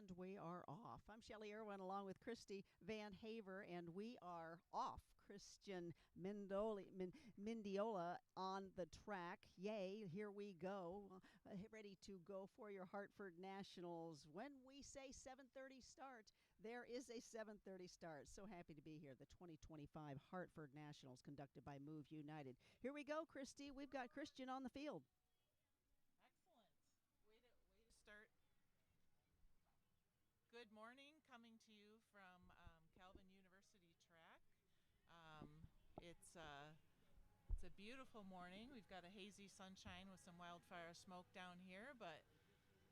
And we are off. I'm Shelley Irwin along with Christy Van Haver, and we are off. Christian Mendiola on the track. Yay, here we go. Ready to go for your Hartford Nationals. When we say 7:30 start, there is a 7:30 start. So happy to be here. The 2025 Hartford Nationals conducted by Move United. Here we go, Christy. We've got Christian on the field. Excellent. Way to start. Good morning, coming to you from Calvin University track. Um, it's it's a beautiful morning. We've got a hazy sunshine with some wildfire smoke down here, but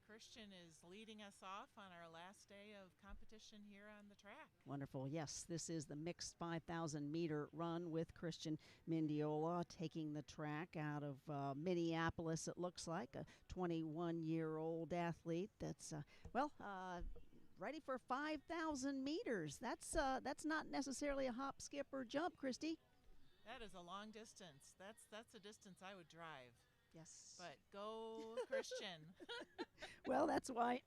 Christian is leading us off on our last day of competition here on the track. Wonderful. Yes, this is the mixed 5,000 meter run with Christian Mendiola taking the track out of Minneapolis, it looks like, a 21-year-old athlete that's, ready for 5,000 meters. That's not necessarily a hop, skip, or jump, Christy. That is a long distance. That's a distance I would drive. Yes. But go Christian. Well, that's why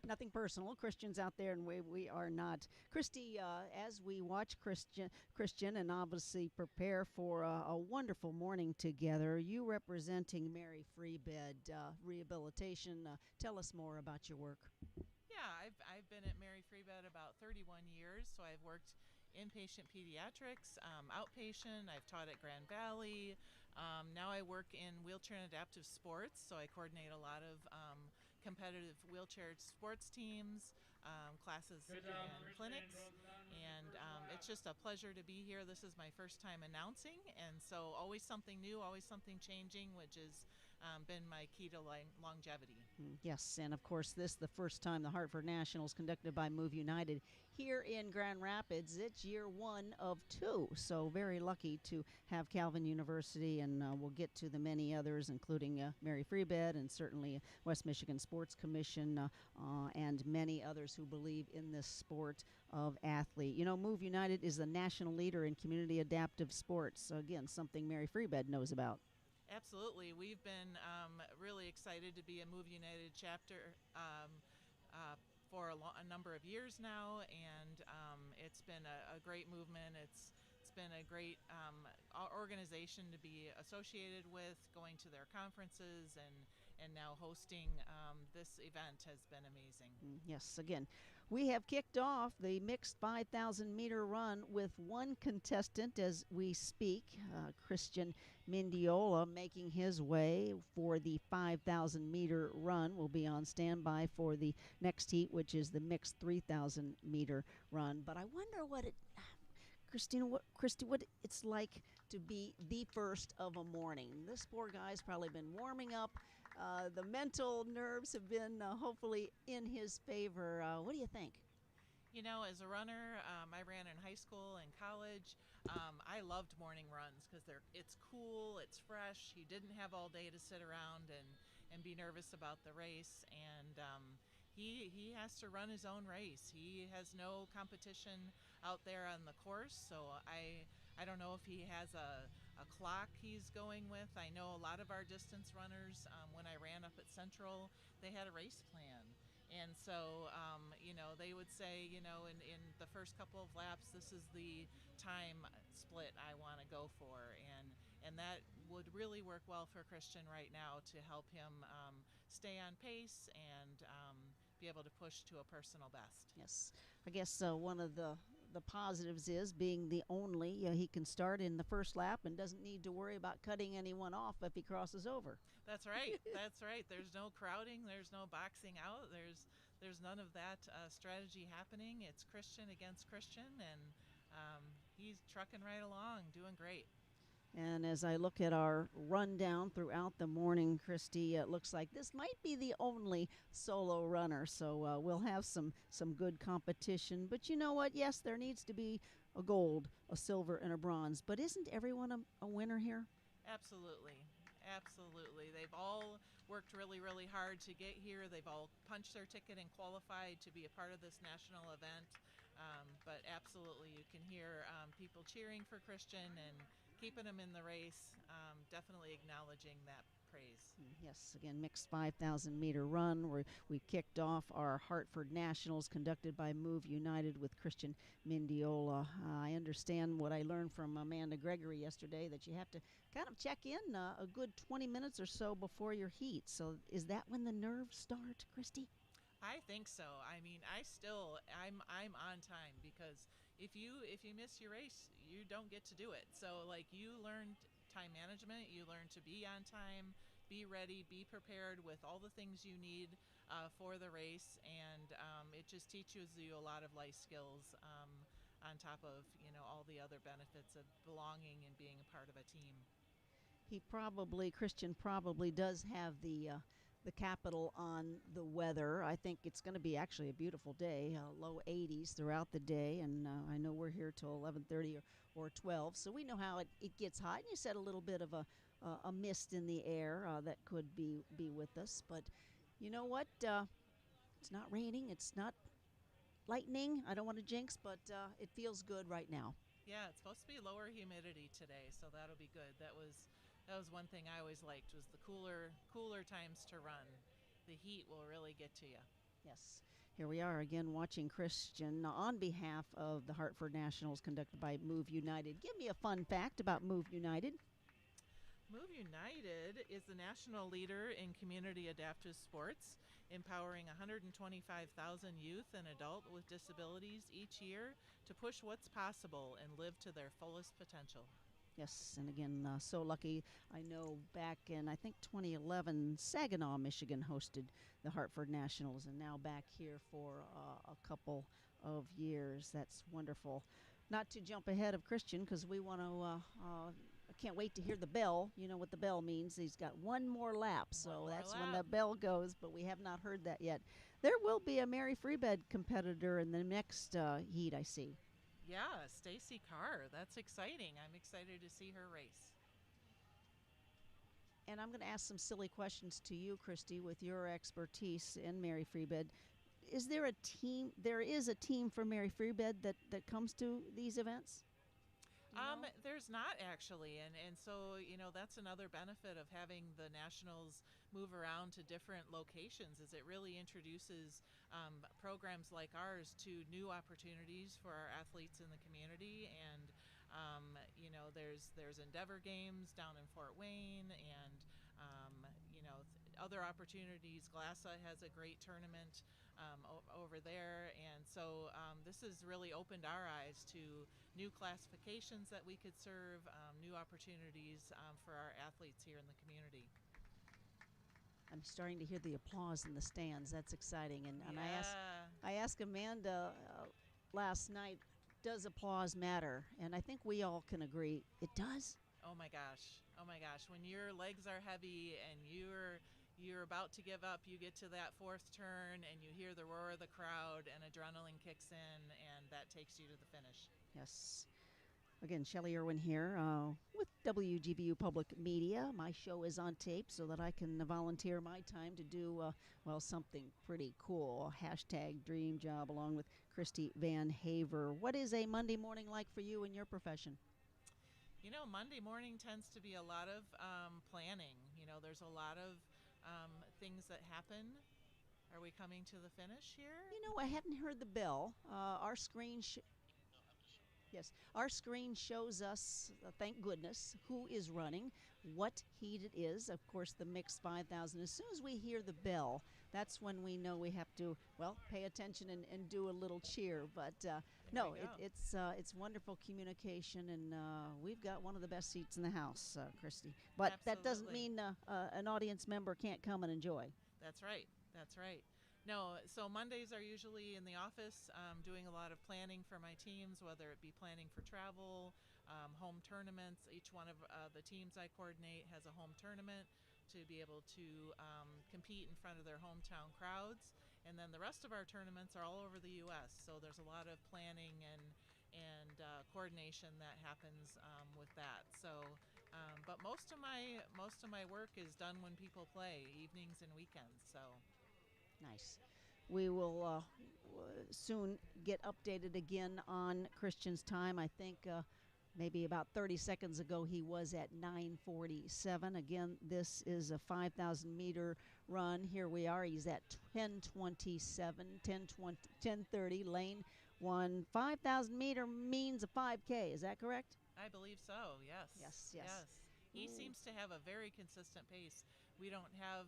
nothing personal. Christians out there, and we are not. Christy, as we watch Christian, and obviously prepare for a wonderful morning together, you representing Mary Free Bed Rehabilitation. Tell us more about your work. Yeah, I've been at Mary Free Bed about 31 years, so I've worked inpatient pediatrics, outpatient. I've taught at Grand Valley. Now I work in wheelchair and adaptive sports, so I coordinate a lot of competitive wheelchair sports teams, classes, and clinics. And it's just a pleasure to be here. This is my first time announcing, and so always something new, always something changing, which has been my key to longevity. Yes, and of course, this the first time the Hartford Nationals conducted by Move United here in Grand Rapids. It's year one of two, so very lucky to have Calvin University, and we'll get to the many others, including Mary Free Bed and certainly West Michigan Sports Commission and many others who believe in this sport of athlete. You know, Move United is the national leader in community adaptive sports. Again, something Mary Free Bed knows about. Absolutely. We've been really excited to be a Move United chapter for a number of years now, and it's been a great movement. It's been a great organization to be associated with, going to their conferences and now hosting this event has been amazing. Yes, again, we have kicked off the mixed 5,000 meter run with one contestant as we speak, Christian Mendiola, making his way for the 5,000 meter run. Will be on standby for the next heat, which is the mixed 3,000 meter run. But I wonder what Christy, what it's like to be the first of a morning. This poor guy's probably been warming up. The mental nerves have been hopefully in his favor. What do you think? You know, as a runner, I ran in high school and college. I loved morning runs because it's cool, it's fresh. You didn't have all day to sit around and be nervous about the race. And he has to run his own race. He has no competition out there on the course. So I don't know if he has a clock he's going with. I know a lot of our distance runners, when I ran up at Central, they had a race plan. And so, they would say, in the first couple of laps, this is the time split I want to go for. And that would really work well for Christian right now to help him stay on pace and be able to push to a personal best. Yes, I guess one of the positives is being the only. He can start in the first lap and doesn't need to worry about cutting anyone off if he crosses over. That's right. That's right. There's no crowding. There's no boxing out. There's none of that strategy happening. It's Christian against Christian, and he's trucking right along, doing great. And as I look at our rundown throughout the morning, Christy, it looks like this might be the only solo runner. So we'll have some good competition. But you know what? Yes, there needs to be a gold, a silver, and a bronze. But isn't everyone a winner here? Absolutely. Absolutely. They've all worked really, really hard to get here. They've all punched their ticket and qualified to be a part of this national event. But absolutely, you can hear people cheering for Christian and keeping him in the race, definitely acknowledging praise. Yes, again, mixed 5,000 meter run where we kicked off our Hartford Nationals conducted by Move United with Christian Mindiola. I understand what I learned from Amanda Gregory yesterday that you have to kind of check in a good 20 minutes or so before your heat. So is that when the nerves start, Christy? I think so. I mean, I'm on time because if you miss your race, you don't get to do it. So like you learn time management, you learn to be on time, be ready, be prepared with all the things you need for the race, and it just teaches you a lot of life skills. On top of all the other benefits of belonging and being a part of a team. Christian probably does have the capital on the weather. I think it's going to be actually a beautiful day, low 80s throughout the day, and I know we're here till 11:30 or 12, so we know how it gets hot. And you said a little bit of a mist in the air that could be with us, but you know what? It's not raining. It's not lightning. I don't want to jinx, but it feels good right now. Yeah, it's supposed to be lower humidity today, so that'll be good. That was one thing I always liked was the cooler times to run. The heat will really get to you. Yes. Here we are again watching Christian on behalf of the Hartford Nationals conducted by Move United. Give me a fun fact about Move United. Move United is the national leader in community adaptive sports, empowering 125,000 youth and adults with disabilities each year to push what's possible and live to their fullest potential. Yes, and again, so lucky. I know back in, I think, 2011, Saginaw, Michigan hosted the Hartford Nationals, and now back here for a couple of years. That's wonderful. Not to jump ahead of Christian, because we want to, I can't wait to hear the bell. You know what the bell means. He's got one more lap, One so more that's when lap. the bell goes, but we have not heard that yet. There will be a Mary Freebed competitor in the next heat, I see. Yeah, Stacy Carr. That's exciting. I'm excited to see her race. And I'm going to ask some silly questions to you, Christy, with your expertise in Mary Freebed. Is there a team? There is a team for Mary Freebed that comes to these events? Do you know? There's not actually, and so that's another benefit of having the nationals move around to different locations. Is it really introduces programs like ours to new opportunities for our athletes in the community, and there's Endeavor Games down in Fort Wayne, and other opportunities. Glassa has a great tournament over there, and so this has really opened our eyes to new classifications that we could serve, new opportunities for our athletes here in the community. I'm starting to hear the applause in the stands. That's exciting. And Yeah. I asked Amanda last night, does applause matter? And I think we all can agree it does. Oh my gosh. Oh my gosh. When your legs are heavy and you're about to give up, you get to that fourth turn and you hear the roar of the crowd and adrenaline kicks in and that takes you to the finish. Yes. Again, Shelley Irwin here with WGVU Public Media. My show is on tape so that I can volunteer my time to do, something pretty cool. Hashtag dream job along with Christy Van Haver. What is a Monday morning like for you in your profession? Monday morning tends to be a lot of planning. There's a lot of things that happen. Are we coming to the finish here? You know, I hadn't heard the bell. Our screen Yes, our screen shows us, thank goodness, who is running, what heat it is. Of course, the mixed 5,000. As soon as we hear the bell, that's when we know we have to, pay attention and do a little cheer. But There we no, go. it's wonderful communication, and we've got one of the best seats in the house, Christy. But that doesn't Absolutely. mean an audience member can't come and enjoy. That's right. That's right. No, so Mondays are usually in the office doing a lot of planning for my teams, whether it be planning for travel, home tournaments. Each one of the teams I coordinate has a home tournament to be able to compete in front of their hometown crowds. And then the rest of our tournaments are all over the U.S. So there's a lot of planning and coordination that happens with that. So, but most of my work is done when people play, evenings and weekends. So Nice. We will soon get updated again on Christian's time. I think maybe about 30 seconds ago he was at 9:47. Again, this is a 5,000 meter run. Here we are. He's at 10:27, 10:30. Lane 1. 5,000 meter means a 5K. Is that correct? I believe so. Yes. Yes, yes. Yes. He Ooh. seems to have a very consistent pace. We don't have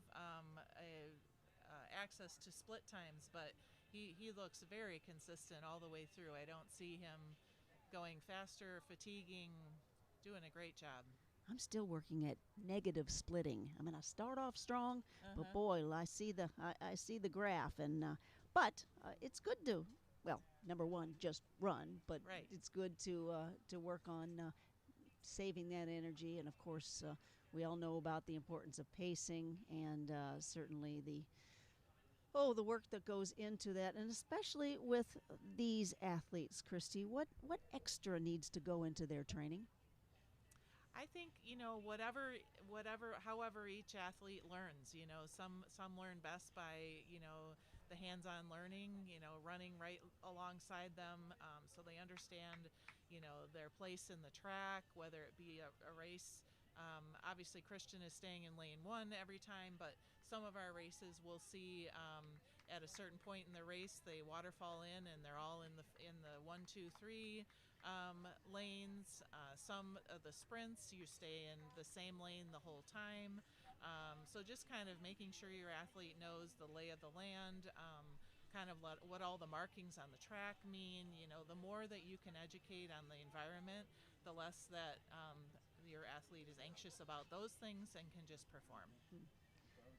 access to split times, but he looks very consistent all the way through. I don't see him going faster, fatiguing, doing a great job. I'm still working at negative splitting. I'm going to start off strong, but Uh-huh. boy, I see the graph, and but it's good to, well, number one, just run, but Right. it's good to work on saving that energy, and of course, we all know about the importance of pacing, and certainly the work that goes into that, and especially with these athletes, Christy. What extra needs to go into their training? I think however each athlete learns. Some learn best by the hands-on learning. Running right alongside them, so they understand their place in the track, whether it be a race. Obviously, Christian is staying in lane one every time, but some of our races we'll see at a certain point in the race they waterfall in and they're all in the 1, 2, 3 lanes. Some of the sprints, you stay in the same lane the whole time. So just kind of making sure your athlete knows the lay of the land, kind of what all the markings on the track mean. The more that you can educate on the environment, the less that your athlete is anxious about those things and can just perform.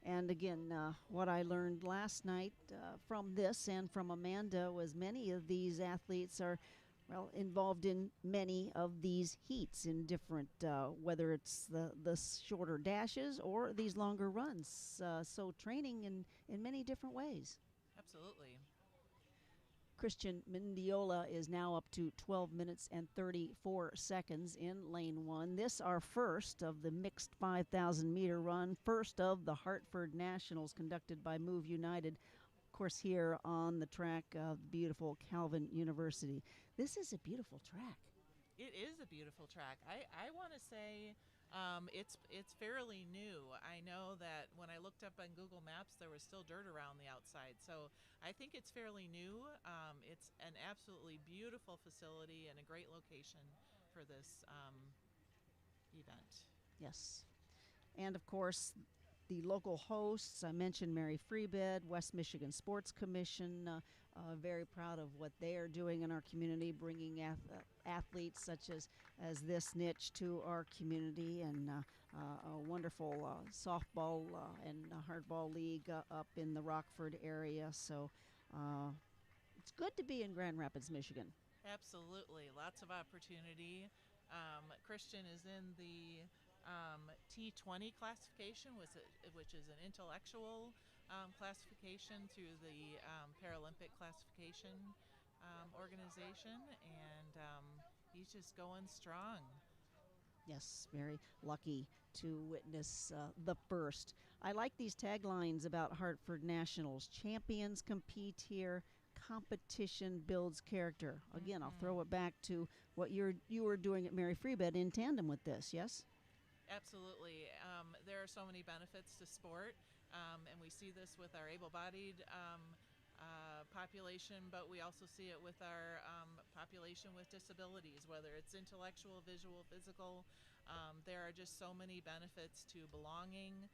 And again, what I learned last night from this and from Amanda was many of these athletes are, well, involved in many of these heats in different, whether it's the shorter dashes or these longer runs. So training in many different ways. Absolutely. Christian Mendiola is now up to 12 minutes and 34 seconds in lane one. This our first of the mixed 5,000 meter run, first of the Hartford Nationals conducted by Move United, of course, here on the track of beautiful Calvin University. This is a beautiful track. It is a beautiful track. I want to say it's fairly new. I know that when I looked up on Google Maps, there was still dirt around the outside. So I think it's fairly new. It's an absolutely beautiful facility and a great location for this event. Yes. And of course, the local hosts, I mentioned Mary Freebed, West Michigan Sports Commission, very proud of what they are doing in our community, bringing athletes such as this niche to our community, and a wonderful softball and hardball league up in the Rockford area. So it's good to be in Grand Rapids, Michigan. Absolutely, lots of opportunity. Christian is in the T20 classification, which is an intellectual classification through the Paralympic classification organization, and he's just going strong. Yes, very lucky to witness the first. I like these taglines about Hartford Nationals. Champions compete here. Competition builds character. Again, I'll throw it back to what you were doing at Mary Freebed in tandem with this, yes? Absolutely. There are so many benefits to sport, and we see this with our able-bodied population, but we also see it with our population with disabilities, whether it's intellectual, visual, physical. There are just so many benefits to belonging,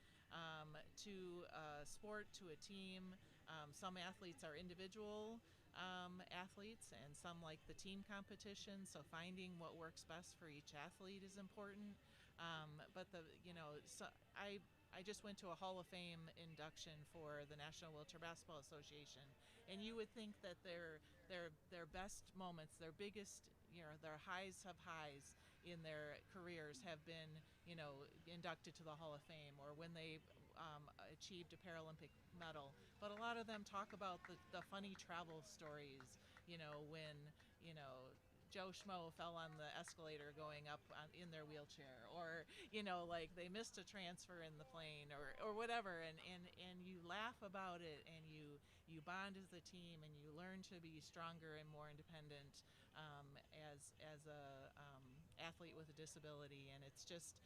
to a sport, to a team. Some athletes are individual athletes, and some like the team competition. So finding what works best for each athlete is important. But I just went to a Hall of Fame induction for the National Wheelchair Basketball Association, and you would think that their best moments, their biggest, their highs of highs in their careers have been, inducted to the Hall of Fame, or when they achieved a Paralympic medal. But a lot of them talk about the funny travel stories, when Joe Schmo fell on the escalator going up in their wheelchair, or like they missed a transfer in the plane, or whatever, and you laugh about it, and you bond as a team, and you learn to be stronger and more independent as a athlete with a disability, and it's just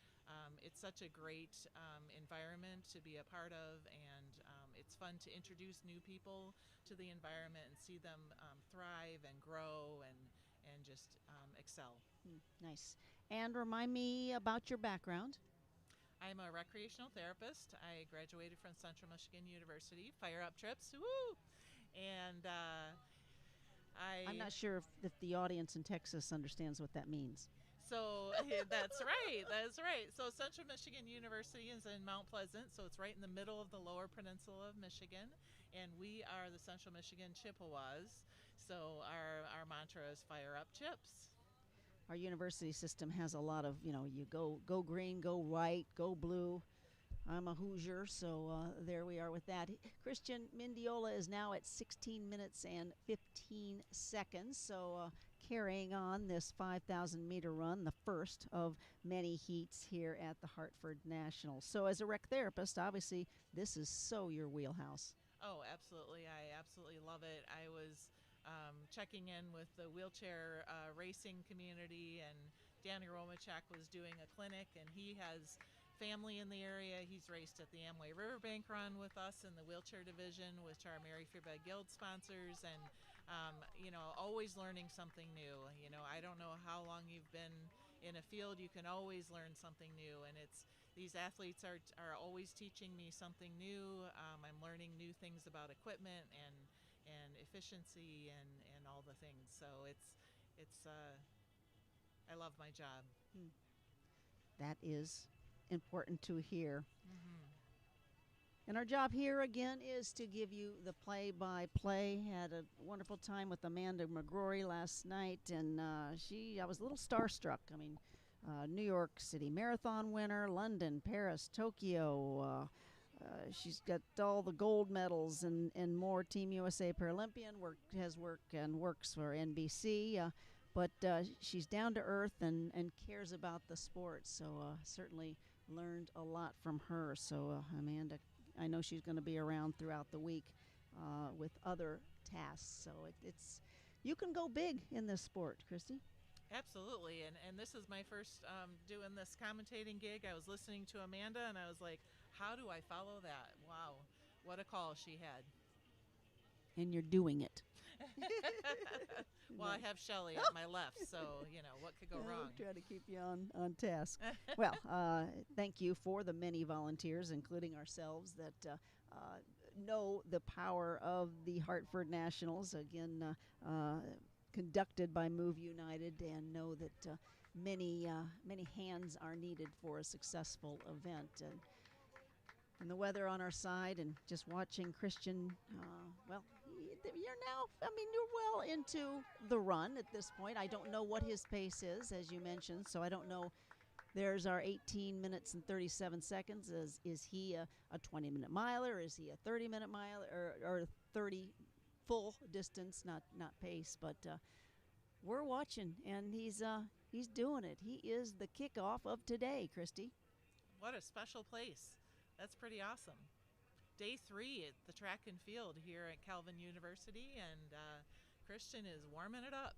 it's such a great environment to be a part of, and it's fun to introduce new people to the environment and see them thrive and grow and just excel. Nice. And remind me about your background. I'm a recreational therapist. I graduated from Central Michigan University, fire up trips, woo! And I'm I not sure if the audience in Texas understands what that means. So that's right. That's right. So Central Michigan University is in Mount Pleasant, so it's right in the middle of the Lower Peninsula of Michigan, and we are the Central Michigan Chippewas. So our mantra is fire up chips. Our university system has a lot of, you go green, go white, go blue. I'm a Hoosier, so there we are with that. Christian Mendiola is now at 16 minutes and 15 seconds. So carrying on this 5,000 meter run, the first of many heats here at the Hartford Nationals. So as a rec therapist, obviously this is so your wheelhouse. Oh, absolutely. I absolutely love it. I was checking in with the wheelchair racing community, and Danny Romachek was doing a clinic, and he has family in the area. He's raced at the Amway Riverbank Run with us in the wheelchair division, which our Mary Fearbed Guild sponsors, and always learning something new. I don't know how long you've been in a field, you can always learn something new, and it's these athletes are always teaching me something new. I'm learning new things about equipment and efficiency and all the things. So it's I love my job. That is important to hear. Mm-hmm. And our job here again is to give you the play-by-play. Had a wonderful time with Amanda McGrory last night, and I was a little starstruck. I mean, New York City Marathon winner, London, Paris, Tokyo. She's got all the gold medals and more. Team USA Paralympian, works for NBC. But she's down to earth and cares about the sport. So certainly learned a lot from her. So Amanda, I know she's going to be around throughout the week with other tasks. So it's you can go big in this sport, Christy. Absolutely, and this is my first doing this commentating gig. I was listening to Amanda, and I was like, how do I follow that? Wow, what a call she had. And you're doing it. Well, I have Shelly at my left, so what could go wrong? I'll try to keep you on task. Well, thank you for the many volunteers, including ourselves, that know the power of the Hartford Nationals. Again, conducted by Move United, and know that many hands are needed for a successful event. And the weather on our side, and just watching Christian, you're now, you're well into the run at this point. I don't know what his pace is, as you mentioned, so I don't know. There's our 18 minutes and 37 seconds. Is he a 20-minute miler? Is he a 30-minute miler, or 30 full distance, not pace? But we're watching, and he's doing it. He is the kickoff of today, Christy. What a special place. That's pretty awesome. Day 3 at the track and field here at Calvin University, and Christian is warming it up.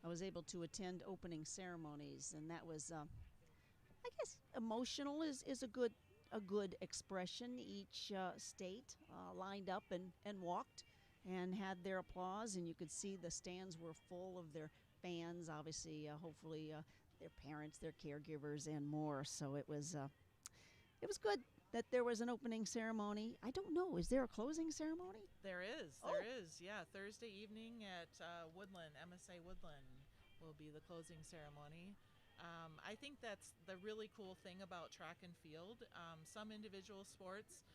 I was able to attend opening ceremonies, and that was, I guess, emotional is a good expression. Each state lined up and walked and had their applause, and you could see the stands were full of their fans, obviously, hopefully their parents, their caregivers, and more. So it was good that there was an opening ceremony. I don't know, is there a closing ceremony? There is. Yeah, Thursday evening at Woodland, MSA Woodland will be the closing ceremony. I think that's the really cool thing about track and field. Some individual sports,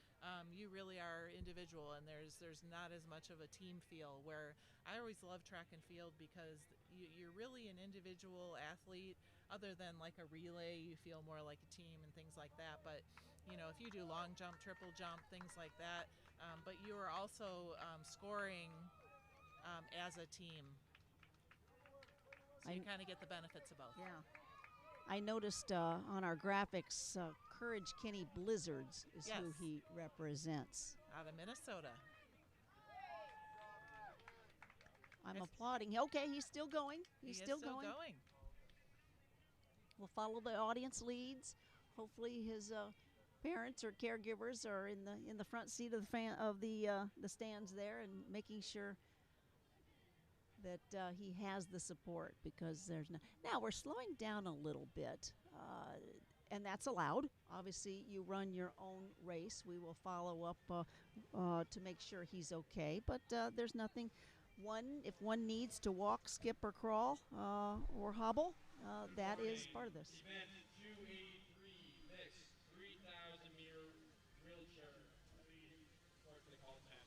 you really are individual, and there's not as much of a team feel, where I always love track and field because you're really an individual athlete. Other than like a relay, you feel more like a team and things like that. But if you do long jump, triple jump, things like that, but you are also scoring as a team. So you kind of get the benefits of both. Yeah. I noticed on our graphics, Courage Kenny Blizzards is Yes. who he represents. Out of Minnesota. I'm applauding. Okay, he's still going. He's He is still going. We'll follow the audience leads. Hopefully, his parents or caregivers are in the front seat of the stands there and making sure that he has the support, because there's no. Now we're slowing down a little bit, and that's allowed. Obviously, you run your own race. We will follow up to make sure he's okay, but there's nothing. If one needs to walk, skip, or crawl, or hobble, that is part of this. Event 283 mixed 3,000 meter wheelchair. Please report to the call tent.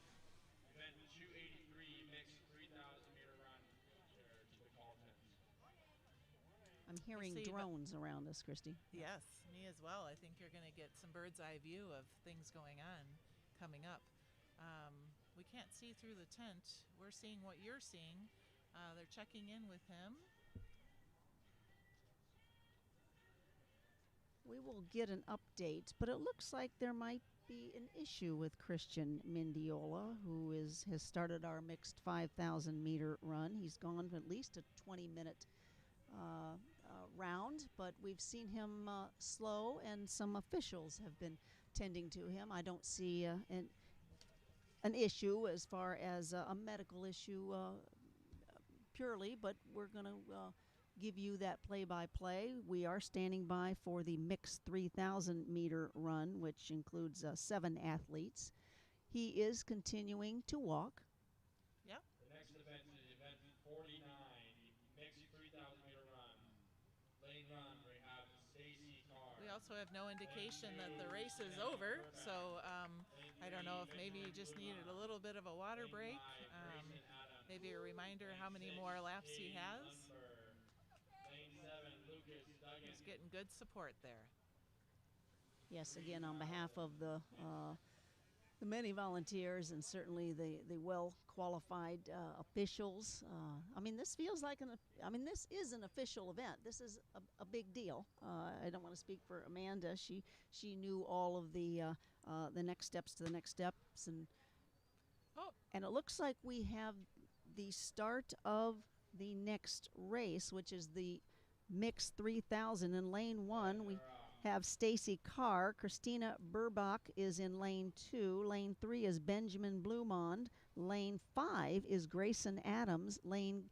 Event 283 mixed 3,000 meter run wheelchair to the call tent. I'm hearing drones around us, Christy. Yes, me as well. I think you're going to get some bird's eye view of things going on coming up. We can't see through the tent. We're seeing what you're seeing. They're checking in with him. We will get an update, but it looks like there might be an issue with Christian Mendiola, who has started our mixed 5,000 meter run. He's gone at least a 20-minute round, but we've seen him slow, and some officials have been tending to him. I don't see an issue as far as a medical issue purely, but we're going to give you that play-by-play. We are standing by for the mixed 3,000 meter run, which includes 7 athletes. He is continuing to walk. Yep. The next event is event 49, mixed 3,000 meter run. Lane run, we have Stacy Carr. We also have no indication that the race is over, so I don't know if maybe he just needed a little bit of a water break. Maybe a reminder how many more laps he has. He's getting good support there. Yes, again, on behalf of the many volunteers and certainly the well-qualified officials. I mean, this feels like this is an official event. This is a big deal. I don't want to speak for Amanda. She knew all of the next steps to the next steps, and it looks like we have the start of the next race, which is the mixed 3,000. In lane 1, we have Stacy Carr. Christina Burbach is in lane 2. Lane 3 is Benjamin Blumond. Lane 5 is Grayson Adams. Lane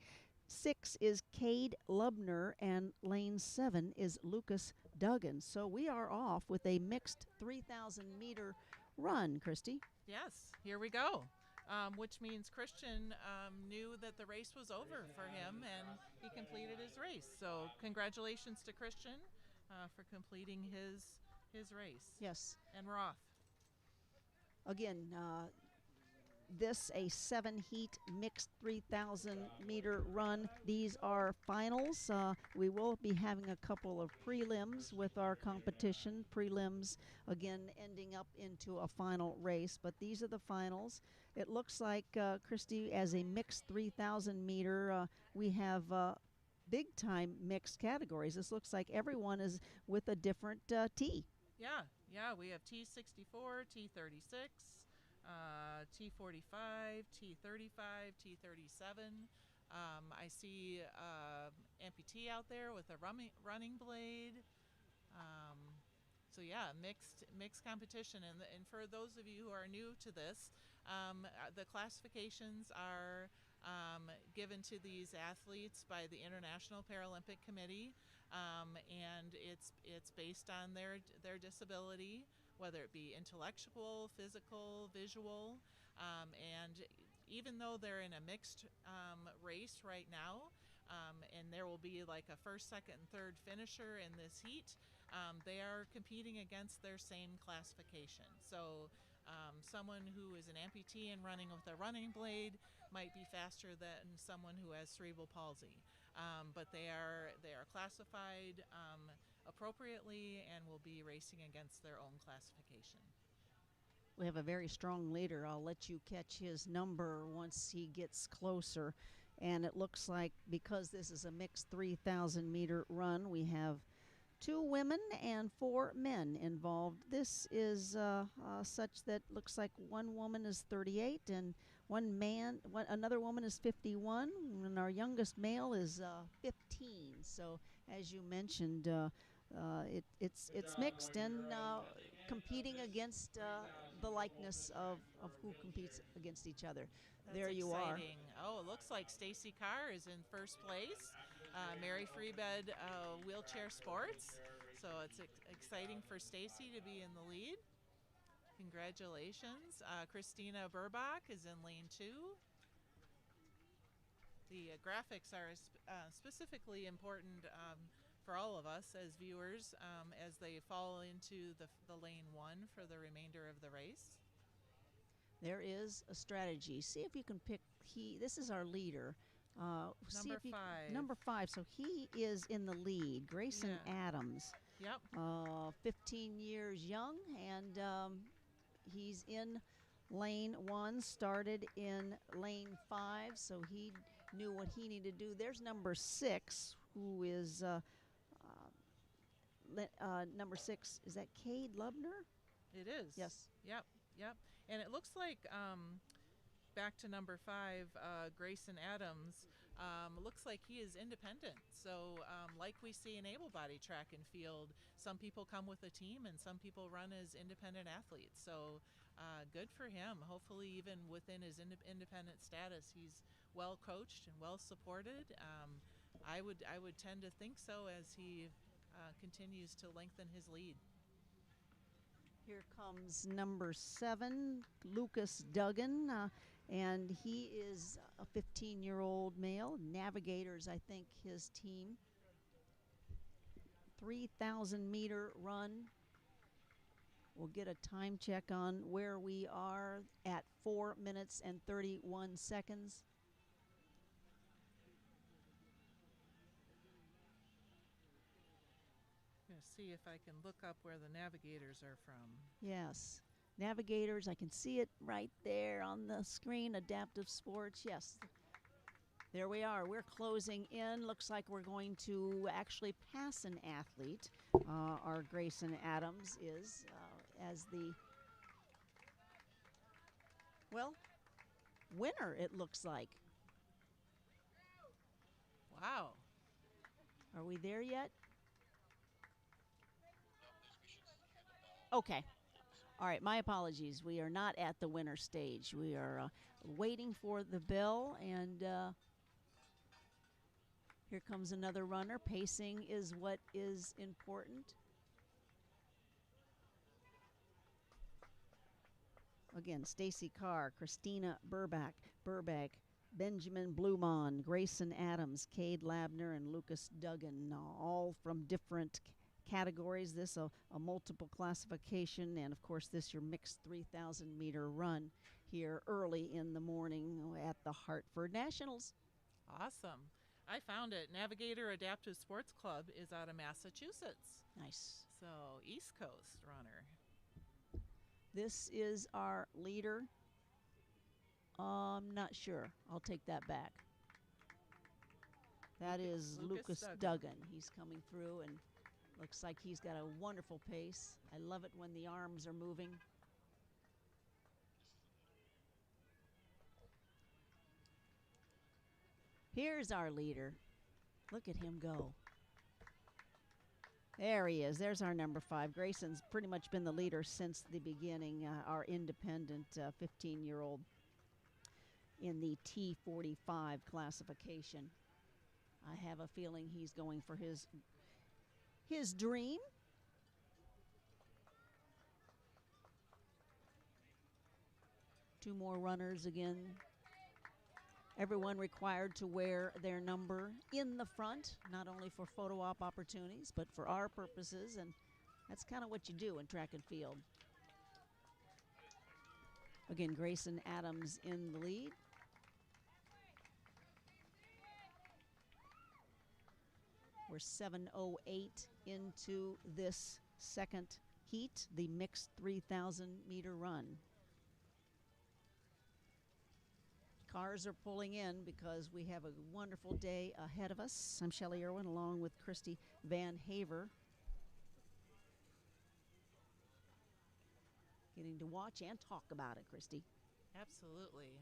6 is Cade Lubner. And lane 7 is Lucas Duggan. So we are off with a mixed 3,000 meter run, Christy. Yes, here we go. Which means Christian knew that the race was over for him, and he completed his race. So congratulations to Christian for completing his race. Yes. And we're off. Again, this a 7-heat mixed 3,000 meter run. These are finals. We will be having a couple of prelims with our competition. Prelims, again, ending up into a final race, but these are the finals. It looks like, Christy, as a mixed 3,000 meter, we have big-time mixed categories. This looks like everyone is with a different T. Yeah, we have T64, T36, T45, T35, T37. I see amputee out there with a running blade. So yeah, mixed competition. And for those of you who are new to this, the classifications are given to these athletes by the International Paralympic Committee, and it's based on their disability, whether it be intellectual, physical, visual, and even though they're in a mixed race right now, and there will be like a first, second, and third finisher in this heat, they are competing against their same classification. So someone who is an amputee and running with a running blade might be faster than someone who has cerebral palsy. But they are classified appropriately and will be racing against their own classification. We have a very strong leader. I'll let you catch his number once he gets closer. And it looks like, because this is a mixed 3,000 meter run, we have 2 women and 4 men involved. This is such that looks like one woman is 38 and another woman is 51, and our youngest male is 15. So as you mentioned, Good it's job, mixed boys and and girls. At the end of competing this against 3,000 the meter likeness run, of your who competes wheelchair. against each other. That's There you are. exciting. Oh, it looks like Stacy Carr is in first place. After this race, Mary we'll open Freebed the Wheelchair track for a Sports. wheelchair race So it's to finish exciting off for the Stacy to be in the lead. 5K. Congratulations. Christina Burbach is in lane 2. The graphics are specifically important for all of us as viewers as they fall into the lane 1 for the remainder of the race. There is a strategy. See if you can pick. This is our leader. See Number if you 5. number 5. So he is in the lead. Grayson Yeah. Adams, Yep. 15 years young, and he's in lane 1. Started in lane 5, so he knew what he needed to do. There's number 6, who is number 6. Is that Cade Lubner? It is. Yes. Yep. Yep. And it looks like back to number 5, Grayson Adams. Looks like he is independent. So, like we see in able-bodied track and field, some people come with a team and some people run as independent athletes. So, good for him. Hopefully, even within his independent status, he's well coached and well supported. I would tend to think so as he continues to lengthen his lead. Here comes number 7, Lucas Duggan, and he is a 15-year-old male. Navigators, I think, his team. 3,000-meter run. We'll get a time check on where we are at 4 minutes and 31 seconds. I'm going to see if I can look up where the navigators are from. Yes. Navigators, I can see it right there on the screen. Adaptive Sports, yes. There we are. We're closing in. Looks like we're going to actually pass an athlete. Our Grayson Adams is as the, well, winner, it looks like. Wow. Are we there yet? Okay. All right, my apologies. We are not at the winner stage. We are waiting for the bell, and here comes another runner. Pacing is what is important. Again, Stacy Carr, Christina Burback, Benjamin Blumon, Grayson Adams, Cade Labner, and Lucas Duggan, all from different categories. This a multiple classification, and of course this your mixed 3,000-meter run here early in the morning at the Hartford Nationals. Awesome. I found it. Navigator Adaptive Sports Club is out of Massachusetts. Nice. So, East Coast runner. This is our leader. I'm not sure. I'll take that back. That is Lucas Duggan. He's coming through and looks like he's got a wonderful pace. I love it when the arms are moving. Here's our leader. Look at him go. There he is. There's our number 5. Grayson's pretty much been the leader since the beginning, our independent 15-year-old in the T45 classification. I have a feeling he's going for his dream. Two more runners again. Everyone required to wear their number in the front, not only for photo op opportunities, but for our purposes, and that's kind of what you do in track and field. Again, Grayson Adams in the lead. We're 7:08 into this second heat, the mixed 3,000-meter run. Cars are pulling in because we have a wonderful day ahead of us. I'm Shelley Irwin along with Christy Van Haver. Getting to watch and talk about it, Christy. Absolutely.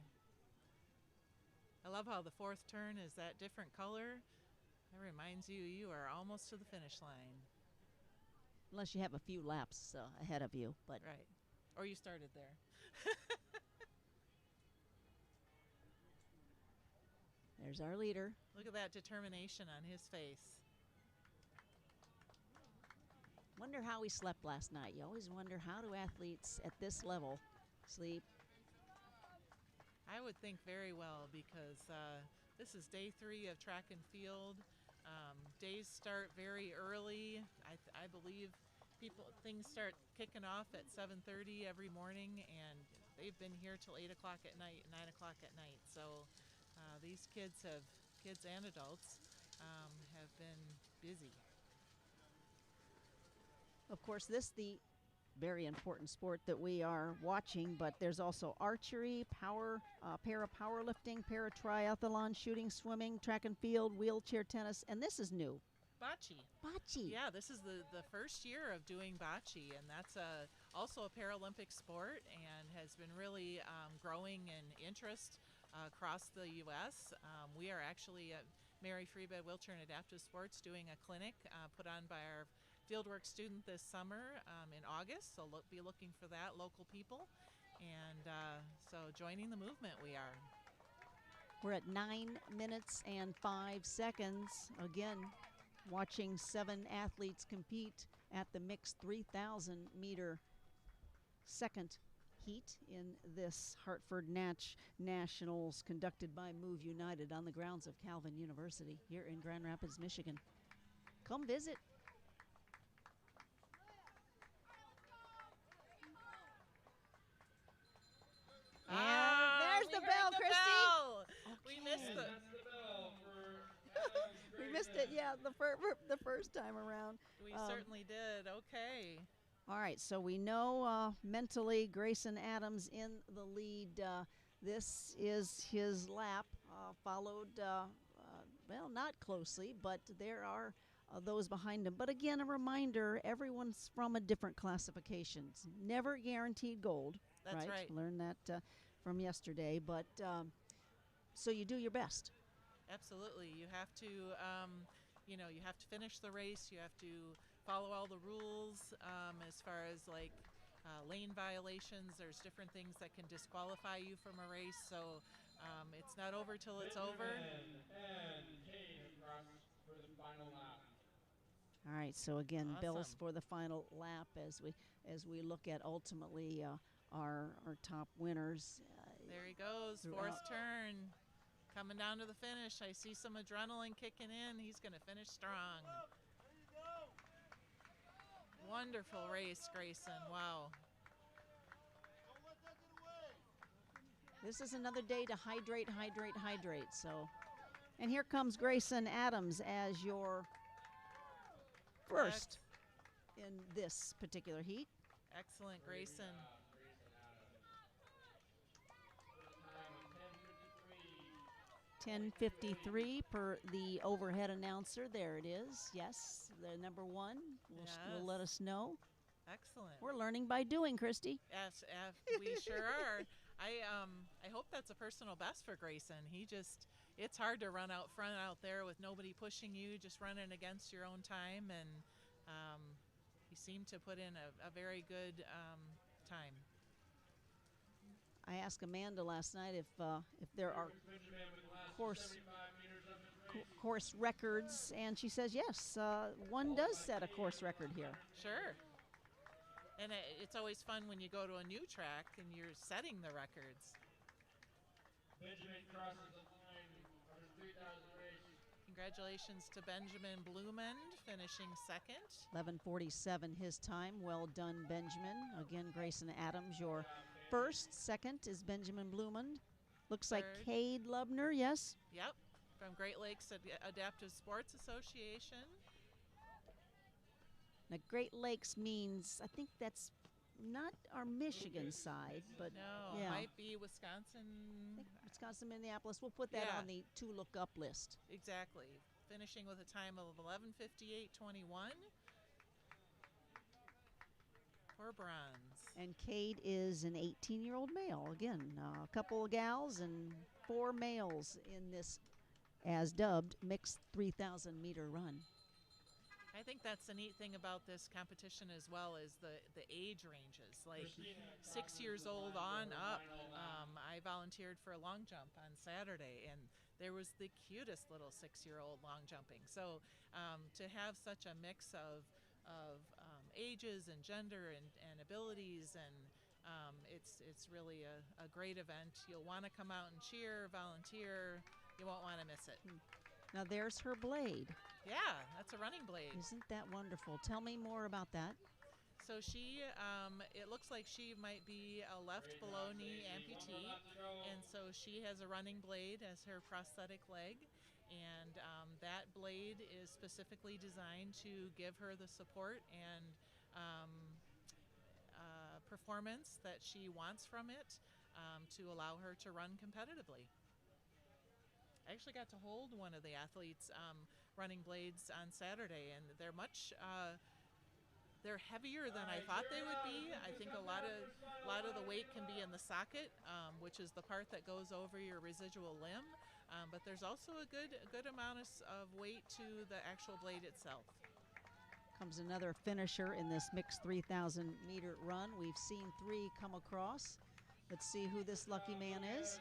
I love how the fourth turn is that different color. That reminds you, you are almost to the finish line. Unless you have a few laps ahead of you. But Right. Or you started there. there's our leader. Look at that determination on his face. Wonder how he slept last night. You always wonder, how do athletes at this level sleep? I would think very well, because this is day 3 of track and field. Days start very early. I believe things start kicking off at 7:30 every morning, and they've been here till 8 o'clock at night, 9 o'clock at night. So these kids and adults have been busy. Of course, the very important sport that we are watching, but there's also archery, para powerlifting, para triathlon, shooting, swimming, track and field, wheelchair tennis, and this is new. Bocce. Bocce. Yeah, this is the first year of doing bocce, and that's also a Paralympic sport, and has been really growing in interest across the U.S. We are actually at Mary Freebed Wheelchair and Adaptive Sports doing a clinic put on by our fieldwork student this summer in August, so be looking for that, local people. And so joining the movement we are. We're at 9 minutes and 5 seconds. Again, watching 7 athletes compete at the mixed 3,000 meter second heat in this Hartford Nationals conducted by Move United on the grounds of Calvin University here in Grand Rapids, Michigan. Come visit. And there's the bell, Christy. Okay. We missed it. That's the bell for We missed it, yeah, the first time around. We certainly did. Okay. All right, so we know mentally Grayson Adams in the lead. This is his lap, followed, well, not closely, but there are those behind him. But again, a reminder, everyone's from a different classification. Never guaranteed gold. That's right. Learned that from yesterday. But so you do your best. Absolutely. You have to, you have to finish the race. You have to follow all the rules as far as like lane violations. There's different things that can disqualify you from a race. So it's not over till it's over. And Kane across for the final lap. All right, so again, Awesome. bells for the final lap as we look at ultimately our top winners. There he goes, fourth turn. Coming down to the finish. I see some adrenaline kicking in. He's going to finish strong. Wonderful race, Grayson. Wow. This is another day to hydrate. So, and here comes Grayson Adams as your first in this particular heat. Excellent, Grayson. 10:53 per the overhead announcer. There it is. Yes, the number 1 will let us know. Excellent. We're learning by doing, Christy. Yes, we sure are. I hope that's a personal best for Grayson. It's hard to run out front out there with nobody pushing you, just running against your own time, and he seemed to put in a very good time. I asked Amanda last night if there are course records, and she says yes, one does set a course record here. Sure. And it's always fun when you go to a new track and you're setting the records. Benjamin crosses the line on his 3,000 race. Congratulations to Benjamin Blumend, finishing second. 11:47 his time. Well done, Benjamin. Again, Grayson Adams, your first. Second is Benjamin Blumend. Looks like Cade Lubner, yes? Yep, from Great Lakes Adaptive Sports Association. Now, Great Lakes means, I think that's not our Michigan side, but no, yeah. It might be Wisconsin. I think Wisconsin, Minneapolis. We'll put that on the to look up list. Exactly. Finishing with a time of 11:58.21 for bronze. And Cade is an 18-year-old male. Again, a couple of gals and 4 males in this as dubbed mixed 3,000 meter run. I think that's the neat thing about this competition as well is the age ranges. Like Christina 6 crosses years the old line on for her up. final lap. I volunteered for a long jump on Saturday, and there was the cutest little 6-year-old long jumping. So to have such a mix of ages and gender and abilities, and it's really a great event. You'll want to come out and cheer, volunteer. You won't want to miss it. Now there's her blade. Yeah, that's a running blade. Isn't that wonderful? Tell me more about that. So she, it looks like she might be a left Great below job, knee Stacy. One more amputee, lap to go. and so she has a running blade as her prosthetic leg, and that blade is specifically designed to give her the support and performance that she wants from it to allow her to run competitively. I actually got to hold one of the athletes' running blades on Saturday, and they're much they're heavier than I thought they would be. I think a lot of the weight can be in the socket, which is the part that goes over your residual limb. But there's also a good amount of weight to the actual blade itself. Comes another finisher in this mixed 3,000 meter run. We've seen 3 come across. Let's see who this lucky man is.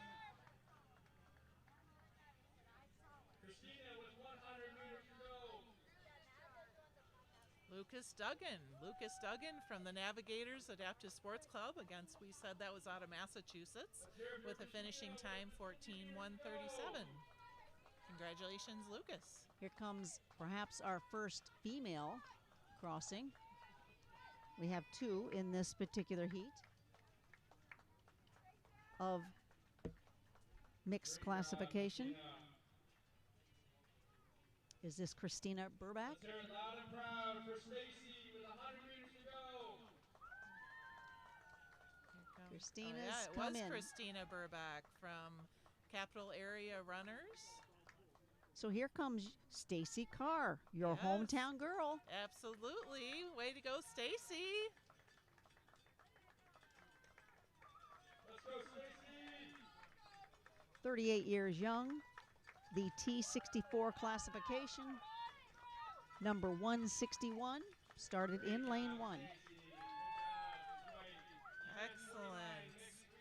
Christina with 100 meters to go. Lucas Duggan from the Navigators Adaptive Sports Club. Against, we said that was out of Massachusetts with a finishing time 14:1:37. Congratulations, Lucas. Here comes perhaps our first female crossing. We have 2 in this particular heat of mixed classification. Is this Christina Burback? Let's hear it loud and proud for Stacy with 100 meters to go. Christina's yeah, it come was in. Christina Burback from Capital Area Runners. So here comes Stacy Carr, your Yes. hometown girl. Absolutely. Way to go, Stacy. Let's go, Stacy. 38 years young. The T64 classification. Number 161, started in lane 1. Excellent.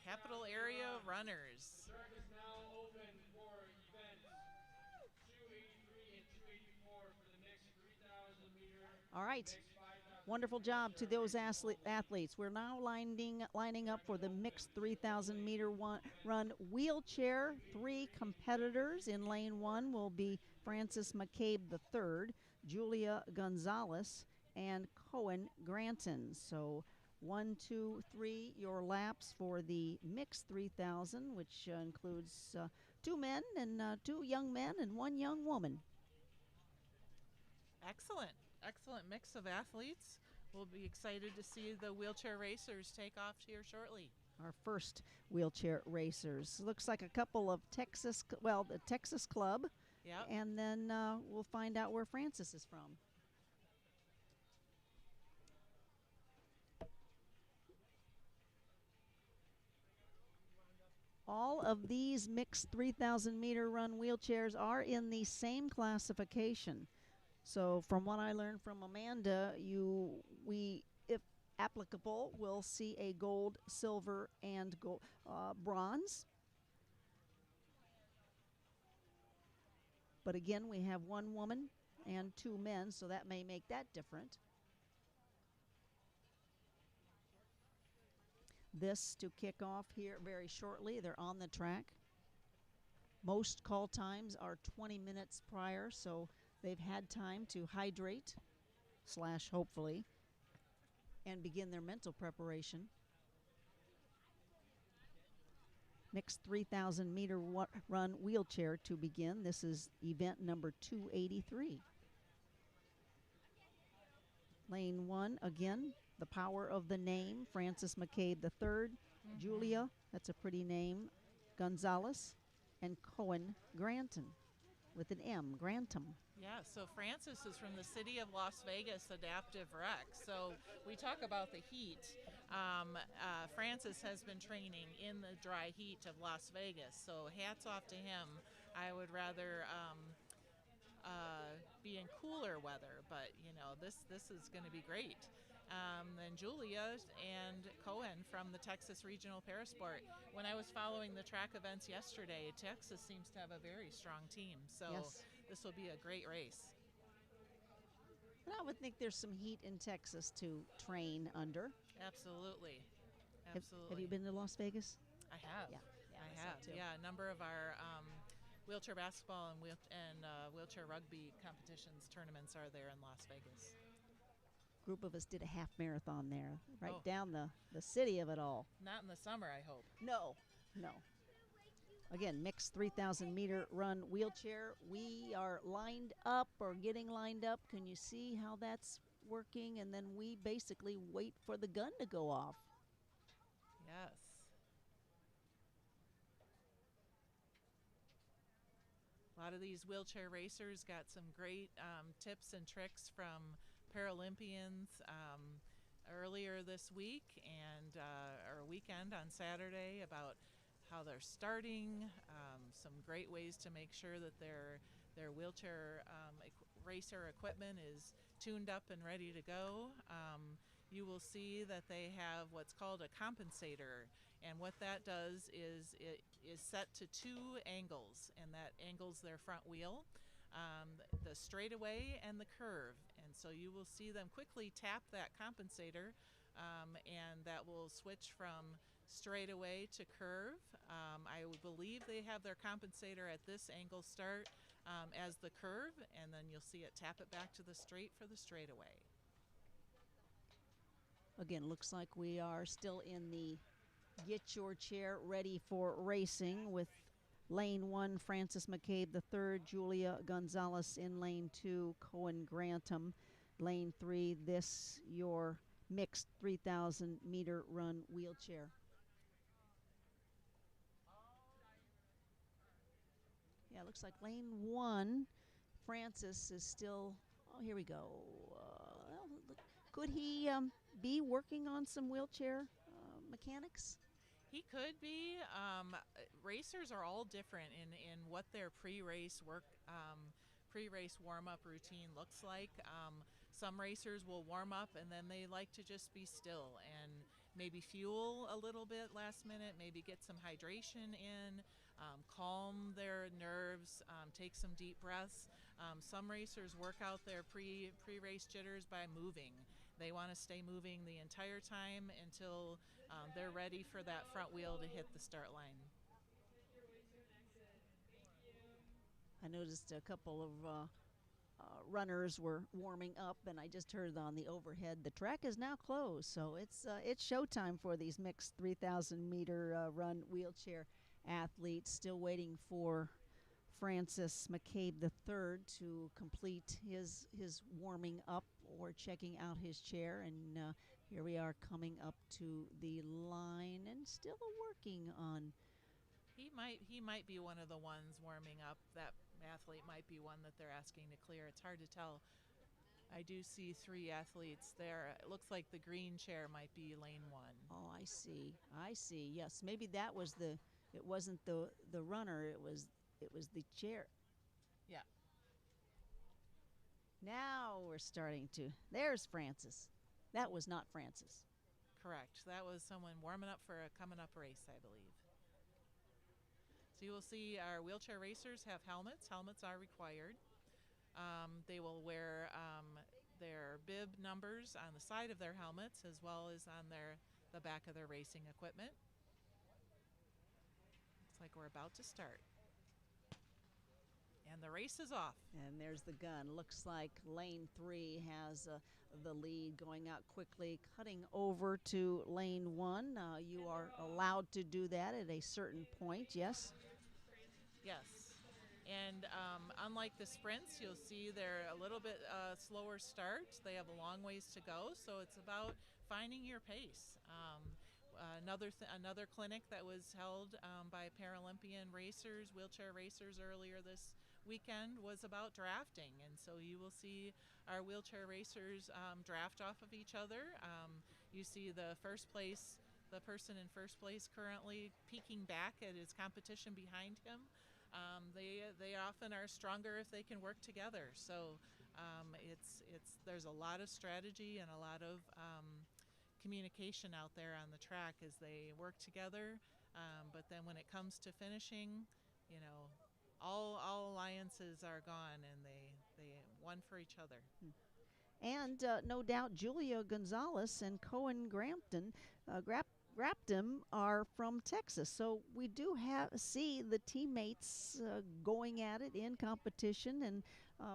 Capital Area Runners. Track is now open for events 283 and 284 for the mixed 3,000 meter. All right. Mixed 5,000 Wonderful job to those athletes. We're now lining up for the mixed 3,000 meter run wheelchair. 3 competitors in lane 1 will be Francis McCabe III, Julia Gonzalez, and Cohen Granton. So 1, 2, 3, your laps for the mixed 3,000, which includes 2 men and 2 young men and 1 young woman. Excellent. Excellent mix of athletes. We'll be excited to see the wheelchair racers take off here shortly. Our first wheelchair racers. Looks like a couple of Texas, well, the Texas club. Yep. And then we'll find out where Francis is from. All of these mixed 3,000 meter run wheelchairs are in the same classification. So from what I learned from Amanda, we, if applicable, will see a gold, silver, and bronze. But again, we have 1 woman and 2 men, so that may make that different. This to kick off here very shortly. They're on the track. Most call times are 20 minutes prior, so they've had time to hydrate, / hopefully, and begin their mental preparation. Mixed 3,000 meter run wheelchair to begin. This is event number 283. Lane 1, again, the power of the name, Francis McCabe III, Julia, that's a pretty name, Gonzalez, and Cohen Granton with an M, Grantum. Yeah, so Francis is from the city of Las Vegas Adaptive Rec. So we talk about the heat. Francis has been training in the dry heat of Las Vegas. So hats off to him I would rather be in cooler weather, but this is going to be great. Then Julia and Cohen from the Texas Regional Parasport. When I was following the track events yesterday, Texas seems to have a very strong team, so Yes. this will be a great race. And I would think there's some heat in Texas to train under. Absolutely. Have you been to Las Vegas? I have. Yeah, I saw have. too. Yeah, a number of our wheelchair basketball and wheelchair rugby competitions tournaments are there in Las Vegas. Group of us did a half marathon there, right Oh. down the city of it all. Not in the summer, I hope. No. Again, mixed 3,000 meter run wheelchair. We are lined up or getting lined up. Can you see how that's working? And then we basically wait for the gun to go off. Yes. A lot of these wheelchair racers got some great tips and tricks from Paralympians earlier this week and or weekend on Saturday about how they're starting, some great ways to make sure that their wheelchair racer equipment is tuned up and ready to go. You will see that they have what's called a compensator, and what that does is it is set to two angles, and that angles their front wheel, the straightaway and the curve. And so you will see them quickly tap that compensator, and that will switch from straightaway to curve. I believe they have their compensator at this angle start as the curve, and then you'll see it tap it back to the straight for the straightaway. Again, looks like we are still in the get your chair ready for racing with lane 1, Francis McCabe III, Julia Gonzalez in lane 2, Cohen Grantham. Lane 3, this your mixed 3,000 meter run wheelchair. Yeah, looks like lane 1, Francis is still, oh, here we go. Could he be working on some wheelchair mechanics? He could be. Racers are all different in what their pre-race warm-up routine looks like. Some racers will warm up and then they like to just be still and maybe fuel a little bit last minute, maybe get some hydration in, calm their nerves, take some deep breaths. Some racers work out their pre-race jitters by moving. They want to stay moving the entire time until they're ready for that front wheel to hit the start line. I noticed a couple of runners were warming up, and I just heard on the overhead the track is now closed, so it's showtime for these mixed 3,000 meter run wheelchair athletes. Still waiting for Francis McCabe III to complete his warming up or checking out his chair, and here we are coming up to the line and still working on. He might be one of the ones warming up. That athlete might be one that they're asking to clear. It's hard to tell. I do see 3 athletes there. It looks like the green chair might be lane 1. Oh, I see. Yes, maybe that was it wasn't the runner, it was the chair. Yeah. Now we're starting to. There's Francis. That was not Francis. Correct. That was someone warming up for a coming up race, I believe. So you will see our wheelchair racers have helmets. Helmets are required. They will wear their bib numbers on the side of their helmets as well as on the back of their racing equipment. Looks like we're about to start. And the race is off. And there's the gun. Looks like lane 3 has the lead going out quickly, cutting over to lane 1. You are allowed to do that at a certain point, yes? Yes. And unlike the sprints, you'll see they're a little bit slower start. They have a long ways to go, so it's about finding your pace. Another clinic that was held by Paralympian racers, wheelchair racers earlier this weekend was about drafting, and so you will see our wheelchair racers draft off of each other. You see the person in first place currently peeking back at his competition behind him. They often are stronger if they can work together. So it's there's a lot of strategy and a lot of communication out there on the track as they work together. But then when it comes to finishing, you know, all alliances are gone, and they one for each other. And no doubt Julia Gonzalez and Cohen Grapton are from Texas. So we do see the teammates going at it in competition. And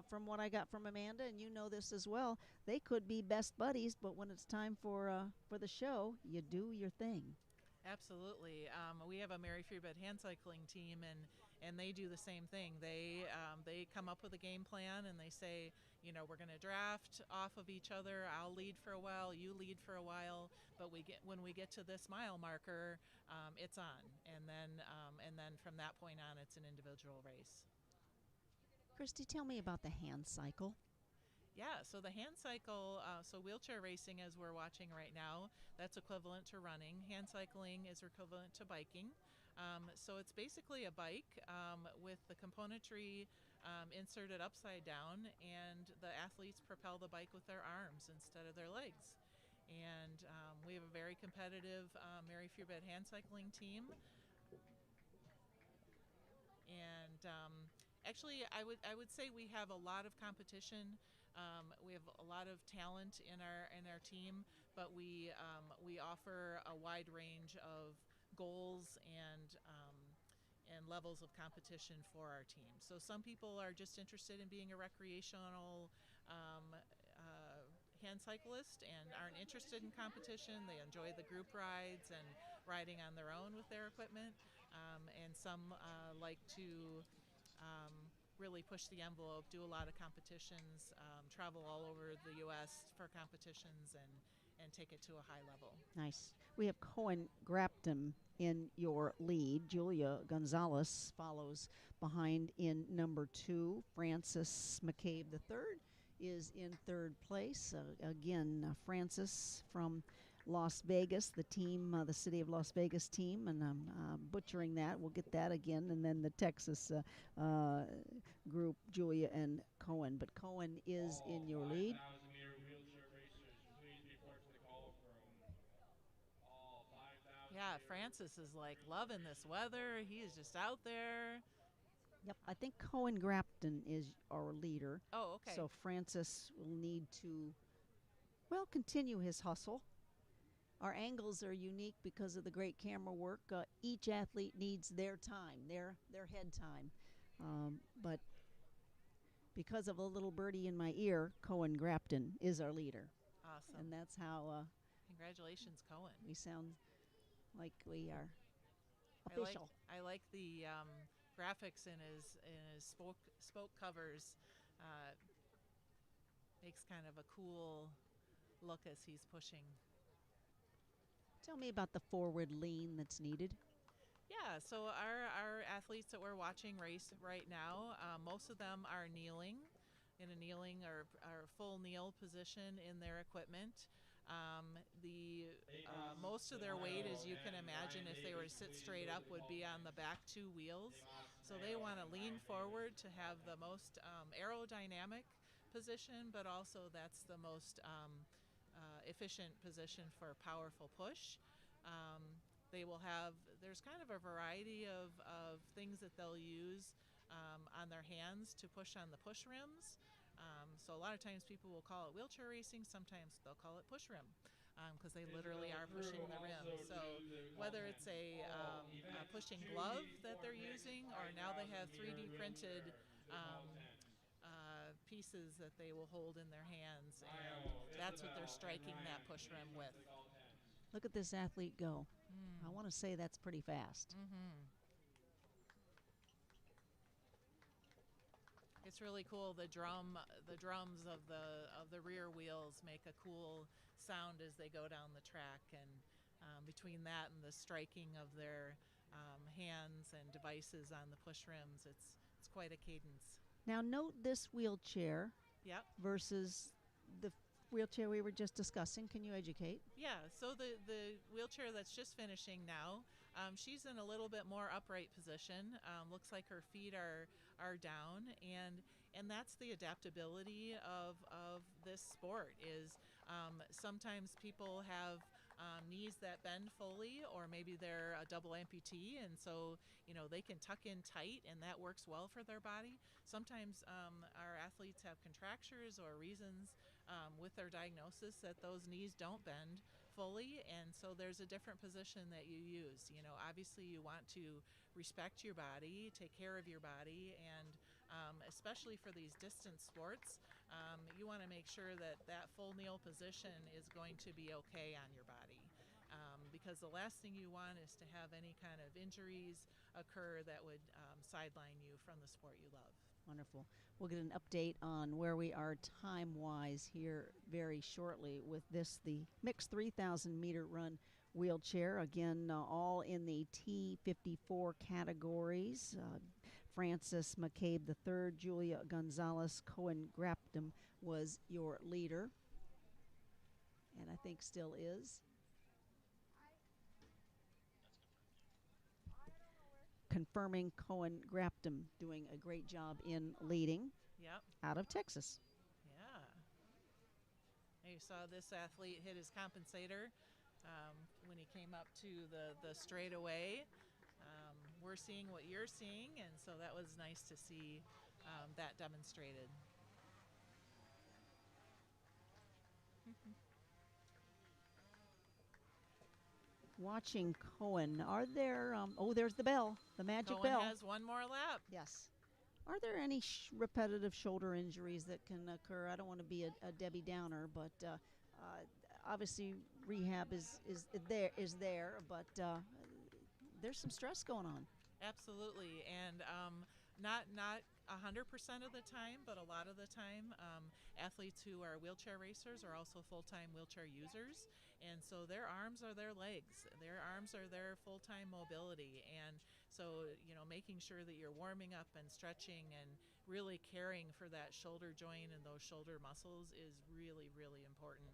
from what I got from Amanda, and you know this as well, they could be best buddies, but when it's time for the show, you do your thing. Absolutely. We have a Mary Free Bed hand cycling team, and they do the same thing. They come up with a game plan, and they say, you know, we're going to draft off of each other. I'll lead for a while, you lead for a while, but when we get to this mile marker, it's on, and then from that point on, it's an individual race. Christy, tell me about the hand cycle. Yeah, so the hand cycle, so wheelchair racing, as we're watching right now, that's equivalent to running. Hand cycling is equivalent to biking. So it's basically a bike with the componentry inserted upside down, and the athletes propel the bike with their arms instead of their legs. And we have a very competitive Mary Free Bed hand cycling team. And actually, I would say we have a lot of competition. We have a lot of talent in our team, but we offer a wide range of goals and levels of competition for our team. So some people are just interested in being a recreational hand cyclist and aren't interested in competition. They enjoy the group rides and riding on their own with their equipment. And some like to really push the envelope, do a lot of competitions, travel all over the U.S. for competitions, and take it to a high level. Nice. We have Cohen Grapton in your lead. Julia Gonzalez follows behind in number 2. Francis McCabe III is in third place. Again, Francis from Las Vegas, the team, the City of Las Vegas team, and I'm butchering that. We'll get that again. And then the Texas group, Julia and Cohen. But Cohen is in your lead. 5,000-meter wheelchair racers, please report to the call room. All 5,000. Yeah, Francis is like loving this weather. He is just out there. Yep, I think Cohen Grapton is our leader. Oh, okay. So Francis will need to, well, continue his hustle. Our angles are unique because of the great camera work. Each athlete needs their time, their head time. But because of a little birdie in my ear, Cohen Grapton is our leader. Awesome. And that's how congratulations, Cohen. We sound like we are official. I like the graphics in his spoke covers. Makes kind of a cool look as he's pushing. Tell me about the forward lean that's needed. Yeah, so our athletes that we're watching race right now, most of them are kneeling, in a kneeling or full kneel position in their equipment. Most of their weight, as you can imagine, if they were to sit straight up, would be on the back 2 wheels. So they want to lean forward to have the most aerodynamic position, but also that's the most efficient position for powerful push. They will have, there's kind of a variety of things that they'll use on their hands to push on the push rims. So a lot of times people will call it wheelchair racing, sometimes they'll call it push rim, because they literally are pushing the rim. So whether it's a pushing glove that they're using, or now they have 3D printed pieces that they will hold in their hands, and that's what they're striking that push rim with. Look at this athlete go. I want to say that's pretty fast. It's really cool. The drums of the rear wheels make a cool sound as they go down the track, and between that and the striking of their hands and devices on the push rims, it's quite a cadence. Now note this wheelchair Yep. versus the wheelchair we were just discussing? Can you educate? Yeah, so the wheelchair that's just finishing now, she's in a little bit more upright position. Looks like her feet are down, and that's the adaptability of this sport. Is sometimes people have knees that bend fully, or maybe they're a double amputee, and so they can tuck in tight, and that works well for their body. Sometimes our athletes have contractures or reasons with their diagnosis that those knees don't bend fully, and so there's a different position that you use. Obviously you want to respect your body, take care of your body, and especially for these distance sports, you want to make sure that that full kneel position is going to be okay on your body. Because the last thing you want is to have any kind of injuries occur that would sideline you from the sport you love. Wonderful. We'll get an update on where we are time-wise here very shortly with this, the mixed 3,000 meter run wheelchair. Again, all in the T54 categories. Frances McCabe III, Julia Gonzalez Cohen Graptum was your leader, and I think still is. Confirming Cohen Graptum doing a great job in leading. Yep. Out of Texas. Yeah. You saw this athlete hit his compensator when he came up to the straightaway. We're seeing what you're seeing, and so that was nice to see that demonstrated. Watching Cohen, are there, there's the bell, the magic Cohen bell. has one more lap. Yes. Are there any repetitive shoulder injuries that can occur? I don't want to be a Debbie Downer, but obviously rehab is there, but there's some stress going on. Absolutely, and not 100% of the time, but a lot of the time, athletes who are wheelchair racers are also full-time wheelchair users, and so their arms are their legs, their arms are their full-time mobility, and so making sure that you're warming up and stretching and really caring for that shoulder joint and those shoulder muscles is really, really important.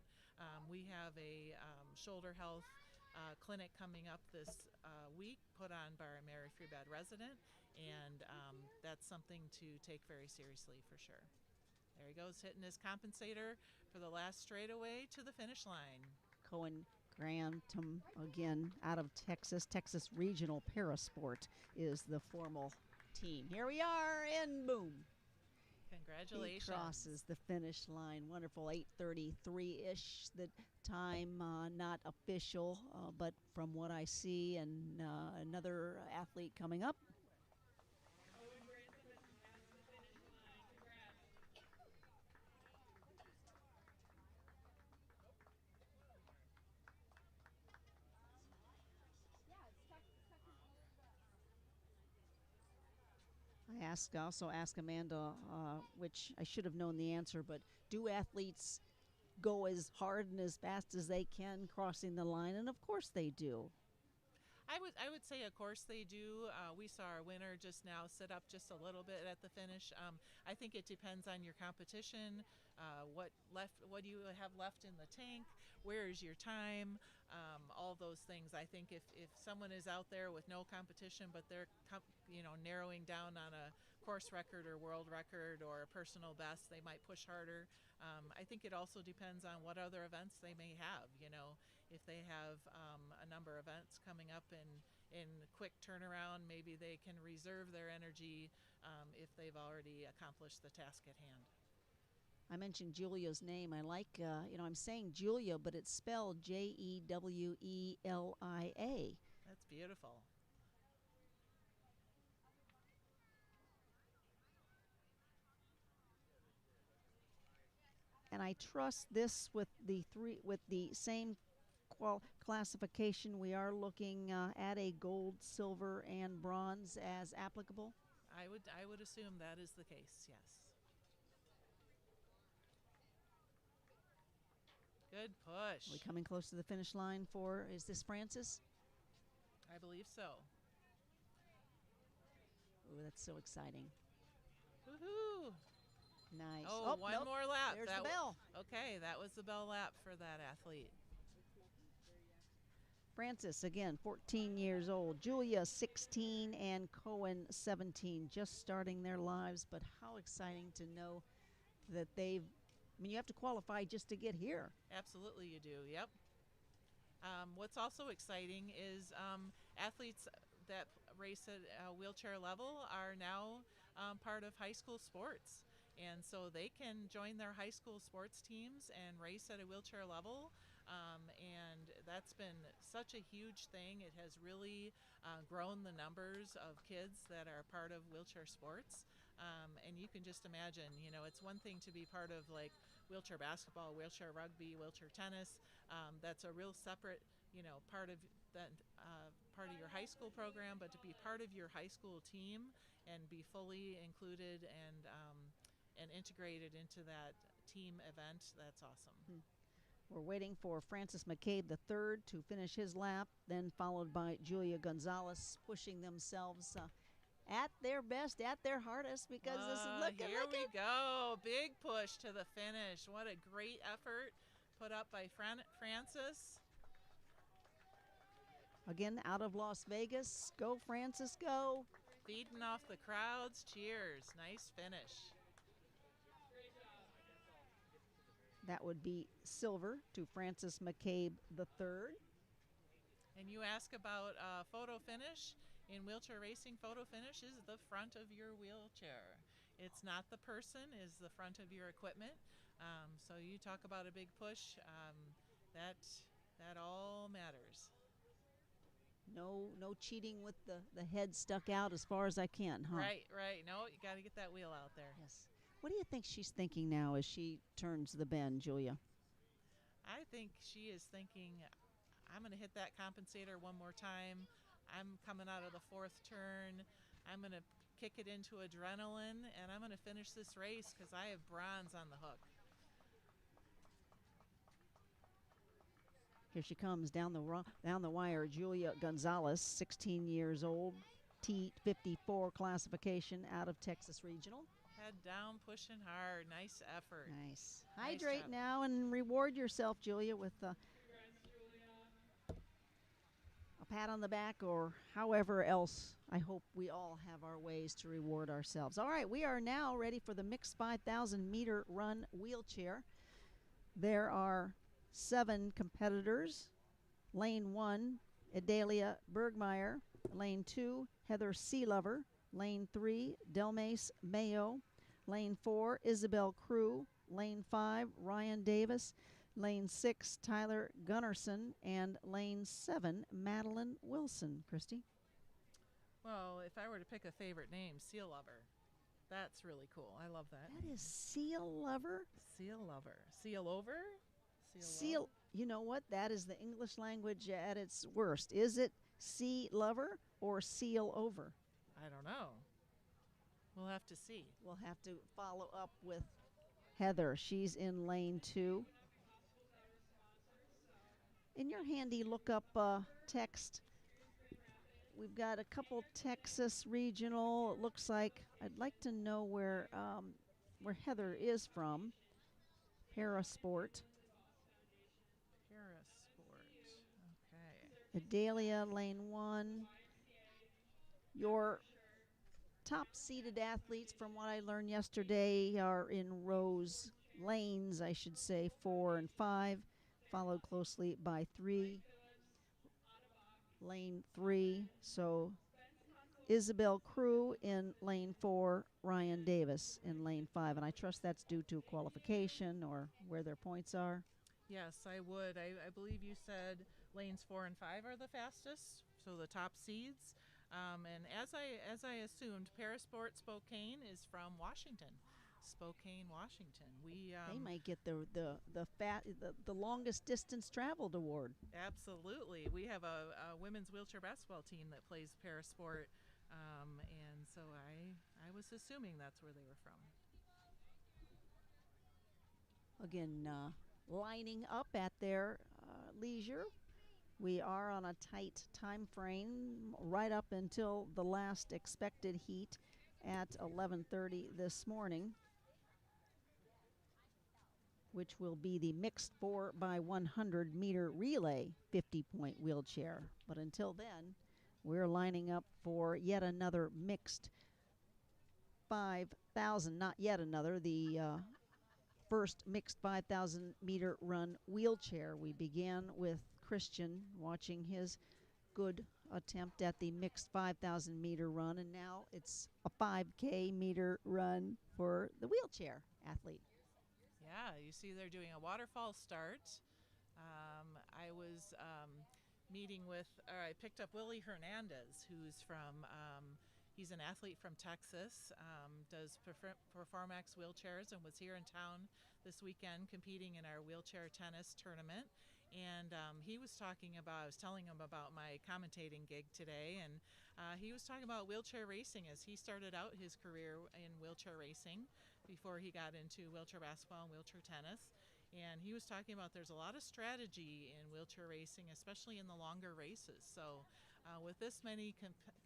We have a shoulder health clinic coming up this week, put on by our Mary Free Bed resident, and that's something to take very seriously for sure. There he goes, hitting his compensator for the last straightaway to the finish line. Cohen Grantham, again, out of Texas. Texas Regional Parasport is the formal team. Here we are, and boom. Congratulations. He crosses the finish line. Wonderful, 8:33-ish. The time not official, but from what I see, and another athlete coming up. Owen Grantham has passed the finish line. Congrats. I also ask Amanda, which I should have known the answer, but do athletes go as hard and as fast as they can crossing the line? And of course they do. I would say, of course, they do. We saw our winner just now sit up just a little bit at the finish. I think it depends on your competition, what do you have left in the tank, where is your time, all those things. I think if someone is out there with no competition, but they're narrowing down on a course record or world record or a personal best, they might push harder. I think it also depends on what other events they may have. If they have a number of events coming up in quick turnaround, maybe they can reserve their energy if they've already accomplished the task at hand. I mentioned Julia's name. I like, I'm saying Julia, but it's spelled Jewelia. That's beautiful. And I trust this with the same classification. We are looking at a gold, silver, and bronze as applicable. I would assume that is the case. Yes. Good push. Are we coming close to the finish line for? Is this Francis? I believe so. Oh, that's so exciting. Woohoo! Nice. Oh, Oh, one nope. more lap. There's the bell. Okay, that was the bell lap for that athlete. Francis, again, 14 years old. Julia, 16, and Cohen, 17, just starting their lives. But how exciting to know that you have to qualify just to get here. Absolutely, you do. Yep. What's also exciting is athletes that race at a wheelchair level are now part of high school sports. And so they can join their high school sports teams and race at a wheelchair level. And that's been such a huge thing. It has really grown the numbers of kids that are part of wheelchair sports. And you can just imagine, it's one thing to be part of like wheelchair basketball, wheelchair rugby, wheelchair tennis. That's a real separate, part of that part of your high school program. But to be part of your high school team and be fully included and integrated into that team event, that's awesome. We're waiting for Francis McCabe III to finish his lap, then followed by Julia Gonzalez pushing themselves at their best, at their hardest, because this is looking here like we go. Big push to the finish. What a great effort put up by Francis. Again, out of Las Vegas. Go, Francis, go. Feeding off the crowds. Cheers. Nice finish. That would be silver to Francis McCabe III. And you ask about photo finish. In wheelchair racing, photo finish is the front of your wheelchair. It's not the person, is the front of your equipment. So you talk about a big push. That all matters. No cheating with the head stuck out as far as I can, huh? Right. No, you got to get that wheel out there. Yes. What do you think she's thinking now as she turns the bend, Julia? I think she is thinking, I'm going to hit that compensator one more time. I'm coming out of the fourth turn. I'm going to kick it into adrenaline, and I'm going to finish this race because I have bronze on the hook. Here she comes down the wire. Julia Gonzalez, 16 years old, T54 classification out of Texas Regional. Head down, pushing hard. Nice effort. Nice. Hydrate now and reward yourself, Julia, with a pat on the back or however else. I hope we all have our ways to reward ourselves. All right, we are now ready for the mixed 5,000 meter run wheelchair. There are 7 competitors. Lane 1, Adalia Bergmeyer. Lane 2, Heather Sealover. Lane 3, Delmace Mayo. Lane 4, Isabel Crew. Lane 5, Ryan Davis. Lane 6, Tyler Gunnarsson. And Lane 7, Madeline Wilson. Christy? Well, if I were to pick a favorite name, Seal Lover. That's really cool. I love that. That is Seal Lover? Seal Lover. Seal over? Seal. You know what? That is the English language at its worst. Is it sea lover or seal over? I don't know. We'll have to see. We'll have to follow up with Heather. She's in lane 2. In your handy look-up text, we've got a couple Texas regional. It looks like I'd like to know where Heather is from. Parasport. Okay. Adalia, lane 1. Your top-seeded athletes, from what I learned yesterday, are in lanes, I should say, 4 and 5, followed closely by 3. Lane 3, so Isabel Crew in lane 4, Ryan Davis in lane 5. And I trust that's due to qualification or where their points are. Yes, I would. I believe you said lanes 4 and 5 are the fastest, so the top seeds. And as I assumed, Parasport Spokane is from Washington. Spokane, Washington. They might get the longest distance traveled award. Absolutely. We have a women's wheelchair basketball team that plays Parasport, and so I was assuming that's where they were from. Again, lining up at their leisure. We are on a tight time frame right up until the last expected heat at 11:30 this morning. which will be the mixed 4 by 100 meter relay 50-point wheelchair. But until then, we're lining up for yet another mixed 5,000, not yet another, the first mixed 5,000 meter run wheelchair. We began with Christian watching his good attempt at the mixed 5,000 meter run, and now it's a 5K meter run for the wheelchair athlete. Yeah, you see they're doing a waterfall start. I was I picked up Willie Hernandez, who's he's an athlete from Texas, does Performax wheelchairs, and was here in town this weekend competing in our wheelchair tennis tournament. And I was telling him about my commentating gig today, and he was talking about wheelchair racing as he started out his career in wheelchair racing before he got into wheelchair basketball and wheelchair tennis. And he was talking about there's a lot of strategy in wheelchair racing, especially in the longer races. So with this many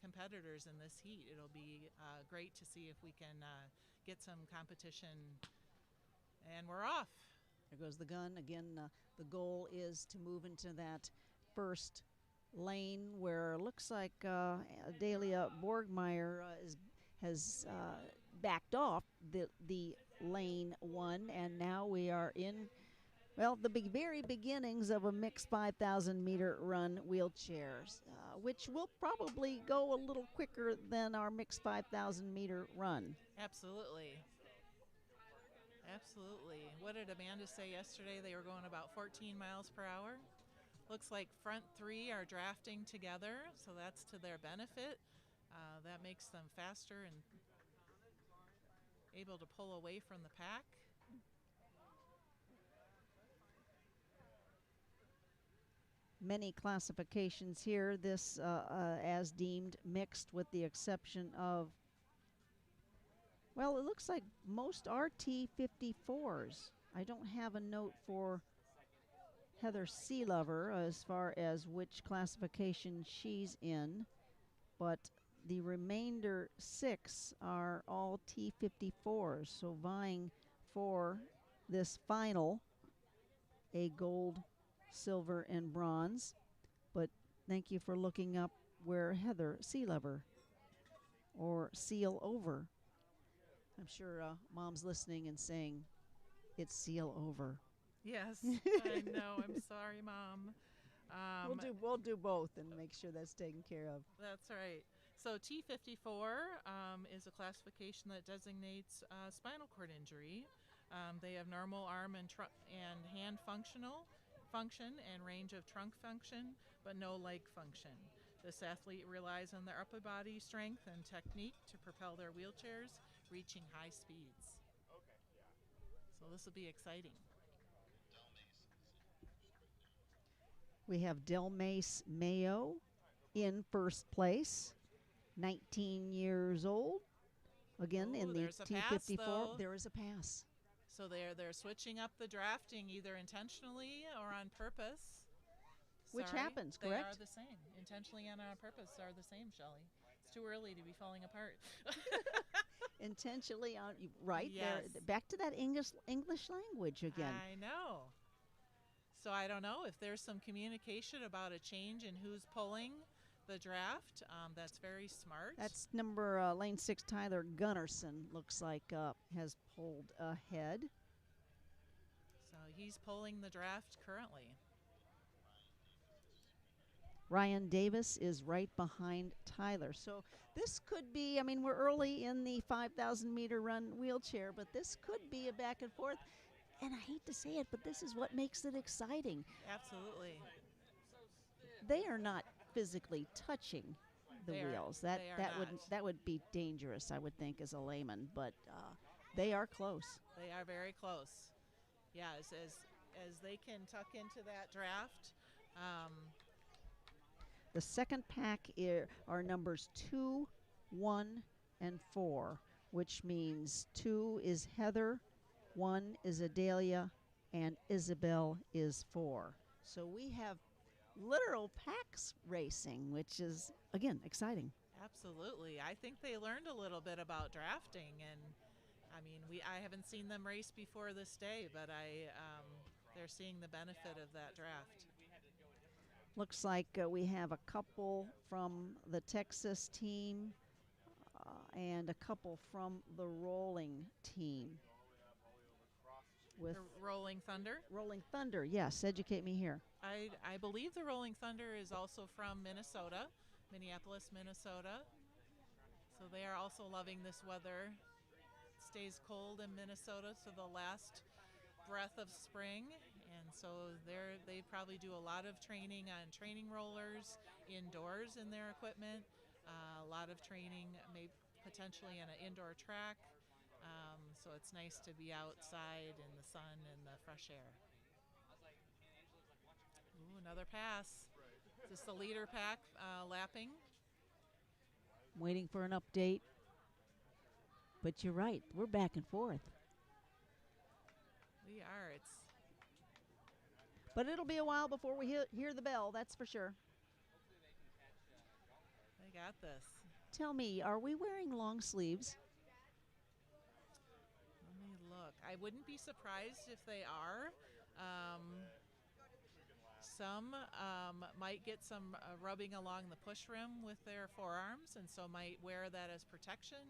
competitors in this heat, it'll be great to see if we can get some competition. And we're off. There goes the gun. Again, the goal is to move into that first lane where it looks like Adalia Borgmeyer has backed off the lane 1, and now we are in, well, the very beginnings of a mixed 5,000 meter run wheelchairs, which will probably go a little quicker than our mixed 5,000 meter run. Absolutely. Absolutely. What did Amanda say yesterday? They were going about 14 miles per hour. Looks like front 3 are drafting together, so that's to their benefit. That makes them faster and able to pull away from the pack. Many classifications here, this as deemed mixed, with the exception of, well, it looks like most are T54s. I don't have a note for Heather Sealover as far as which classification she's in, but the remainder 6 are all T54s, so vying for this final, a gold, silver, and bronze. But thank you for looking up where Heather Sealover or Seal Over. I'm sure Mom's listening and saying, it's Seal Over. Yes, I know. I'm sorry, Mom. We'll do both and make sure that's taken care of. That's right. So T54 is a classification that designates spinal cord injury. They have normal arm and hand function and range of trunk function, but no leg function. This athlete relies on their upper body strength and technique to propel their wheelchairs, reaching high speeds. So this will be exciting. We have Delmace Mayo in first place, 19 years old. Again, in the T54, there is a pass. So they're switching up the drafting either intentionally or on purpose. Which happens, correct? They are the same. Intentionally and on purpose are the same, Shelley. It's too early to be falling apart. Intentionally on, right? Yes. Back to that English language again. I know. So I don't know if there's some communication about a change in who's pulling the draft. That's very smart. That's number lane 6, Tyler Gunnarsson, looks like has pulled ahead. So he's pulling the draft currently. Ryan Davis is right behind Tyler. So this could be, I mean, we're early in the 5,000 meter run wheelchair, but this could be a back and forth. And I hate to say it, but this is what makes it exciting. Absolutely. They are not physically touching the wheels. That would be dangerous, I would think, as a layman. But they are close. They are very close. Yeah, as they can tuck into that draft. The second pack are numbers 2, 1, and 4, which means 2 is Heather, 1 is Adalia, and Isabel is 4. So we have literal packs racing, which is, again, exciting. Absolutely. I think they learned a little bit about drafting, and I mean, I haven't seen them race before this day, but they're seeing the benefit of that draft. Looks like we have a couple from the Texas team and a couple from the rolling team. With the Rolling Thunder. Rolling Thunder, yes. Educate me here. I believe the Rolling Thunder is also from Minnesota, Minneapolis, Minnesota. So they are also loving this weather. It stays cold in Minnesota, so the last breath of spring, and so they probably do a lot of training on training rollers indoors in their equipment, a lot of training maybe potentially in an indoor track, so it's nice to be outside in the sun and the fresh air. Ooh, another pass. Is this the leader pack lapping? Waiting for an update. But you're right, we're back and forth. We are. But it'll be a while before we hear the bell, that's for sure. They got this. Tell me, are we wearing long sleeves? Let me look. I wouldn't be surprised if they are. Some might get some rubbing along the push rim with their forearms, and so might wear that as protection.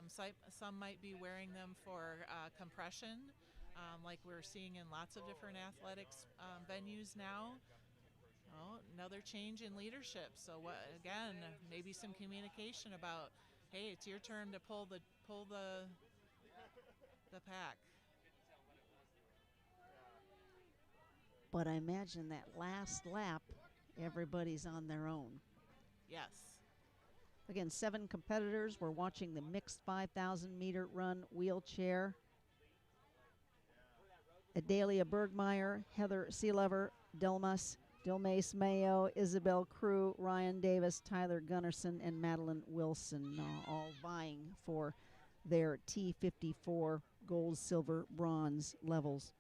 Some might be wearing them for compression, like we're seeing in lots of different athletics venues now. Oh, another change in leadership. So again, maybe some communication about, hey, it's your turn to pull the pack. But I imagine that last lap, everybody's on their own. Yes. Again, 7 competitors. We're watching the mixed 5,000-meter run wheelchair. Adalia Bergmeyer, Heather Seelover, Dilmace Mayo, Isabel Crew, Ryan Davis, Tyler Gunnarsson, and Madeline Wilson, all vying for their T54 gold, silver, bronze levels.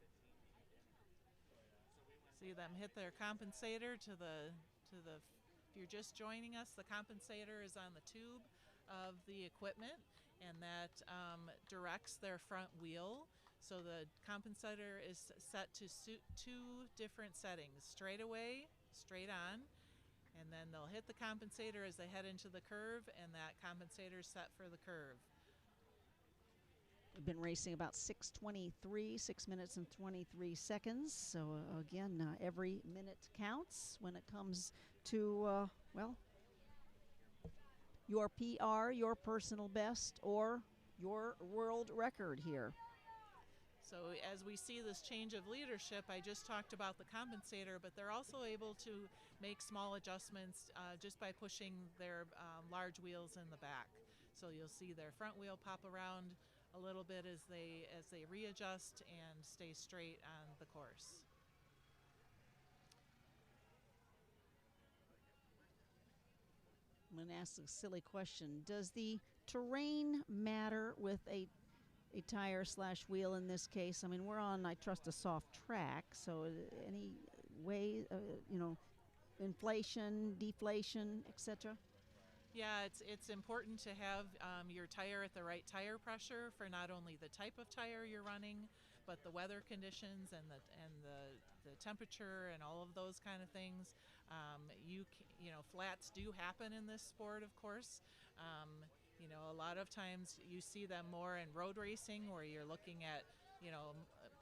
See them hit their compensator to the. If you're just joining us, the compensator is on the tube of the equipment, and that directs their front wheel. So the compensator is set to suit 2 different settings: straight away, straight on, and then they'll hit the compensator as they head into the curve, and that compensator is set for the curve. We've been racing about 6:23, 6 minutes and 23 seconds. So again, every minute counts when it comes to, well, your PR, your personal best, or your world record here. So as we see this change of leadership, I just talked about the compensator, but they're also able to make small adjustments just by pushing their large wheels in the back. So you'll see their front wheel pop around a little bit as they readjust and stay straight on the course. I'm going to ask a silly question. Does the terrain matter with a tire / wheel in this case? I mean, we're on, I trust, a soft track, so any way, inflation, deflation, etc.? Yeah, it's important to have your tire at the right tire pressure for not only the type of tire you're running, but the weather conditions and the temperature and all of those kind of things. Flats do happen in this sport, of course. A lot of times you see them more in road racing where you're looking at,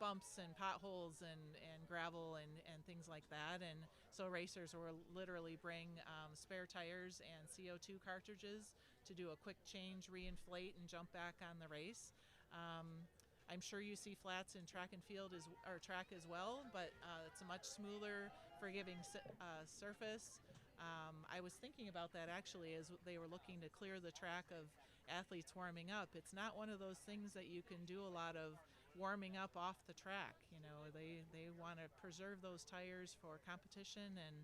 bumps and potholes and gravel and things like that. And so racers will literally bring spare tires and CO2 cartridges to do a quick change, reinflate, and jump back on the race. I'm sure you see flats in track and field or track as well, but it's a much smoother, forgiving surface. I was thinking about that actually as they were looking to clear the track of athletes warming up. It's not one of those things that you can do a lot of warming up off the track. They want to preserve those tires for competition and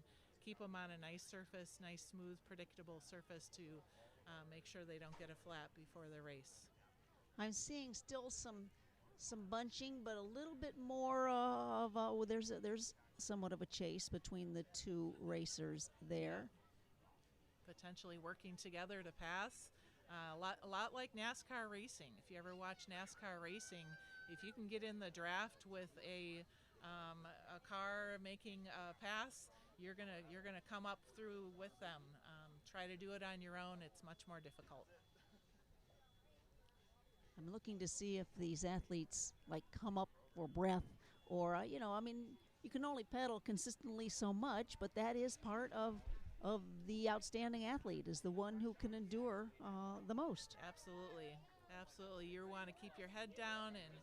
keep them on a nice surface, nice, smooth, predictable surface to make sure they don't get a flat before the race. I'm seeing still some bunching, but a little bit more of there's somewhat of a chase between the 2 racers there. Potentially working together to pass. A lot like NASCAR racing. If you ever watch NASCAR racing, if you can get in the draft with a car making a pass, you're gonna come up through with them. Try to do it on your own; it's much more difficult. I'm looking to see if these athletes like come up for breath, or I mean, you can only pedal consistently so much, but that is part of the outstanding athlete is the one who can endure the most. Absolutely, absolutely. You want to keep your head down and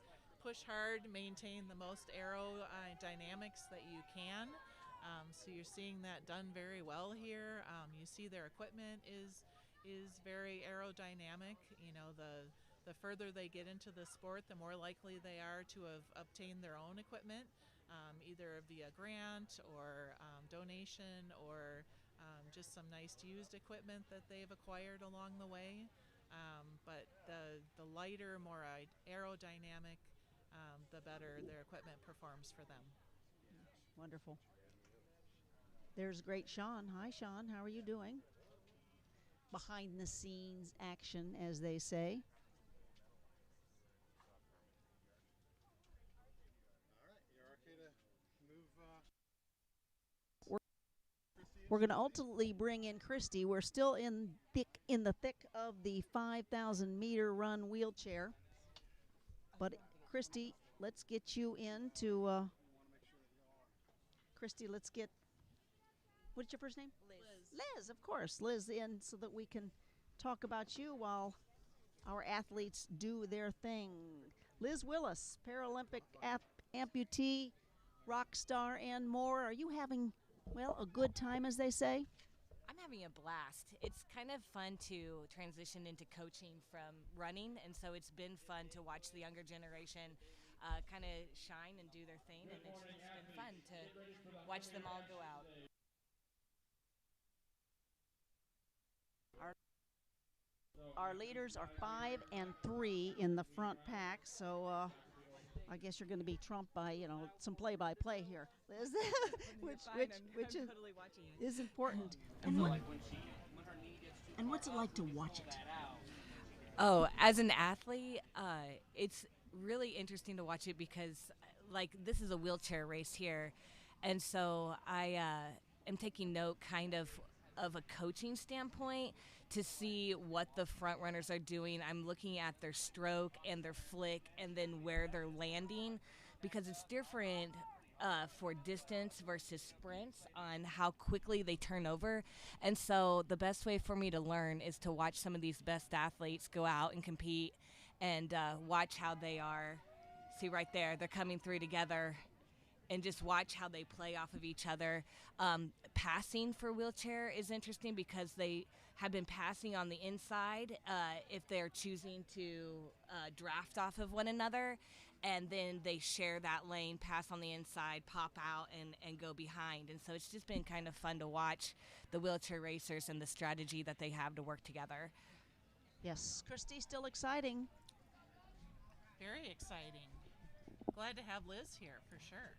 push hard, maintain the most aerodynamics that you can. So you're seeing that done very well here. You see their equipment is very aerodynamic. The further they get into the sport, the more likely they are to have obtained their own equipment, either via grant or donation or just some nice used equipment that they've acquired along the way. But the lighter, more aerodynamic, the better their equipment performs for them. Wonderful. There's great Sean. Hi, Sean. How are you doing? Behind the scenes action, as they say. All right, you're okay to move. We're going to ultimately bring in Christy. We're still in the thick of the 5,000-meter run wheelchair. But Christy, let's get you into Christy, let's get, what's your first name? Liz, of course. Liz in so that we can talk about you while our athletes do their thing. Liz Willis, Paralympic amputee, rock star, and more. Are you having, well, a good time, as they say? I'm having a blast. It's kind of fun to transition into coaching from running, and so it's been fun to watch the younger generation kind of shine and do their thing, and it's just been fun to watch them all go out. Our leaders are 5 and 3 in the front pack, so I guess you're going to be trumped by some play-by-play here, Liz, which is totally watching it. is important. And what's it like to watch it? Oh, as an athlete, it's really interesting to watch it because, like, this is a wheelchair race here, and so I am taking note kind of a coaching standpoint to see what the front runners are doing. I'm looking at their stroke and their flick and then where they're landing, because it's different for distance versus sprints on how quickly they turn over. And so the best way for me to learn is to watch some of these best athletes go out and compete and watch how they are. See right there, they're coming through together, and just watch how they play off of each other. Passing for wheelchair is interesting because they have been passing on the inside if they're choosing to draft off of one another, and then they share that lane, pass on the inside, pop out, and go behind. And so it's just been kind of fun to watch the wheelchair racers and the strategy that they have to work together. Yes, Christy, still exciting. Very exciting. Glad to have Liz here for sure.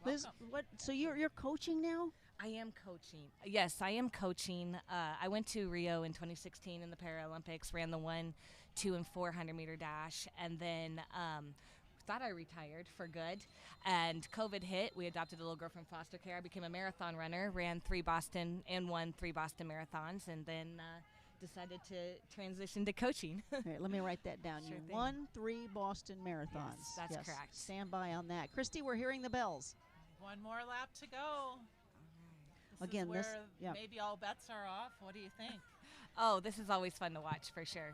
Liz, Welcome. so you're coaching now? I am coaching. Yes, I am coaching. I went to Rio in 2016 in the Paralympics, ran the 1, 2, and 400 meter dash, and then thought I retired for good. And COVID hit. We adopted a little girl from foster care. I became a marathon runner, ran 3 Boston and won 3 Boston marathons, and then decided to transition to coaching. All right, let me write that down. Sure You thing. won 3 Boston marathons. Yes, that's correct. Stand by on that. Christy, we're hearing the bells. One more lap to go. This Again, is where yeah. maybe all bets are off. What do you think? Oh, this is always fun to watch for sure.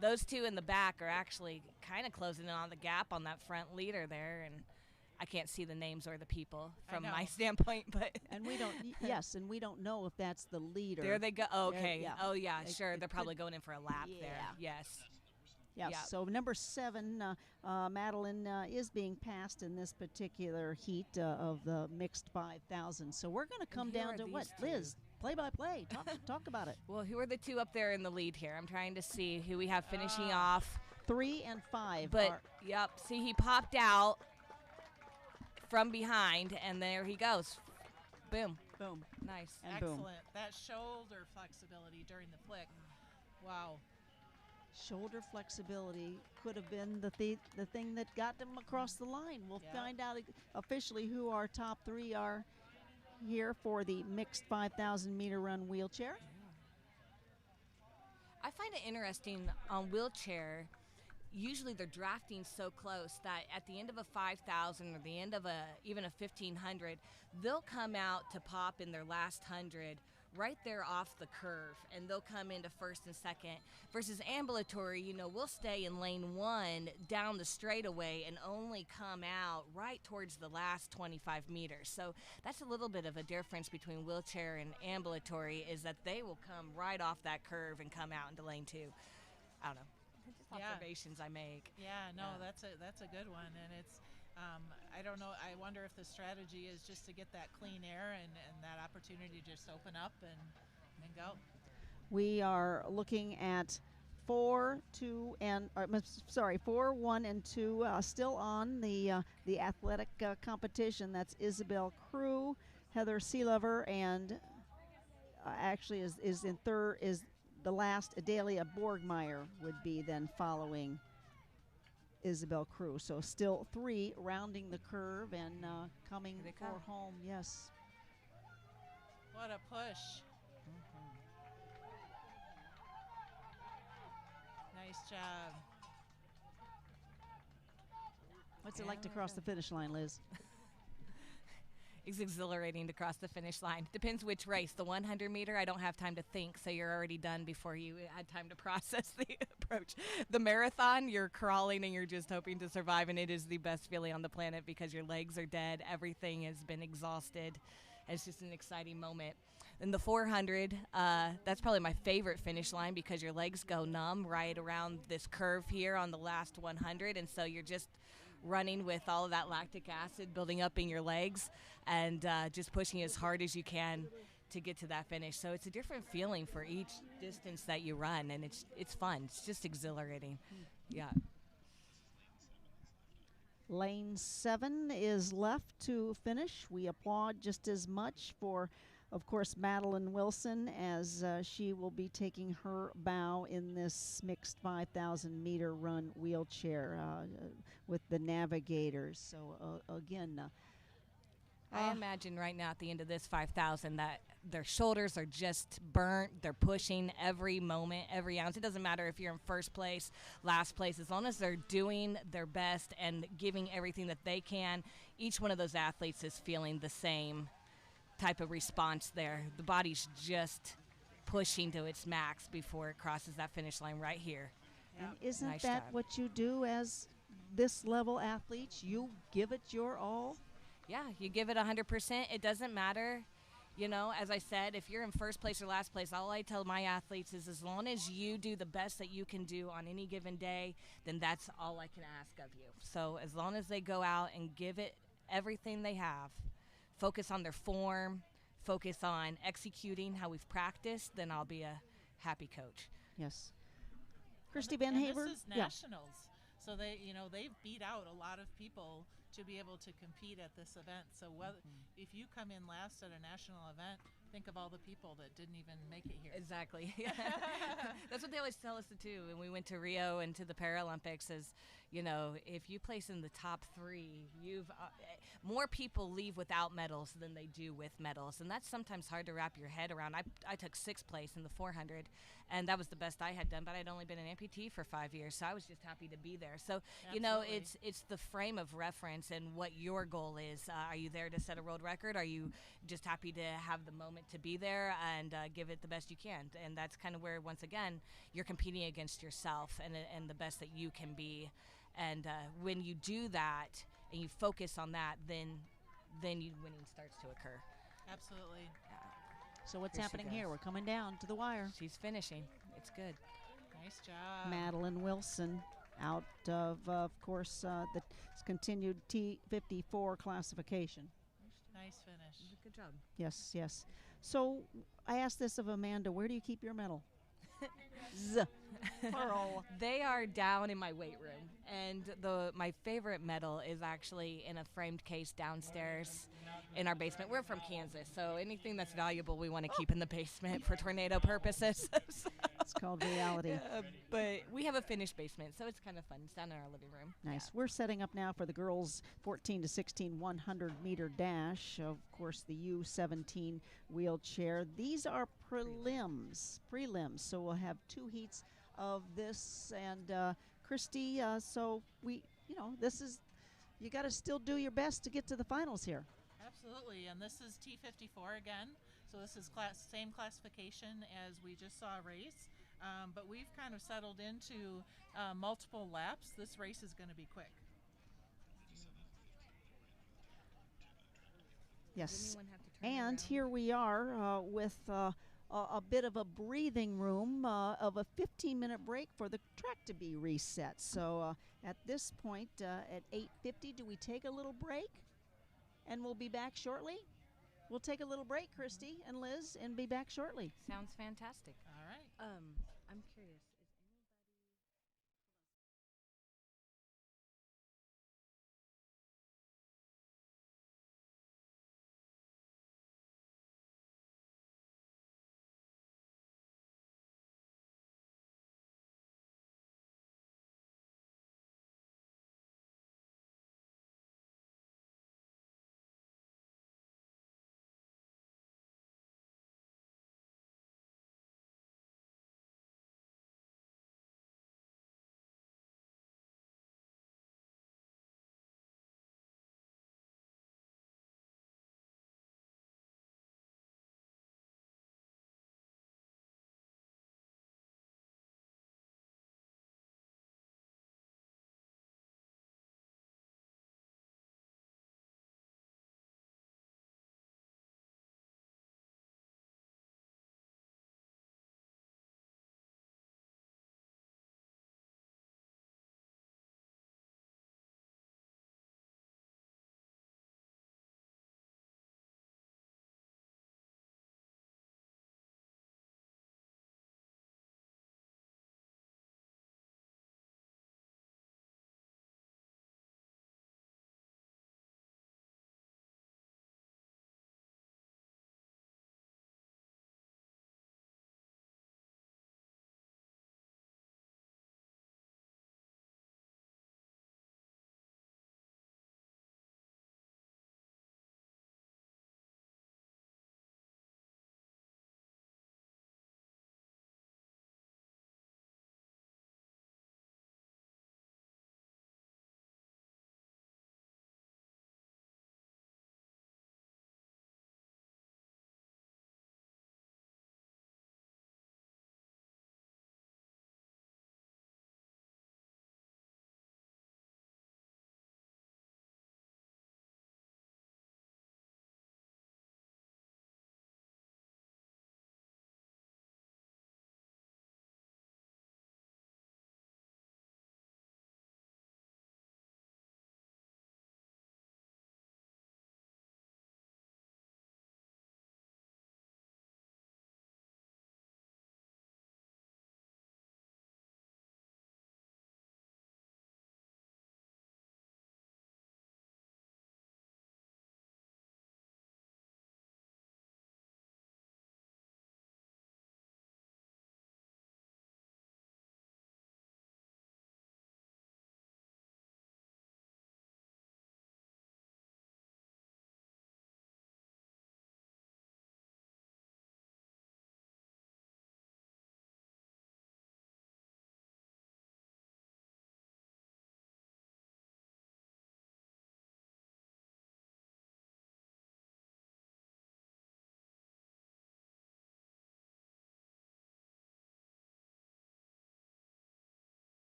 Those two in the back are actually kind of closing in on the gap on that front leader there, and I can't see the names or the people from my standpoint, but And we don't. Yes, and we don't know if that's the leader. there they go. Okay. yeah. Oh yeah, It- sure. it They're probably could- going in for a lap Yeah. there. Yes. Yes. Yeah. So number 7, Madeline, is being passed in this particular heat of the mixed 5,000. So we're going to come who down are to what, these two? Liz? Play by play. Talk about it. Well, who are the two up there in the lead here? I'm trying to see who we have finishing off. 3 and 5. But are, yep, see he popped out from behind, and there he goes. Boom. boom. Nice. And boom. Excellent. That shoulder flexibility during the flick Wow. Shoulder flexibility could have been the thing that got them across the line. We'll Yeah. find out officially who our top three are here for the mixed 5,000 meter run wheelchair. I find it interesting on wheelchair. Usually they're drafting so close that at the end of a 5,000 or the end of even a 1,500, they'll come out to pop in their last 100 right there off the curve, and they'll come into first and second. Versus ambulatory, we'll stay in lane 1 down the straightaway and only come out right towards the last 25 meters. So that's a little bit of a difference between wheelchair and ambulatory, is that they will come right off that curve and come out into lane 2. I don't know. Just Yeah. observations I make. Yeah, no, Yeah. that's a good one, and it's I don't know. I wonder if the strategy is just to get that clean air and that opportunity to just open up and go. We are looking at 4, 2, and 4, 1, and 2 still on the athletic competition. That's Isabel Crew, Heather Seelover, and actually is in third is the last. Adalia Borgmeyer would be then following Isabel Crew. So still 3 rounding the curve and coming Here they for come. home. Yes. What a push! Nice job. What's it like to cross the finish line, Liz? It's exhilarating to cross the finish line. Depends which race. The 100 meter, I don't have time to think, so you're already done before you had time to process the approach. The marathon, you're crawling and you're just hoping to survive, and it is the best feeling on the planet because your legs are dead. Everything has been exhausted. It's just an exciting moment. And the 400, that's probably my favorite finish line because your legs go numb right around this curve here on the last 100, and so you're just running with all of that lactic acid building up in your legs and just pushing as hard as you can to get to that finish. So it's a different feeling for each distance that you run, and it's fun. It's just exhilarating. Yeah. Lane 7 is left to finish. We applaud just as much for, of course, Madeline Wilson, as she will be taking her bow in this mixed 5,000 meter run wheelchair with the navigators. So again, I imagine right now at the end of this 5,000 that their shoulders are just burnt. They're pushing every moment, every ounce. It doesn't matter if you're in first place, last place, as long as they're doing their best and giving everything that they can. Each one of those athletes is feeling the same type of response there. The body's just pushing to its max before it crosses that finish line right here. and isn't Nice that job. what you do as this level athletes? You give it your all? Yeah, you give it 100%. It doesn't matter. As I said, if you're in first place or last place, all I tell my athletes is as long as you do the best that you can do on any given day, then that's all I can ask of you. So as long as they go out and give it everything they have, focus on their form, focus on executing how we've practiced, then I'll be a happy coach. Yes. Christy Van And Haver? this is nationals, so they've beat out a lot of people to be able to compete at this event. So if you come in last at a national event, think of all the people that didn't even make it here. Exactly. That's what they always tell us to do when we went to Rio and to the Paralympics is, if you place in the top 3, you've more people leave without medals than they do with medals. And that's sometimes hard to wrap your head around. I took 6th place in the 400, and that was the best I had done, but I'd only been an amputee for 5 years, so I was just happy to be there. So, Absolutely. it's the frame of reference and what your goal is. Are you there to set a world record? Are you just happy to have the moment to be there and give it the best you can? And that's kind of where, once again, you're competing against yourself and the best that you can be. And when you do that and you focus on that, then winning starts to occur. Absolutely. So what's Here she happening here? goes. We're coming down to the wire. She's finishing. It's good. Nice job. Madeline Wilson out of course, the continued T54 classification. Nice finish. Good job. Yes, yes. So I asked this of Amanda, where do you keep your medal? Z. Pearl. They are down in my weight room, and my favorite medal is actually in a framed case downstairs in our basement. We're from Kansas, so anything that's valuable we want to keep in the basement for tornado purposes. So It's called reality. But we have a finished basement, so it's kind of fun. It's down in our living room. Nice. We're setting up now for the girls' 14 to 16 100-meter dash. Of course, the U17 wheelchair. These are prelims. Prelims. So we'll have 2 heats of this. And Christy, so this is, you got to still do your best to get to the finals here. Absolutely, and this is T54 again. So this is same classification as we just saw race, but we've kind of settled into multiple laps. This race is going to be quick. Yes, and here we are with a bit of a breathing room of a 15-minute break for the track to be reset. So at this point, at 8:50, do we take a little break? And we'll be back shortly. We'll take a little break, Christy and Liz, and be back shortly. Sounds fantastic. All right. I'm curious.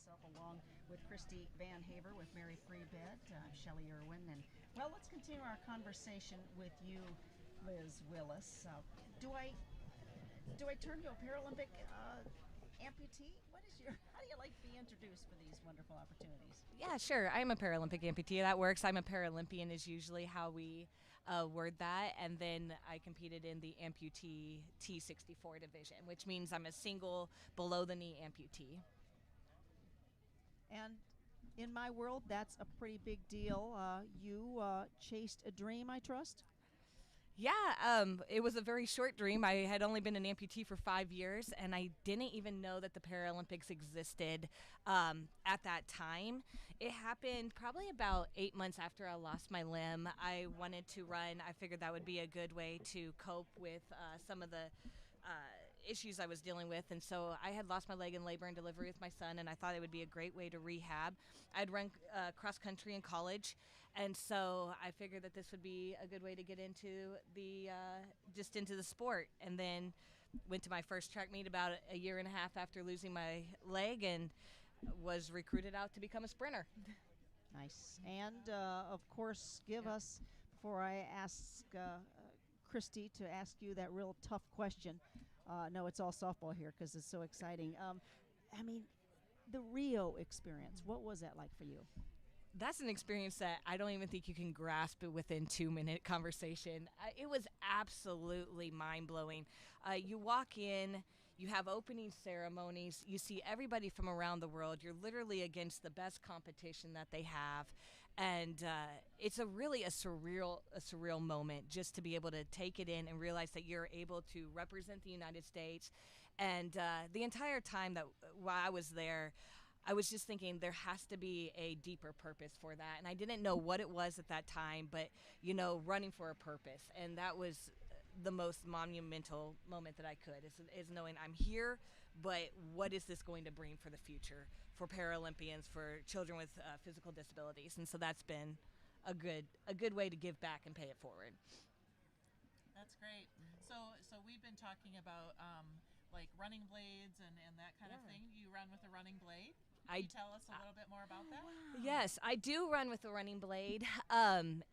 myself along with Christy Van Haver with Mary Freebed, Shelley Irwin, and well, let's continue our conversation with you, Liz Willis. Do I turn to a Paralympic amputee? How do you like to be introduced for these wonderful opportunities? Yeah, sure. I'm a Paralympic amputee. That works. I'm a Paralympian is usually how we word that. And then I competed in the amputee T64 division, which means I'm a single below the knee amputee. And in my world, that's a pretty big deal. You chased a dream, I trust? Yeah, it was a very short dream. I had only been an amputee for 5 years, and I didn't even know that the Paralympics existed at that time. It happened probably about 8 months after I lost my limb. I wanted to run. I figured that would be a good way to cope with some of the issues I was dealing with, and so I had lost my leg in labor and delivery with my son, and I thought it would be a great way to rehab. I'd run cross country in college, and so I figured that this would be a good way to get into the into the sport. And then went to my first track meet about a year and a half after losing my leg, and was recruited out to become a sprinter. Nice. And of course, give us, before I ask Christy to ask you that real tough question. No, it's all softball here because it's so exciting. I mean, the Rio experience, what was that like for you? That's an experience that I don't even think you can grasp it within 2-minute conversation. It was absolutely mind-blowing. You walk in, you have opening ceremonies, you see everybody from around the world. You're literally against the best competition that they have. And it's really a surreal moment just to be able to take it in and realize that you're able to represent the United States. And the entire time that while I was there, I was just thinking there has to be a deeper purpose for that. And I didn't know what it was at that time, but, running for a purpose. And that was the most monumental moment that I could, is knowing I'm here, but what is this going to bring for the future, for Paralympians, for children with physical disabilities? And so that's been a good way to give back and pay it forward. That's great. So we've been talking about like running blades and that kind of thing. You run with a running blade? Can you tell us a little bit more about that? Yes, I do run with a running blade.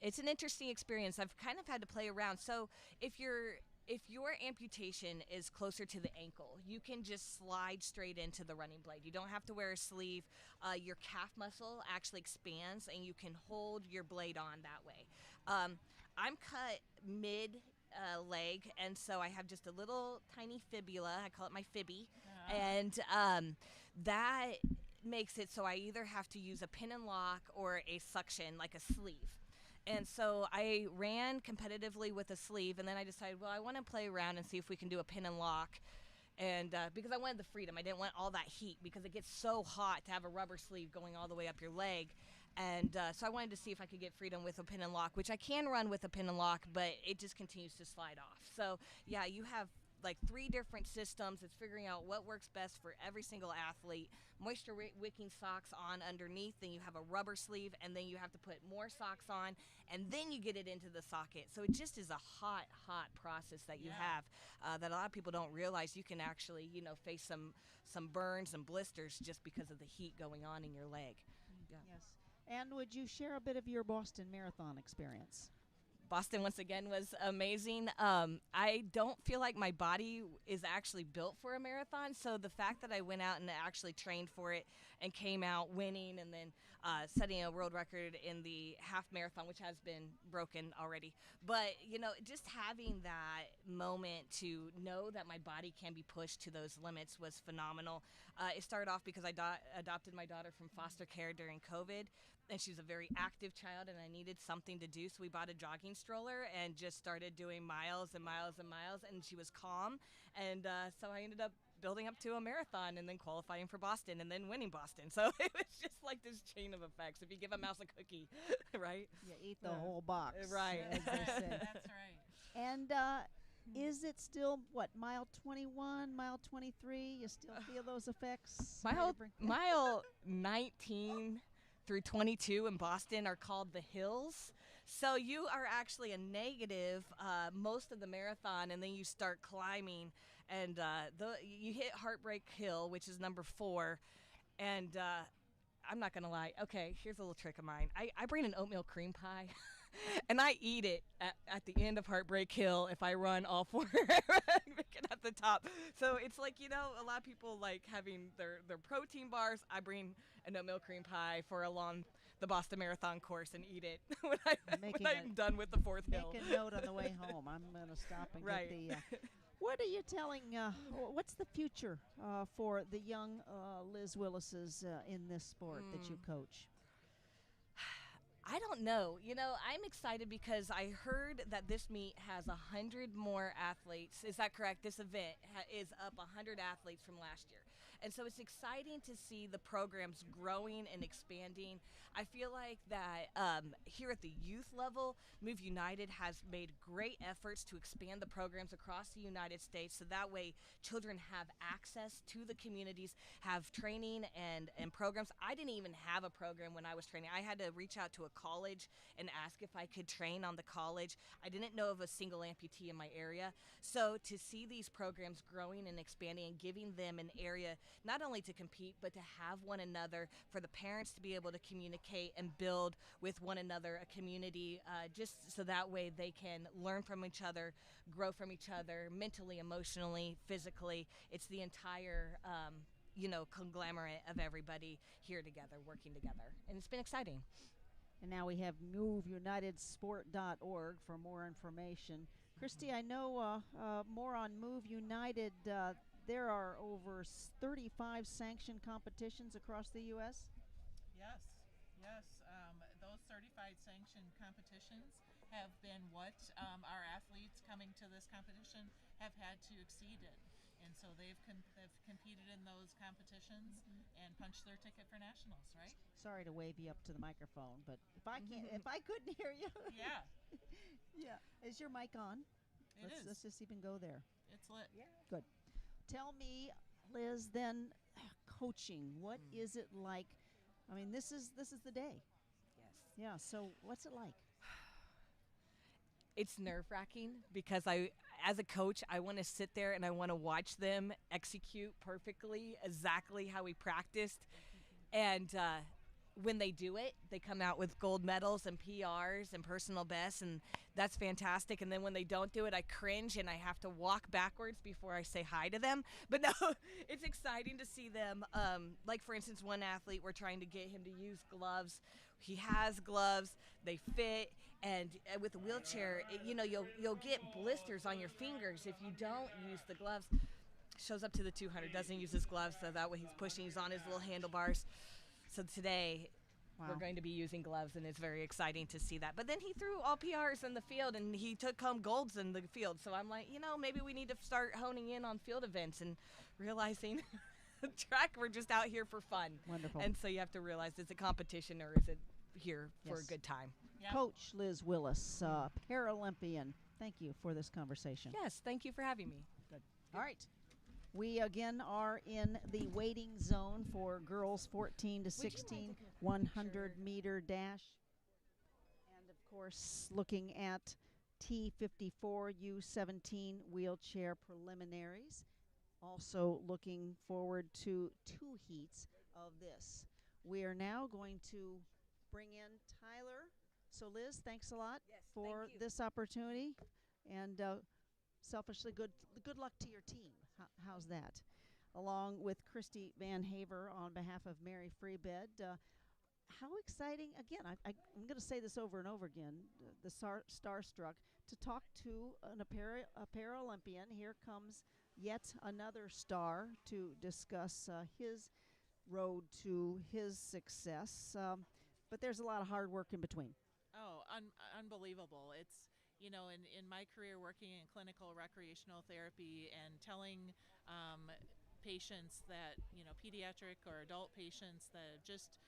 It's an interesting experience. I've kind of had to play around. So if your amputation is closer to the ankle, you can just slide straight into the running blade. You don't have to wear a sleeve. Your calf muscle actually expands, and you can hold your blade on that way. I'm cut mid leg, and so I have just a little tiny fibula. I call it my fibby, and that makes it so I either have to use a pin and lock or a suction, like a sleeve. And so I ran competitively with a sleeve, and then I decided, well, I want to play around and see if we can do a pin and lock. And because I wanted the freedom, I didn't want all that heat because it gets so hot to have a rubber sleeve going all the way up your leg. And so I wanted to see if I could get freedom with a pin and lock, which I can run with a pin and lock, but it just continues to slide off. So yeah, you have like 3 different systems. It's figuring out what works best for every single athlete. Moisture wicking socks on underneath, then you have a rubber sleeve, and then you have to put more socks on, and then you get it into the socket. So it just is a hot process that you have that a lot of people don't realize. You can actually, face some burns and blisters just because of the heat going on in your leg. Yeah. Yes. And would you share a bit of your Boston Marathon experience? Boston, once again, was amazing. I don't feel like my body is actually built for a marathon, so the fact that I went out and actually trained for it and came out winning and then setting a world record in the half marathon, which has been broken already. But, just having that moment to know that my body can be pushed to those limits was phenomenal. It started off because I adopted my daughter from foster care during COVID, and she was a very active child, and I needed something to do, so we bought a jogging stroller and just started doing miles and miles and miles, and she was calm, and so I ended up building up to a marathon and then qualifying for Boston and then winning Boston. So it was just like this chain of effects. If you give a mouse a cookie, right? You eat the whole box. Right. As they say. That's right. And is it still, mile 21, mile 23? You still feel those effects? Mile 19 through 22 in Boston are called the hills. So you are actually a negative most of the marathon, and then you start climbing, and you hit Heartbreak Hill, which is number 4, And I'm not gonna lie. Okay, here's a little trick of mine. I bring an oatmeal cream pie, and I eat it at the end of Heartbreak Hill if I run all four, make it at the top. So it's like, a lot of people like having their protein bars. I bring an oatmeal cream pie for along the Boston Marathon course and eat it when I'm done with the fourth hill. Make a note on the way home. I'm going to stop and Right. get the. What are you telling? What's the future for the young Liz Willises in this sport that you coach? I don't know. I'm excited because I heard that this meet has 100 more athletes. Is that correct? This event is up 100 athletes from last year. And so it's exciting to see the programs growing and expanding. I feel like that here at the youth level, Move United has made great efforts to expand the programs across the United States so that way children have access to the communities, have training and programs. I didn't even have a program when I was training. I had to reach out to a college and ask if I could train on the college. I didn't know of a single amputee in my area. So to see these programs growing and expanding and giving them an area not only to compete but to have one another, for the parents to be able to communicate and build with one another a community, just so that way they can learn from each other, grow from each other mentally, emotionally, physically. It's the entire conglomerate of everybody here together, working together. And it's been exciting. And now we have moveunitedsport.org for more information. Christy, I know more on Move United. There are over 35 sanctioned competitions across the U.S. Yes, yes. Those certified sanctioned competitions have been what our athletes coming to this competition have had to exceed in. And so they've competed in those competitions and punched their ticket for nationals, right? Sorry to wave you up to the microphone, but if I couldn't hear you. Yeah. Yeah. Is your mic on? It is. Let's just even go there. It's lit. Yeah. Good. Tell me, Liz, then coaching. What is it like? I mean, this is the day. Yes. Yeah. So what's it like? It's nerve-wracking because as a coach, I want to sit there and I want to watch them execute perfectly, exactly how we practiced. And when they do it, they come out with gold medals and PRs and personal bests, and that's fantastic. And then when they don't do it, I cringe and I have to walk backwards before I say hi to them. But no, it's exciting to see them. Like, for instance, one athlete, we're trying to get him to use gloves. He has gloves, they fit, and with a wheelchair, you'll get blisters on your fingers if you don't use the gloves. Shows up to the 200, doesn't use his gloves, so that way he's pushing, he's on his little handlebars. So today, we're going to be using gloves, and it's very exciting to see that. But then he threw all PRs in the field, and he took home golds in the field. So I'm like, maybe we need to start honing in on field events and realizing track, we're just out here for fun. Wonderful. And so you have to realize, is it competition or is it here for a good time? Yeah. Coach Liz Willis, Paralympian. Thank you for this conversation. Yes, thank you for having me. Good. All right. We again are in the waiting zone for girls 14 to 16 100-meter dash. And of course, looking at T54 U17 wheelchair preliminaries. Also looking forward to 2 heats of this. We are now going to bring in Tyler. So Liz, thanks a lot for this opportunity. And selfishly, good luck to your team. How's that? Along with Christy Van Haver on behalf of Mary Freebed. How exciting, again, I'm going to say this over and over again, the starstruck, to talk to a Paralympian. Here comes yet another star to discuss his road to his success. But there's a lot of hard work in between. Oh, unbelievable. It's, in my career working in clinical recreational therapy and telling patients that, pediatric or adult patients that have just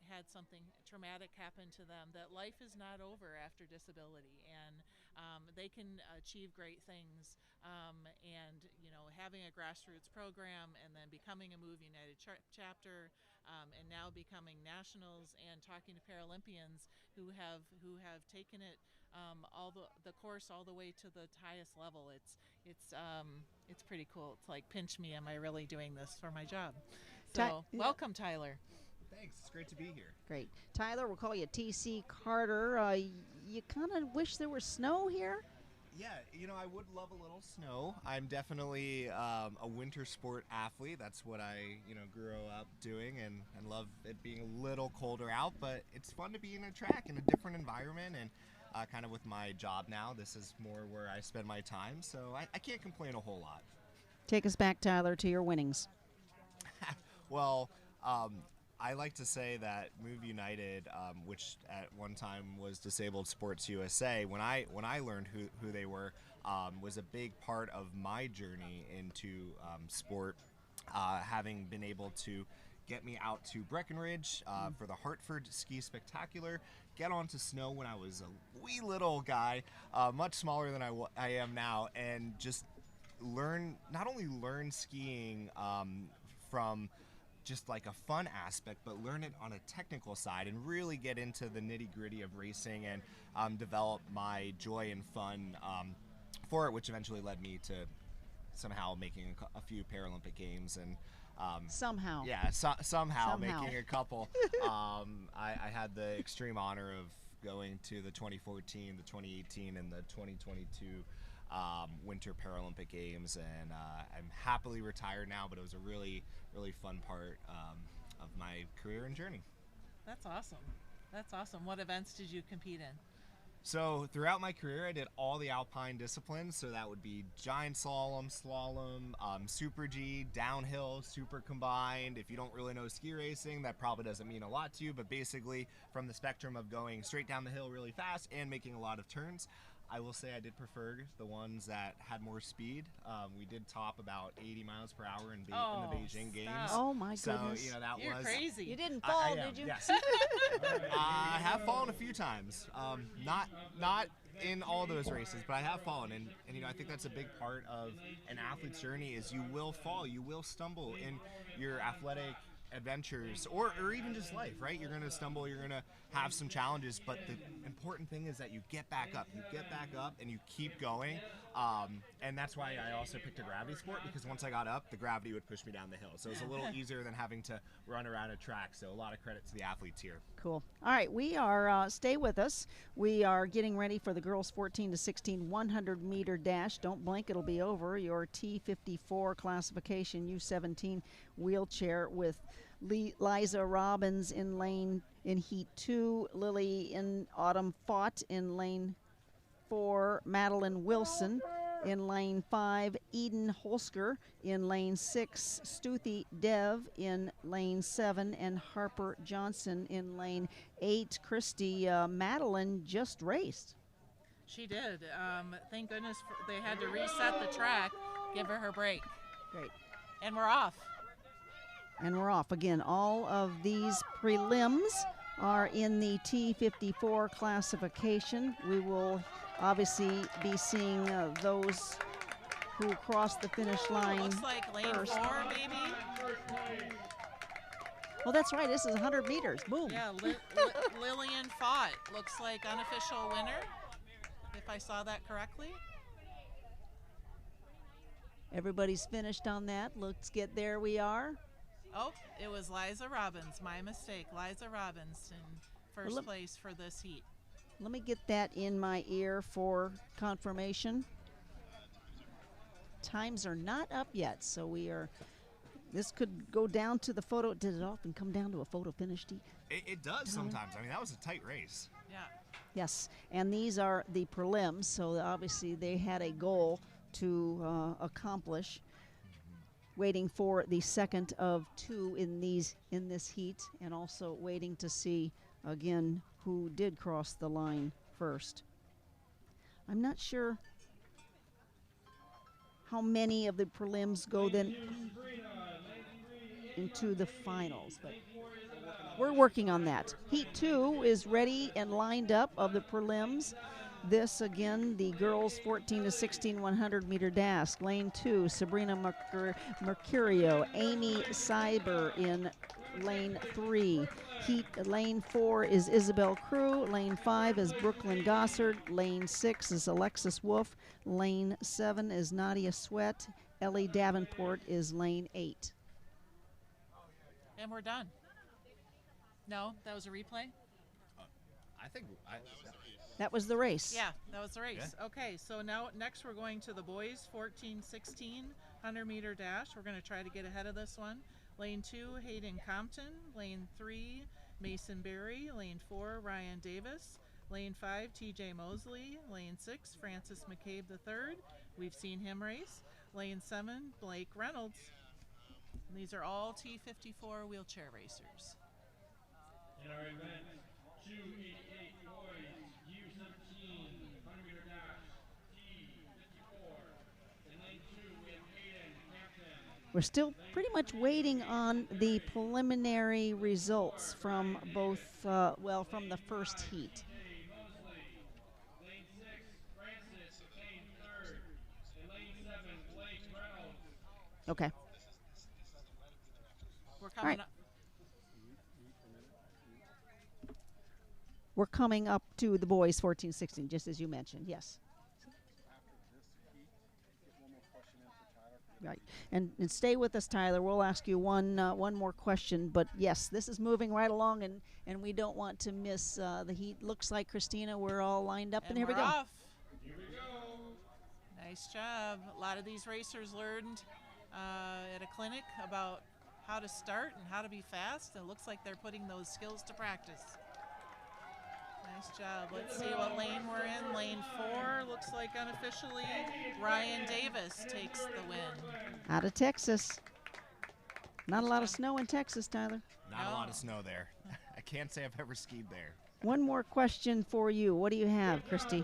had something traumatic happen to them, that life is not over after disability, and they can achieve great things. And, having a grassroots program and then becoming a Move United chapter, and now becoming nationals and talking to Paralympians who have taken it all the course all the way to the highest level. It's pretty cool. It's like, pinch me, am I really doing this for my job? So welcome, Tyler. Thanks. It's great to be here. Great. Tyler, we'll call you TC Carter. You kind of wish there was snow here? Yeah, I would love a little snow. I'm definitely a winter sport athlete. That's what I, grew up doing and love it being a little colder out. But it's fun to be in a track in a different environment. And kind of with my job now, this is more where I spend my time. So I can't complain a whole lot. Take us back, Tyler, to your winnings. Well, I like to say that Move United, which at one time was Disabled Sports USA, when I learned who they were, was a big part of my journey into sport, having been able to get me out to Breckenridge for the Hartford Ski Spectacular, get onto snow when I was a wee little guy, much smaller than I am now, and just not only learn skiing from just like a fun aspect, but learn it on a technical side and really get into the nitty-gritty of racing and develop my joy and fun for it, which eventually led me to somehow making a few Paralympic games and somehow making a couple. I had the extreme honor of going to the 2014, the 2018, and the 2022 Winter Paralympic Games, and I'm happily retired now, but it was a really, really fun part of my career and journey. That's awesome. That's awesome. What events did you compete in? So throughout my career, I did all the alpine disciplines. So that would be giant slalom, super G, downhill, super combined. If you don't really know ski racing, that probably doesn't mean a lot to you. But basically, from the spectrum of going straight down the hill really fast and making a lot of turns, I will say I did prefer the ones that had more speed. We did top about 80 miles per hour in the Beijing Games. Oh my goodness! So that You're was crazy. You didn't fall, I did you? Yes. I have fallen a few times. Not in all those races, but I have fallen, and I think that's a big part of an athlete's journey. Is you will fall, you will stumble in your athletic adventures or even just life, right? You're going to stumble, you're going to have some challenges, but the important thing is that you get back up and you keep going, and that's why I also picked a gravity sport, because once I got up, the gravity would push me down the hill, so it's a little easier than having to run around a track. So a lot of credit to the athletes here. Cool. All right, we are, stay with us. We are getting ready for the girls 14 to 16 100-meter dash. Don't blink, it'll be over. Your T54 classification, U17 wheelchair with Liza Robbins in heat 2, Lily in Autumn Fott in lane 4, Madeline Wilson in lane 5, Eden Holsker in lane 6, Stuthi Dev in lane 7, and Harper Johnson in lane 8. Christy, Madeline just raced. She did. Thank goodness they had to reset the track, give her break. Great. And we're off. And we're off. Again, all of these prelims are in the T54 classification. We will obviously be seeing those who cross the finish line Looks like lane first. 4, maybe. Well, that's right. This is 100 meters. Boom. Yeah, Lillian Fott looks like unofficial winner, if I saw that correctly. Everybody's finished on that. Let's get there. We are. Oh, it was Liza Robbins. My mistake. Liza Robbins in first place for this heat. Let me get that in my ear for confirmation. Times are not up yet, so we are. This could go down to the photo. Did it often come down to a photo finish? It does sometimes. I mean, that was a tight race. Yeah. Yes, and these are the prelims, so obviously they had a goal to accomplish. Waiting for the second of two in this heat, and also waiting to see again who did cross the line first. I'm not sure how many of the prelims go then into the finals, but we're working on that. Heat 2 is ready and lined up of the prelims. This, again, the girls 14 to 16 100-meter dash. Lane 2, Sabrina Mercurio, Amy Cyber in lane 3. Lane 4 is Isabel Crew. Lane 5 is Brooklyn Gossard. Lane 6 is Alexis Wolf. Lane 7 is Nadia Sweat. Ellie Davenport is lane 8. And we're done. No, that was a replay? I think That was the race. Yeah, that was the race. Yeah. Okay, so now next we're going to the boys 14-16 100-meter dash. We're going to try to get ahead of this one. Lane 2, Hayden Compton. Lane 3, Mason Berry. Lane 4, Ryan Davis. Lane 5, TJ Mosley. Lane 6, Francis McCabe III. We've seen him race. Lane 7, Blake Reynolds. And these are all T54 wheelchair racers. In our event, 288 boys, U17, 100-meter dash, T54. In lane 2, we have Hayden Hampton. We're still pretty much waiting on the preliminary results from both, from the first heat. TJ Mosley. Lane 6, Francis Kane third. In lane 7, Blake Reynolds. Okay. We're coming right. up. We're coming up to the boys 14-16, just as you mentioned. Yes. Right. And stay with us, Tyler. We'll ask you one more question. But, yes, this is moving right along, and we don't want to miss the heat. Looks like, Christina, we're all lined up, and here we go. Off. Here we go. Nice job. A lot of these racers learned at a clinic about how to start and how to be fast. It looks like they're putting those skills to practice. Nice job. Let's see what lane we're in. Lane 4 looks like unofficially Ryan Davis takes the win. Out of Texas. Not a lot of snow in Texas, Tyler. Not a lot of snow there. I can't say I've ever skied there. One more question for you. What do you have, Christy?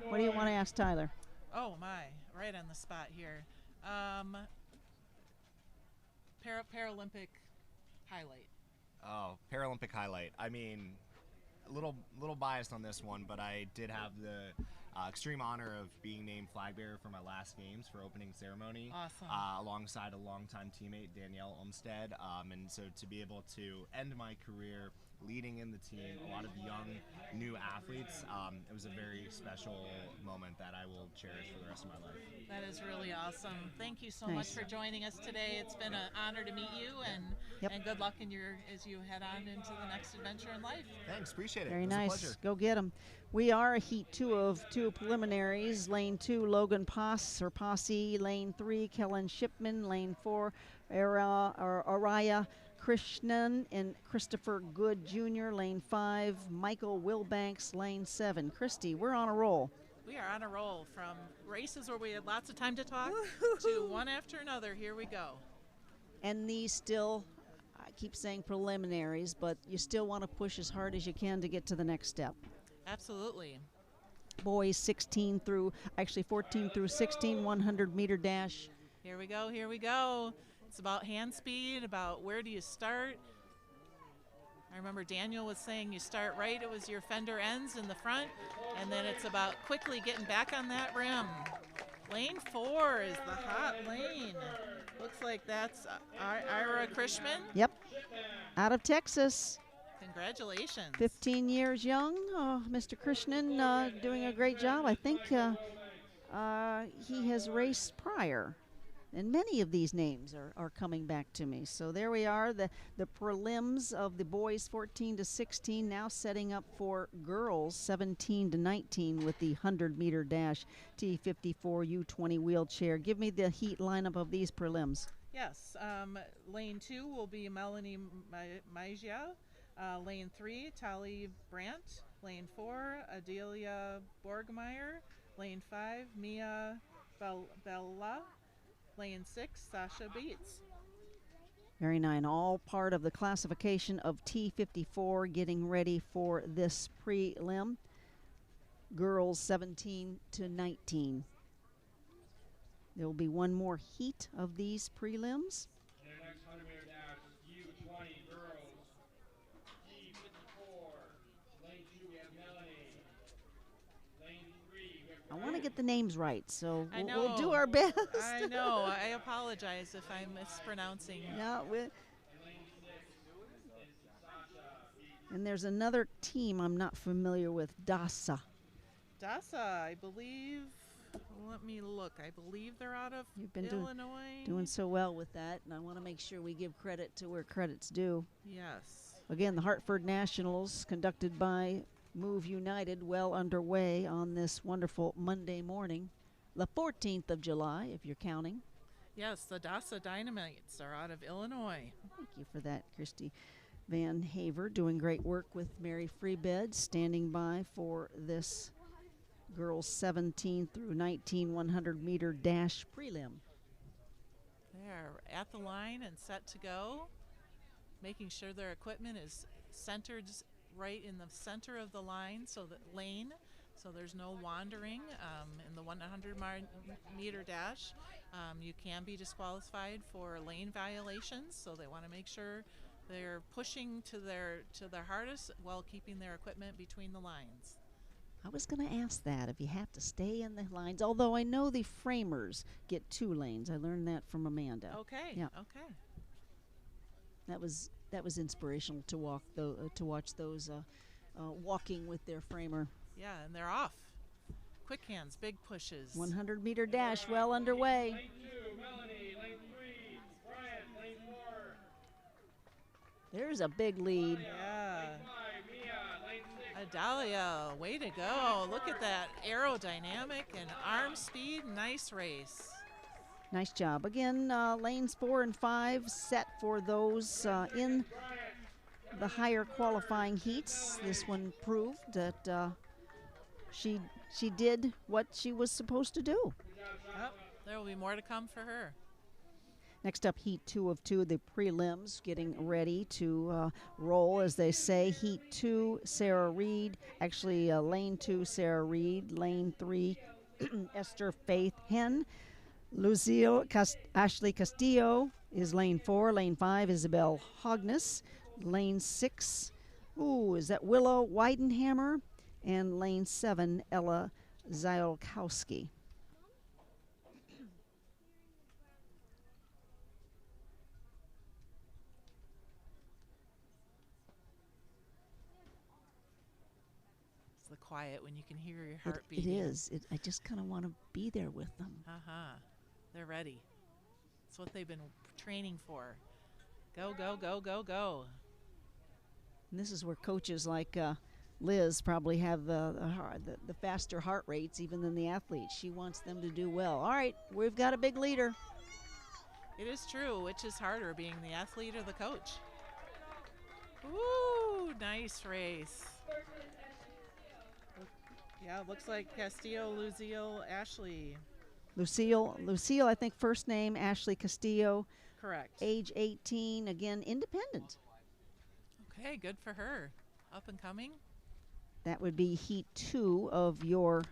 What do you want to ask Tyler? Oh, my. Right on the spot here. Paralympic highlight. Oh, Paralympic highlight. I mean, a little biased on this one, but I did have the extreme honor of being named flag bearer for my last games for opening ceremony. Awesome. Alongside a longtime teammate, Danielle Olmstead. And so to be able to end my career leading in the team, a lot of young, new athletes, it was a very special moment that I will cherish for the rest of my life. That is really awesome. Thank you so Nice. much for joining us today. It's been an honor to meet you, and good luck as you head on into the next adventure in life. Thanks, appreciate it. Very It was a nice. pleasure. Go get them. We are Heat 2 of 2 preliminaries. Lane 2, Logan Posse. Lane 3, Kellen Shipman. Lane 4, Araya Krishnan and Christopher Good Jr. Lane 5, Michael Wilbanks. Lane 7. Christy, we're on a roll. We are on a roll from races where we had lots of time to talk to one after another. Here we go. And these still, I keep saying preliminaries, but you still want to push as hard as you can to get to the next step. Absolutely. Boys 14 through 16, 100-meter dash. Here we go. Here we go. It's about hand speed, about where do you start. I remember Daniel was saying you start right, it was your fender ends in the front, and then it's about quickly getting back on that rim. Lane 4 is the hot lane. Looks like that's Ira Krishman. Yep, out of Texas. Congratulations. 15 years young, Mr. Krishnan doing a great job. I think he has raced prior. And many of these names are coming back to me. So there we are, the prelims of the boys 14-16, now setting up for girls 17-19 with the 100-meter dash T54 U20 wheelchair. Give me the heat lineup of these prelims. Yes, lane 2 will be Melanie Magia. Lane 3, Tali Brandt. Lane 4, Adelia Borgmeyer. Lane 5, Mia Bella. Lane 6, Sasha Beats. Very nice. All part of the classification of T54, getting ready for this prelim. Girls 17-19. There will be one more heat of these prelims. In our next 100-meter dash, U20 girls, T54. Lane 2, we have Melanie. Lane 3, we have I want to get the names right, so I we'll do know. our best. I know. I apologize if I'm mispronouncing. Yeah, Lane 6 is Sasha. and there's another team I'm not familiar with, DASA. DASA, I believe. Let me look look. I believe they're out of You've been Illinois. doing so well with that, and I want to make sure we give credit to where credit's due. Yes. Again, the Hartford Nationals, conducted by Move United, well underway on this wonderful Monday morning, the 14th of July, if you're counting. Yes, the DASA Dynamites are out of Illinois. Thank you for that, Christy Van Haver, doing great work with Mary Freebed, standing by for this girls 17 through 19 100-meter dash prelim. They are at the line and set to go, making sure their equipment is centered right in the center of the line, so there's no wandering in the 100-meter dash. You can be disqualified for lane violations, so they want to make sure they're pushing to their hardest while keeping their equipment between the lines. I was going to ask that, if you have to stay in the lines, although I know the framers get 2 lanes. I learned that from Amanda. Okay. Yeah. Okay. That was inspirational to watch those walking with their framer. Yeah, and they're off. Quick hands, big pushes. 100-meter dash well underway. Lane 2, Melanie. Lane 3, Brian. Lane 4, There's a big lead. Yeah. Lane 5, Mia. Lane 6, Adalia, way to go. Look at that aerodynamic and arm speed. Nice race. Nice job. Again, lanes 4 and 5 set for those in the higher qualifying heats. This one proved that she did what she was supposed to do. Yep, there will be more to come for her. Next up, heat 2 of 2, the prelims, getting ready to roll, as they say. Heat 2, Sarah Reed. Actually, lane 2, Sarah Reed. Lane 3, Esther Faith Hen. Lucille Ashley Castillo is lane 4. Lane 5, Isabel Hogness. Lane 6, is that Willow Weidenhammer? And lane 7, Ella Ziolkowski. It's the quiet when you can hear your heart It beating. is. I just kind of want to be there with them. Uh-huh. They're ready. It's what they've been training for. Go, go, go, go, go. And this is where coaches like Liz probably have the faster heart rates even than the athletes. She wants them to do well. All right, we've got a big leader. It is true. Which is harder, being the athlete or the coach? Ooh, nice race. Yeah, looks like Castillo, Lucille, Ashley. Lucille, I think first name, Ashley Castillo, Correct. age 18, again, independent. Okay, good for her. Up and coming. That would be heat 2 of your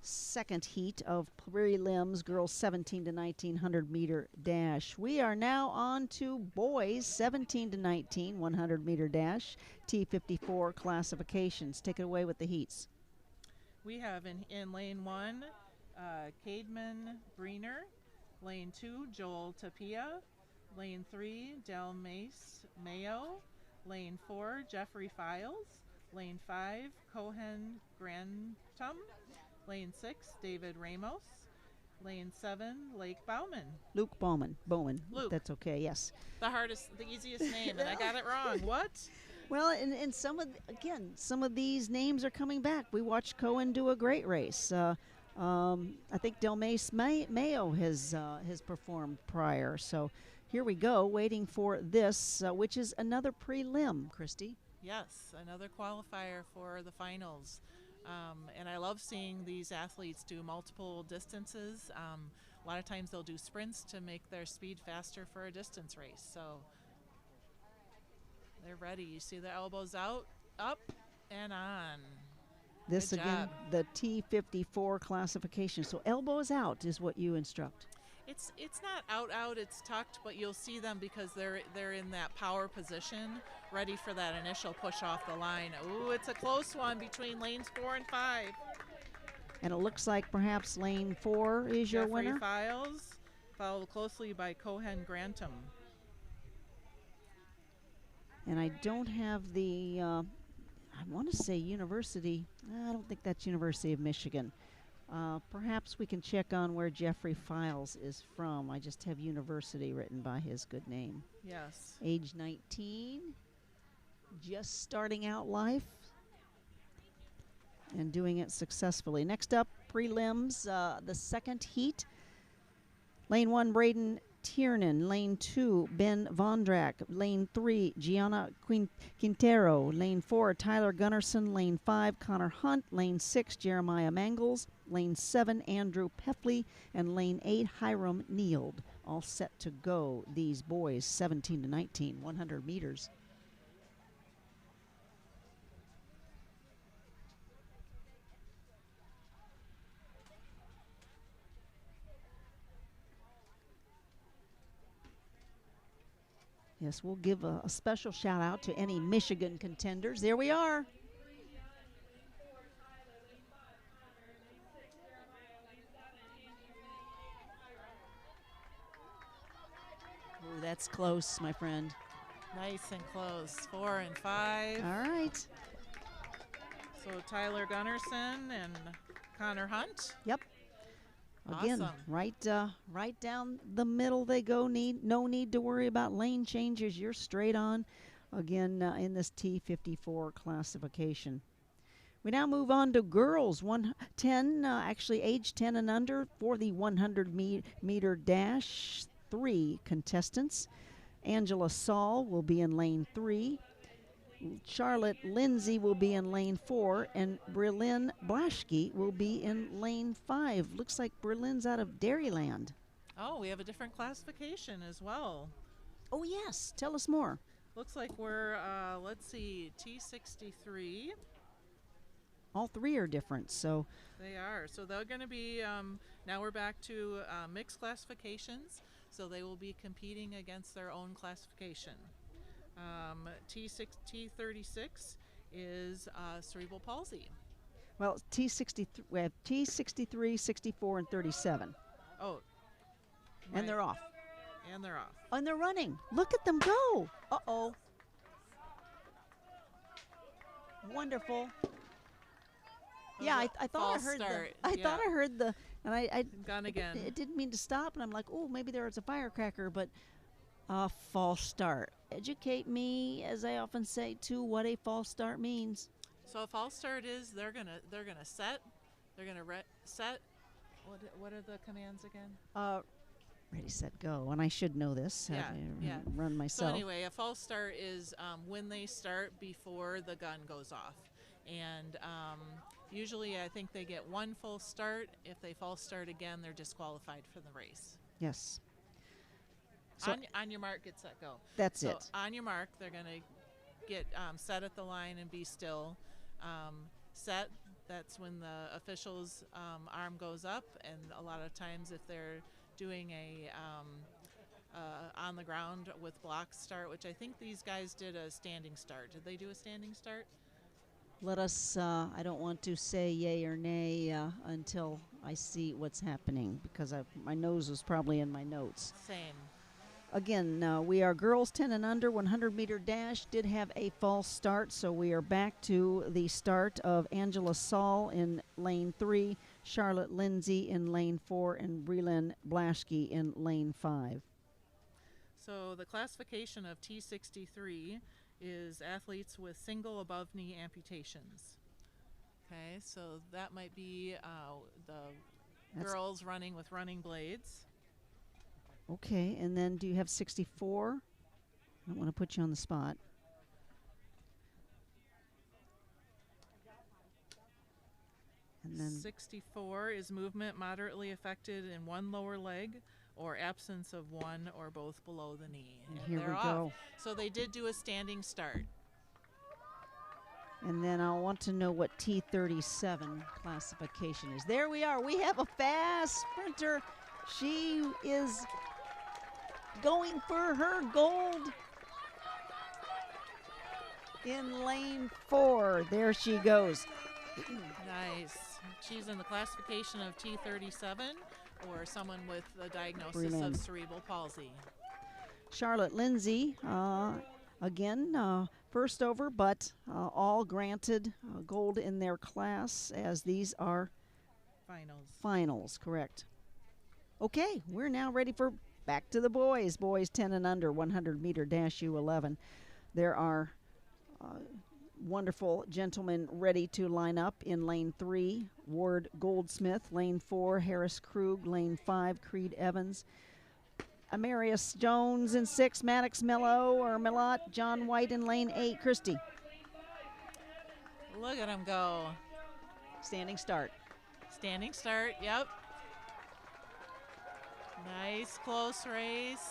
second heat of prelims, girls 17 to 19 100-meter dash. We are now on to boys 17 to 19 100-meter dash, T54 classifications. Take it away with the heats. We have in lane 1, Cademan Breener. Lane 2, Joel Tapia. Lane 3, Del Mace Mayo. Lane 4, Jeffrey Files. Lane 5, Cohen Grantum. Lane 6, David Ramos. Lane 7, Lake Bauman. Luke Bowman. Luke. That's okay, yes. The easiest name, and I got it wrong. What? Well, and some of these names are coming back. We watched Cohen do a great race. I think Del Mace Mayo has performed prior. So here we go, waiting for this, which is another prelim, Christy. Yes, another qualifier for the finals. And I love seeing these athletes do multiple distances. A lot of times they'll do sprints to make their speed faster for a distance race. So they're ready. You see the elbows out, up, and on. This Good again, job. the T54 classification. So elbows out is what you instruct. It's not out, it's tucked, but you'll see them because they're in that power position, ready for that initial push off the line. Ooh, it's a close one between lanes 4 and 5. And it looks like perhaps lane 4 is your Jeffrey winner. Files, followed closely by Cohen Grantum. And I don't have the, I want to say University. I don't think that's University of Michigan. Perhaps we can check on where Jeffrey Files is from. I just have university written by his good name. Yes. Age 19, just starting out life and doing it successfully. Next up, prelims, the second heat. Lane 1, Braden Tiernan. Lane 2, Ben Vondrak. Lane 3, Gianna Quintero. Lane 4, Tyler Gunnarsson. Lane 5, Connor Hunt. Lane 6, Jeremiah Mangles. Lane 7, Andrew Peffley. And Lane 8, Hiram Neild. All set to go, these boys, 17 to 19, 100 meters. Yes, we'll give a special shout out to any Michigan contenders. There we are. Oh, that's close, my friend. Nice and close. 4 and 5. All right. So Tyler Gunnarsson and Connor Hunt. Yep. Again, Awesome. right down the middle they go. No need to worry about lane changes. You're straight on. Again, in this T54 classification. We now move on to girls, 110, actually age 10 and under for the 100 meter dash. 3 contestants. Angela Saul will be in lane 3. Charlotte Lindsay will be in lane 4, and Berlin Blaschke will be in lane 5. Looks like Berlin's out of Dairyland. Oh, we have a different classification as well. Oh, yes. Tell us more. Looks like we're, let's see, T63. All 3 are different, so. They are. So they're going to be, now we're back to mixed classifications. So they will be competing against their own classification. T36 is cerebral palsy. Well, T63, we have T63, 64, and 37. Oh. And right. they're off. And they're off. And they're running. Look at them go. Uh-oh. Wonderful. Yeah, I thought I heard start. I thought I heard the, and I Gone again. It didn't mean to stop, and I'm like, oh, maybe there was a firecracker, but a false start. Educate me, as I often say, to what a false start means. So a false start is they're gonna set, they're gonna set. What are the commands again? Ready, set, go. And I should know this. Yeah. Run myself. So anyway, a false start is when they start before the gun goes off, and usually I think they get 1 full start. If they false start again, they're disqualified for the race. Yes. So on your mark, get set, go. That's so it. On your mark, they're going to get set at the line and be still. Set, that's when the official's arm goes up, and a lot of times if they're doing a on the ground with block start, which I think these guys did a standing start. Did they do a standing start? Let us, I don't want to say yay or nay until I see what's happening, because my nose was probably in my notes. Same. Again, we are girls 10 and under, 100 meter dash, did have a false start, so we are back to the start of Angela Saul in lane 3, Charlotte Lindsay in lane 4, and Breland Blaschke in lane 5. So the classification of T63 is athletes with single above knee amputations. Okay, so that might be the girls running with running blades. Okay, and then do you have 64? I don't want to put you on the spot. And then 64 is movement moderately affected in one lower leg or absence of one or both below the knee. And here they're we off. go. So they did do a standing start. And then I'll want to know what T37 classification is. There we are. We have a fast sprinter. She is going for her gold in lane 4. There she goes. Nice. She's in the classification of T37, or someone with the diagnosis Brilliant. of cerebral palsy. Charlotte Lindsay, again, first over, but all granted gold in their class, as these are Finals, correct. Okay, we're now ready for back to the boys. Boys 10 and under, 100 meter dash U11. There are wonderful gentlemen ready to line up in lane 3. Ward Goldsmith, lane 4. Harris Krug, lane 5. Creed Evans. Amarius Jones in 6. Maddox Mello or Millot. John White in lane 8. Christy. Look at him go. Standing start. Standing start, yep. Nice close race.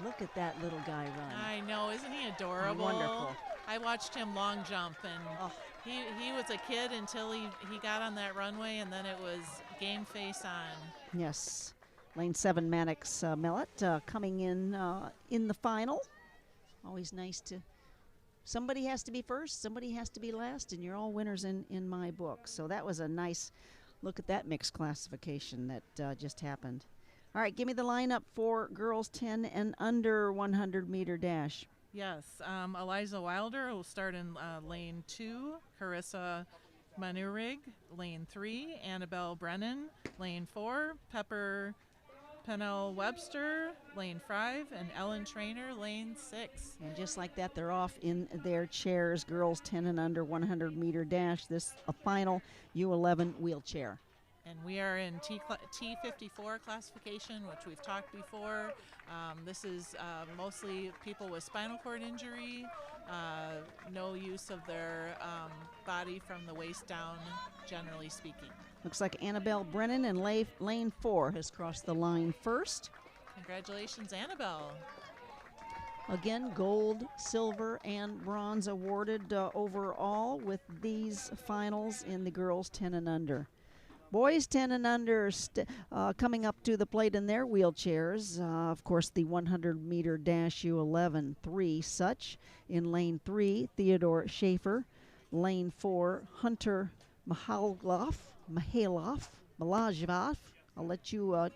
Look at that little guy run. I know, isn't he adorable? Wonderful. I watched him long jump, and he was a kid until he got on that runway, and then it was game face on. Yes. Lane 7, Maddox Mellett coming in the final. Always nice to... Somebody has to be first, somebody has to be last, and you're all winners in my book. So that was a nice look at that mixed classification that just happened. All right, give me the lineup for girls 10 and under 100 meter dash. Yes, Eliza Wilder will start in lane 2, Carissa Manurig, lane 3, Annabelle Brennan, lane 4, Pepper Pennell Webster, lane 5, and Ellen Trainer, lane 6. And just like that, they're off in their chairs. Girls 10 and under 100 meter dash. This a final U11 wheelchair. And we are in T54 classification, which we've talked before. This is mostly people with spinal cord injury, no use of their body from the waist down, generally speaking. Looks like Annabelle Brennan in lane 4 has crossed the line first. Congratulations, Annabelle. Again, gold, silver, and bronze awarded overall with these finals in the girls 10 and under. Boys 10 and under coming up to the plate in their wheelchairs. Of course, the 100 meter dash U11, 3 such. In lane 3, Theodore Schaefer. Lane 4, Hunter Mahaloff. I'll let you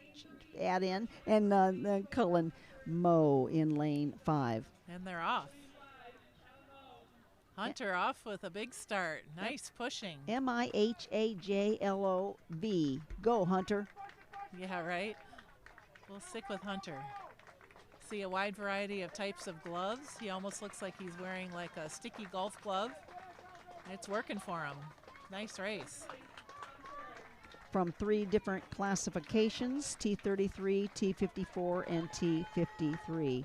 add in. And Cullen Moe in lane 5. And they're off. Hunter off with a big start. Nice pushing. Mihajlov. Go, Hunter. Yeah, right. We'll stick with Hunter. See a wide variety of types of gloves. He almost looks like he's wearing like a sticky golf glove. It's working for him. Nice race. From 3 different classifications, T33, T54, and T53.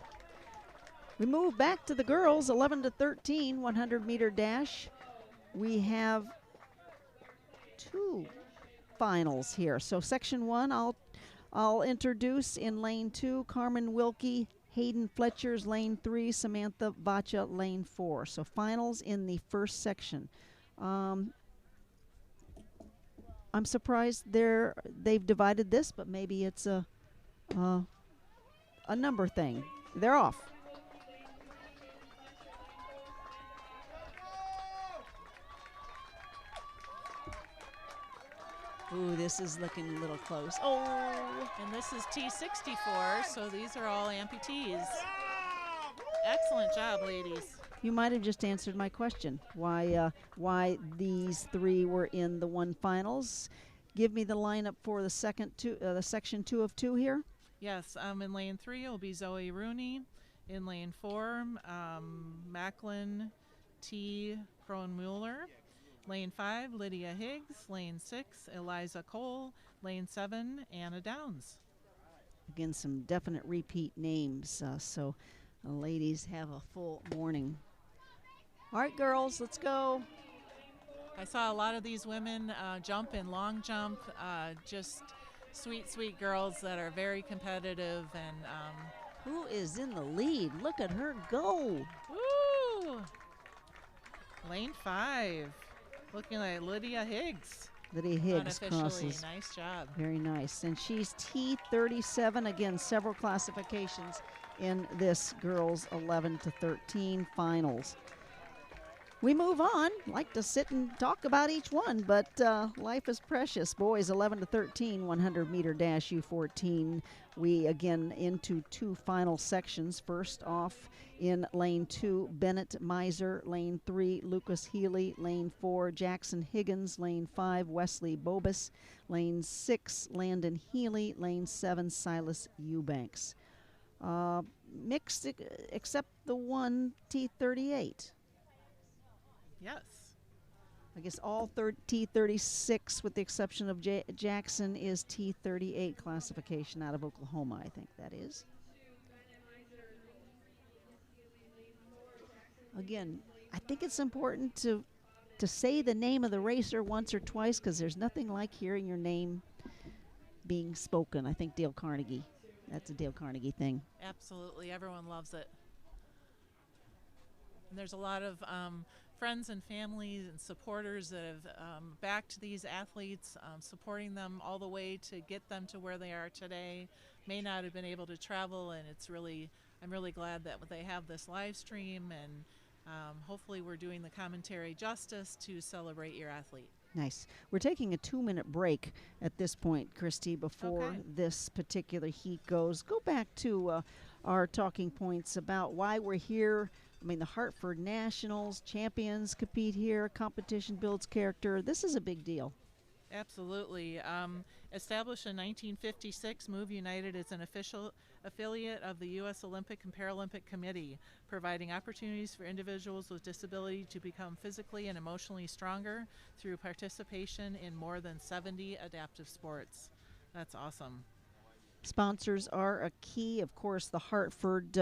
We move back to the girls, 11 to 13, 100 meter dash. We have 2 finals here. So section 1, I'll introduce in lane 2, Carmen Wilkie, Hayden Fletcher's lane 3, Samantha Vacha lane 4. So finals in the first section. I'm surprised they've divided this, but maybe it's a number thing. They're off. Ooh, this is looking a little close. Oh! And this is T64, so these are all amputees. Excellent job, ladies. You might have just answered my question. Why these 3 were in the 1 finals? Give me the lineup for the section 2 of 2 here. Yes, in lane 3 it will be Zoe Rooney. In lane 4, Macklin T. Kronmuller. Lane 5, Lydia Higgs. Lane 6, Eliza Cole. Lane 7, Anna Downs. Again, some definite repeat names, so the ladies have a full morning. All right, girls, let's go. I saw a lot of these women jump in long jump, just sweet, sweet girls that are very competitive. And who is in the lead? Look at her go. Woo! Lane 5, looking like Lydia Higgs. Lydia Higgs crosses. Nice job. Very nice. And she's T37, again, several classifications in this girls 11 to 13 finals. We move on. Like to sit and talk about each one, but life is precious. Boys 11 to 13, 100 meter dash U14. We again into two final sections. First off in lane 2, Bennett Miser. Lane 3, Lucas Healy. Lane 4, Jackson Higgins. Lane 5, Wesley Bobus. Lane 6, Landon Healy. Lane 7, Silas Eubanks. Mixed except the one T38. Yes. I guess all T36, with the exception of Jackson, is T38 classification out of Oklahoma, I think that is. Again, I think it's important to say the name of the racer once or twice, because there's nothing like hearing your name being spoken. I think Dale Carnegie. That's a Dale Carnegie thing. Absolutely. Everyone loves it. And there's a lot of friends and families and supporters that have backed these athletes, supporting them all the way to get them to where they are today. May not have been able to travel, and I'm really glad that they have this live stream, and hopefully we're doing the commentary justice to celebrate your athlete. Nice. We're taking a 2-minute break at this point, Christy, before this particular heat goes. Go back to our talking points about why we're here. I mean, the Hartford Nationals champions compete here. Competition builds character. This is a big deal. Absolutely. Established in 1956, Move United is an official affiliate of the U.S. Olympic and Paralympic Committee, providing opportunities for individuals with disability to become physically and emotionally stronger through participation in more than 70 adaptive sports. That's awesome. Sponsors are a key, of course, the Hartford,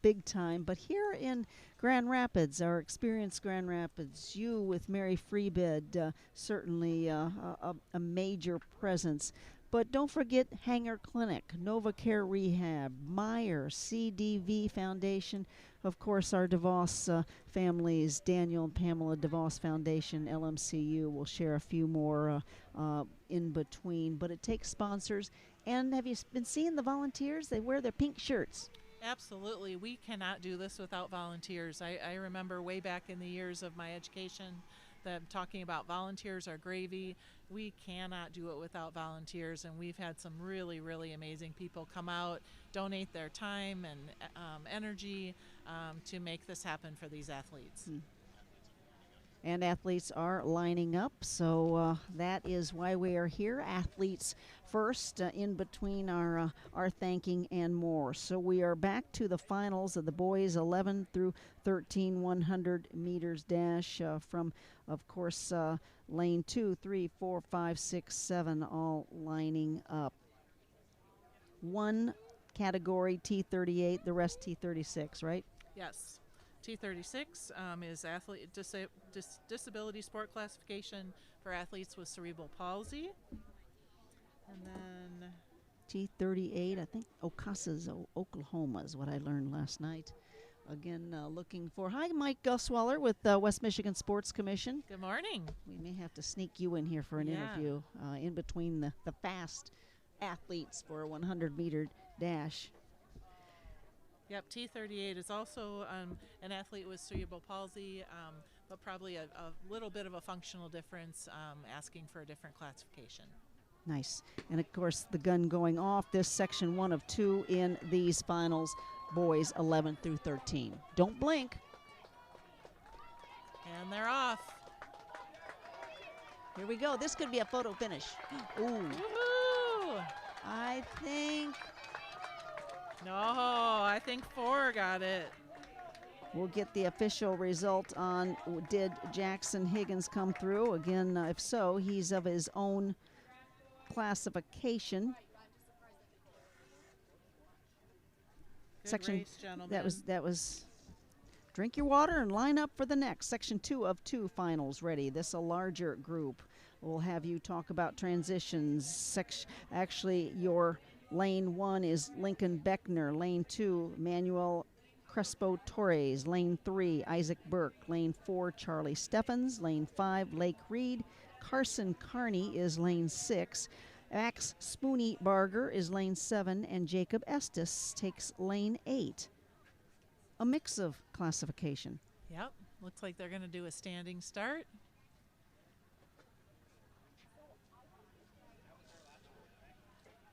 big time. But here in Grand Rapids, our experienced Grand Rapids, you with Mary Freebed, certainly a major presence. But don't forget Hanger Clinic, Nova Care Rehab, Meyer, CDV Foundation, of course our DeVos families, Daniel and Pamela DeVos Foundation, LMCU. We'll share a few more in between. But it takes sponsors. And have you been seeing the volunteers? They wear their pink shirts. Absolutely. We cannot do this without volunteers. I remember way back in the years of my education that talking about volunteers are gravy. We cannot do it without volunteers, and we've had some really, really amazing people come out, donate their time and energy to make this happen for these athletes. And athletes are lining up, so that is why we are here. Athletes first, in between our thanking and more. So we are back to the finals of the boys 11 through 13 100 meters dash from, of course, lane 2, 3, 4, 5, 6, 7, all lining up. One category T38, the rest T36, right? Yes. T36 is athlete disability sport classification for athletes with cerebral palsy. And then T38, I think Ocasa's, Oklahoma is what I learned last night. Again, looking for, hi, Mike Guswaller with West Michigan Sports Commission. good morning. We may have to sneak you in here for an interview in between the fast athletes for a 100-meter dash. Yep, T38 is also an athlete with cerebral palsy, but probably a little bit of a functional difference, asking for a different classification. Nice. And, of course, the gun going off, this section 1 of 2 in these finals, boys 11 through 13. Don't blink. And they're off. Here we go. This could be a photo finish. Ooh. Woohoo! I think No, I think 4 got it. we'll get the official result on did Jackson Higgins come through. Again, if so, he's of his own classification. Good Section race, gentlemen. that was drink your water and line up for the next. Section 2 of 2 finals ready. This a larger group. We'll have you talk about transitions. Actually, your lane 1 is Lincoln Beckner. Lane 2, Manuel Crespo Torres. Lane 3, Isaac Burke. Lane 4, Charlie Steffens. Lane 5, Lake Reed. Carson Carney is lane 6. Max Spoony Barger is lane 7, and Jacob Estes takes lane 8. A mix of classification. Yep. Looks like they're going to do a standing start.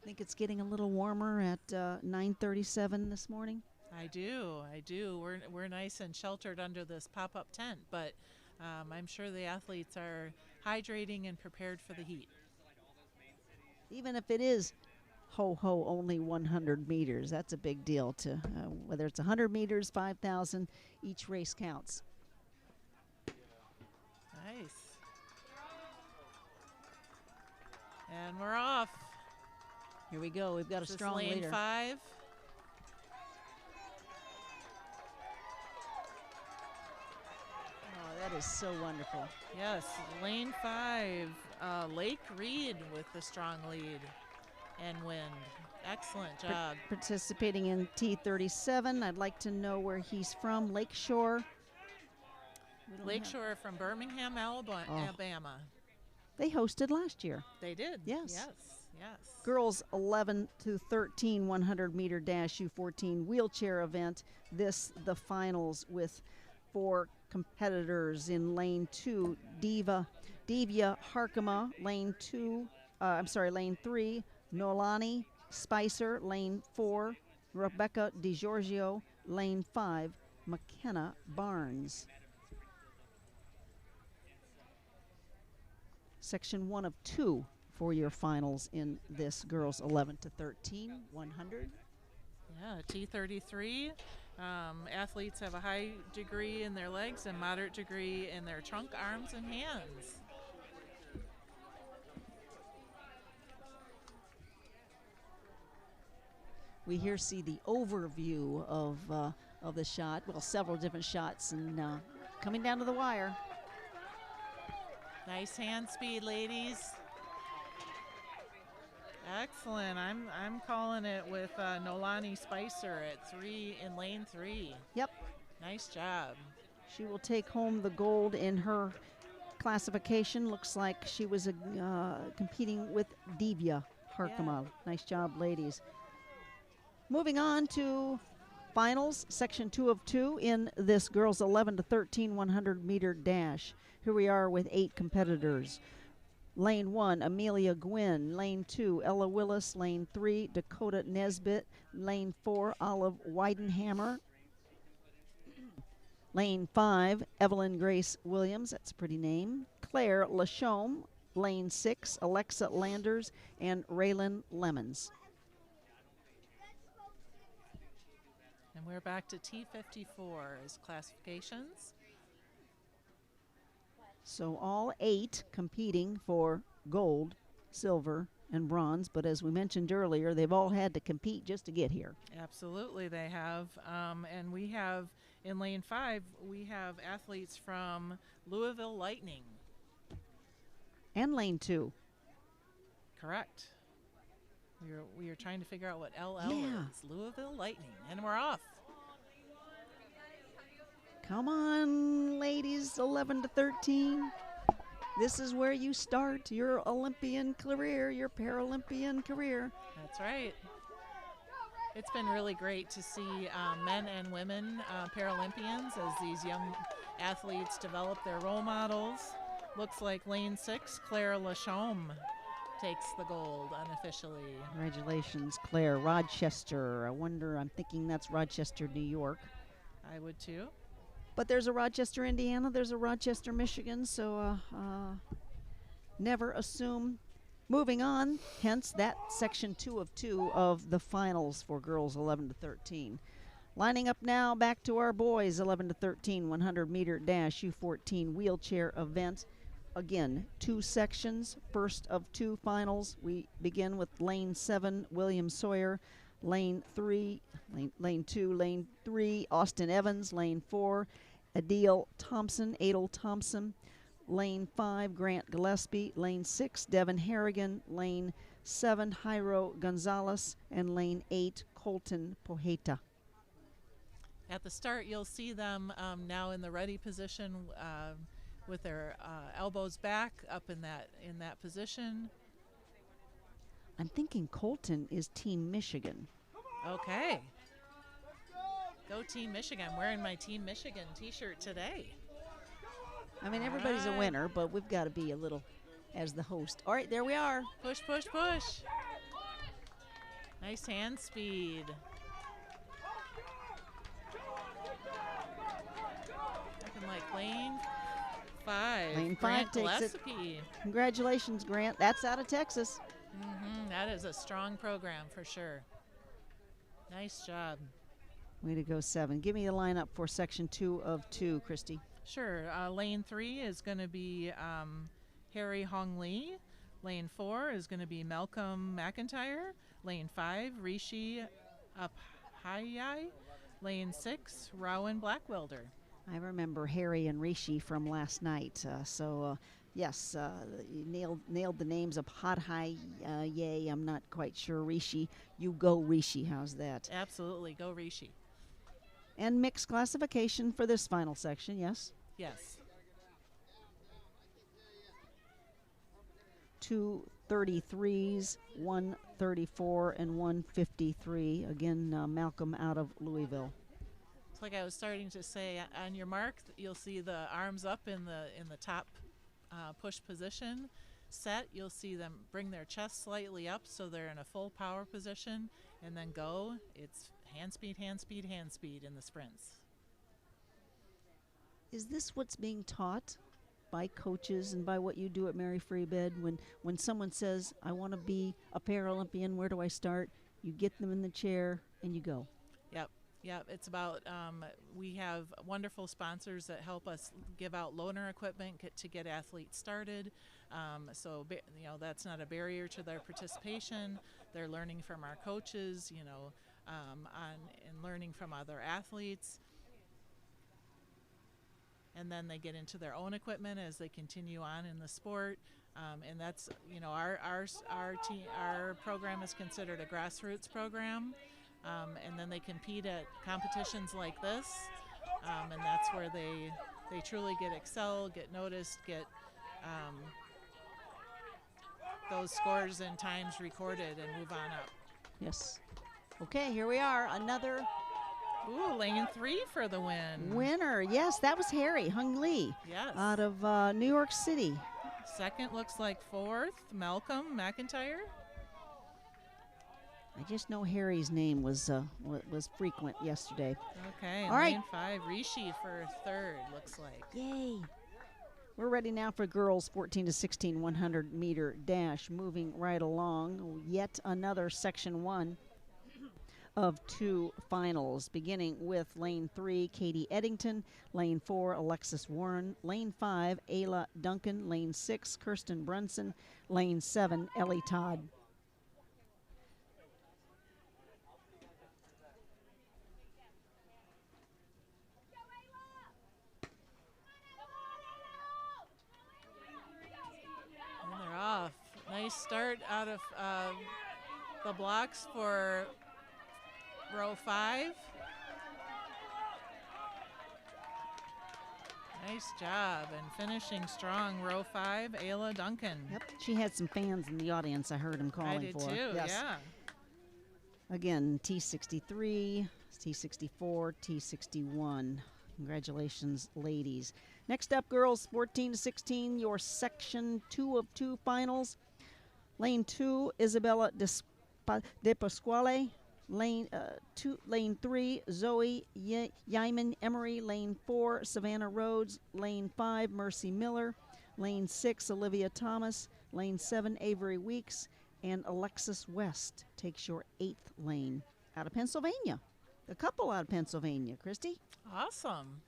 I think it's getting a little warmer at 9:37 this morning. I do. We're nice and sheltered under this pop-up tent, but I'm sure the athletes are hydrating and prepared for the heat. Even if it is only 100 meters, that's a big deal. To whether it's 100 meters, 5,000, each race counts. Nice. And we're off. Here we go. We've got a This is strong lane leader. 5. Oh, that is so wonderful. Yes, lane 5. Lake Reed with the strong lead and wind. Excellent job. Participating in T37. I'd like to know where he's from. Lakeshore. Lakeshore from Birmingham, Alabama. They hosted last year. They did. Yes. Yes. Girls 11 to 13 100 meter dash U14 wheelchair event. The finals with 4 competitors in lane 2. Divya Harkema, lane 3. Nolani Spicer, lane 4. Rebecca DiGiorgio, lane 5. McKenna Barnes. Section 1 of 2 for your finals in this girls 11 to 13 100. Yeah, T33. Athletes have a high degree in their legs and moderate degree in their trunk, arms, and hands. We here see the overview of the shot. Well, several different shots, and coming down to the wire. Nice hand speed, ladies. Excellent. I'm calling it with Nolani Spicer at 3 in lane 3. Yep. Nice job. She will take home the gold in her classification. Looks like she was competing with Divya Harkema. Yeah. Nice job, ladies. Moving on to finals, section 2 of 2 in this girls 11 to 13 100 meter dash. Here we are with 8 competitors. Lane 1, Amelia Gwynn. Lane 2, Ella Willis. Lane 3, Dakota Nesbitt. Lane 4, Olive Weidenhammer. Lane 5, Evelyn Grace Williams. That's a pretty name. Claire Lachaume. Lane 6, Alexa Landers and Raylan Lemons. And we're back to T54 as classifications. So all 8 competing for gold, silver, and bronze. But as we mentioned earlier, they've all had to compete just to get here. Absolutely, they have. And we have, in lane 5, we have athletes from Louisville Lightning. And lane 2. Correct. We are trying to figure out what LL Yeah. is. Louisville Lightning. And we're off. Come on, ladies, 11 to 13. This is where you start your Olympian career, your Paralympian career. That's right. It's been really great to see men and women Paralympians as these young athletes develop their role models. Looks like lane 6, Claire Lachaume takes the gold unofficially. Congratulations, Claire. Rochester. I'm thinking that's Rochester, New York. I would too. But there's a Rochester, Indiana. There's a Rochester, Michigan. So never assume. Moving on, hence that section 2 of 2 of the finals for girls 11 to 13. Lining up now, back to our boys, 11 to 13, 100 meter dash U14 wheelchair event. Again, 2 sections, first of 2 finals. We begin with lane 7, William Sawyer. Lane 2, lane 3, Austin Evans. Lane 4, Adele Thompson. Lane 5, Grant Gillespie. Lane 6, Devin Harrigan. Lane 7, Jairo Gonzalez. And lane 8, Colton Pojeta. At the start, you'll see them now in the ready position with their elbows back up in that position. I'm thinking Colton is Team Michigan. Okay. Go Team Michigan. I'm wearing my Team Michigan t-shirt today. I mean, everybody's a Alright. winner, but we've got to be a little as the host. All right, there we are. Push, push, push. Nice hand speed. Looking like lane 5. Lane 5 Grant takes it. Gillespie. Congratulations, Grant. That's out of Texas. That is a strong program for sure. Nice job. Way to go, 7. Give me the lineup for section 2 of 2, Christy. Sure. Lane 3 is going to be Harry Hong Lee. Lane 4 is going to be Malcolm McIntyre. Lane 5, Rishi Uphayai. Lane 6, Rowan Blackwelder. I remember Harry and Rishi from last night. Yes, you nailed the names of Hot High Yay. I'm not quite sure. Rishi. You go, Rishi. How's that? Absolutely. Go Rishi. And mixed classification for this final section, yes? Yes. 233s, 134, and 153. Again, Malcolm out of Louisville. It's like I was starting to say, on your mark, you'll see the arms up in the top push position. Set, you'll see them bring their chest slightly up so they're in a full power position, and then go. It's hand speed, hand speed, hand speed in the sprints. Is this what's being taught by coaches and by what you do at Mary Free Bed? When someone says, I want to be a Paralympian, where do I start? You get them in the chair and you go. Yep, it's about, we have wonderful sponsors that help us give out loaner equipment to get athletes started. That's not a barrier to their participation. They're learning from our coaches, and learning from other athletes. And then they get into their own equipment as they continue on in the sport. And that's, our program is considered a grassroots program. And then they compete at competitions like this, and that's where they truly excel, get noticed, get those scores and times recorded and move on up. Yes. Okay, here we are. Another lane 3 for the win. Winner. Yes, that was Harry Hung Lee. Yes. Out of New York City. Second looks like 4th, Malcolm McIntyre. I just know Harry's name was frequent yesterday. Okay, all right. Lane 5, Rishi for 3rd, looks like. Yay. We're ready now for girls 14 to 16 100-meter dash. Moving right along, yet another section 1 of 2 finals, beginning with lane 3, Katie Eddington, lane 4, Alexis Warren, lane 5, Ayla Duncan, lane 6, Kirsten Brunson, lane 7, Ellie Todd. Off. Nice start out of the blocks for row 5. Nice job, and finishing strong, row 5, Ayla Duncan. Yep, she had some fans in the audience. I heard him calling I did for. too, Yes. yeah. Again, T63, T64, T61. Congratulations, ladies. Next up, girls 14 to 16, your section 2 of 2 finals. Lane 2, Isabella De Pasquale. Lane 3, Zoe Yman Emery. Lane 4, Savannah Rhodes. Lane 5, Mercy Miller. Lane 6, Olivia Thomas. Lane 7, Avery Weeks. And Alexis West takes your 8th lane out of Pennsylvania. A couple out of Pennsylvania, Christy. Awesome.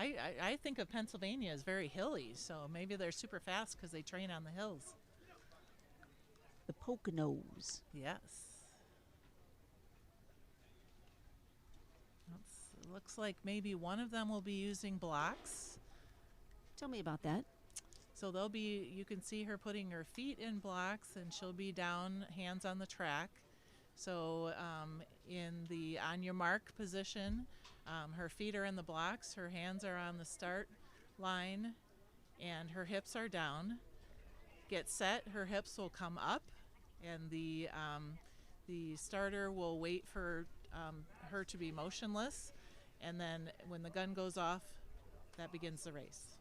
I think of Pennsylvania as very hilly, so maybe they're super fast because they train on the hills. The Poconos. Yes. Looks like maybe one of them will be using blocks. Tell me about that. So you can see her putting her feet in blocks, and she'll be down, hands on the track. So in the on your mark position, her feet are in the blocks, her hands are on the start line, and her hips are down. Get set, her hips will come up, and the starter will wait for her to be motionless, and then when the gun goes off, that begins the race.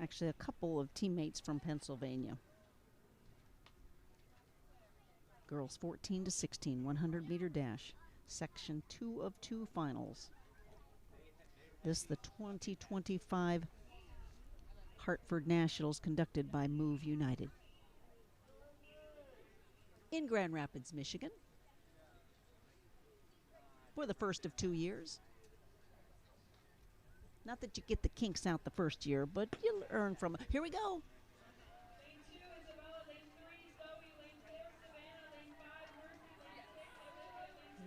actually a couple of teammates from Pennsylvania. Girls 14 to 16, 100-meter dash, section 2 of 2 finals. This the 2025 Hartford Nationals conducted by Move United. In Grand Rapids, Michigan, for the first of 2 years. Not that you get the kinks out the first year, but you'll earn from it. Here we go.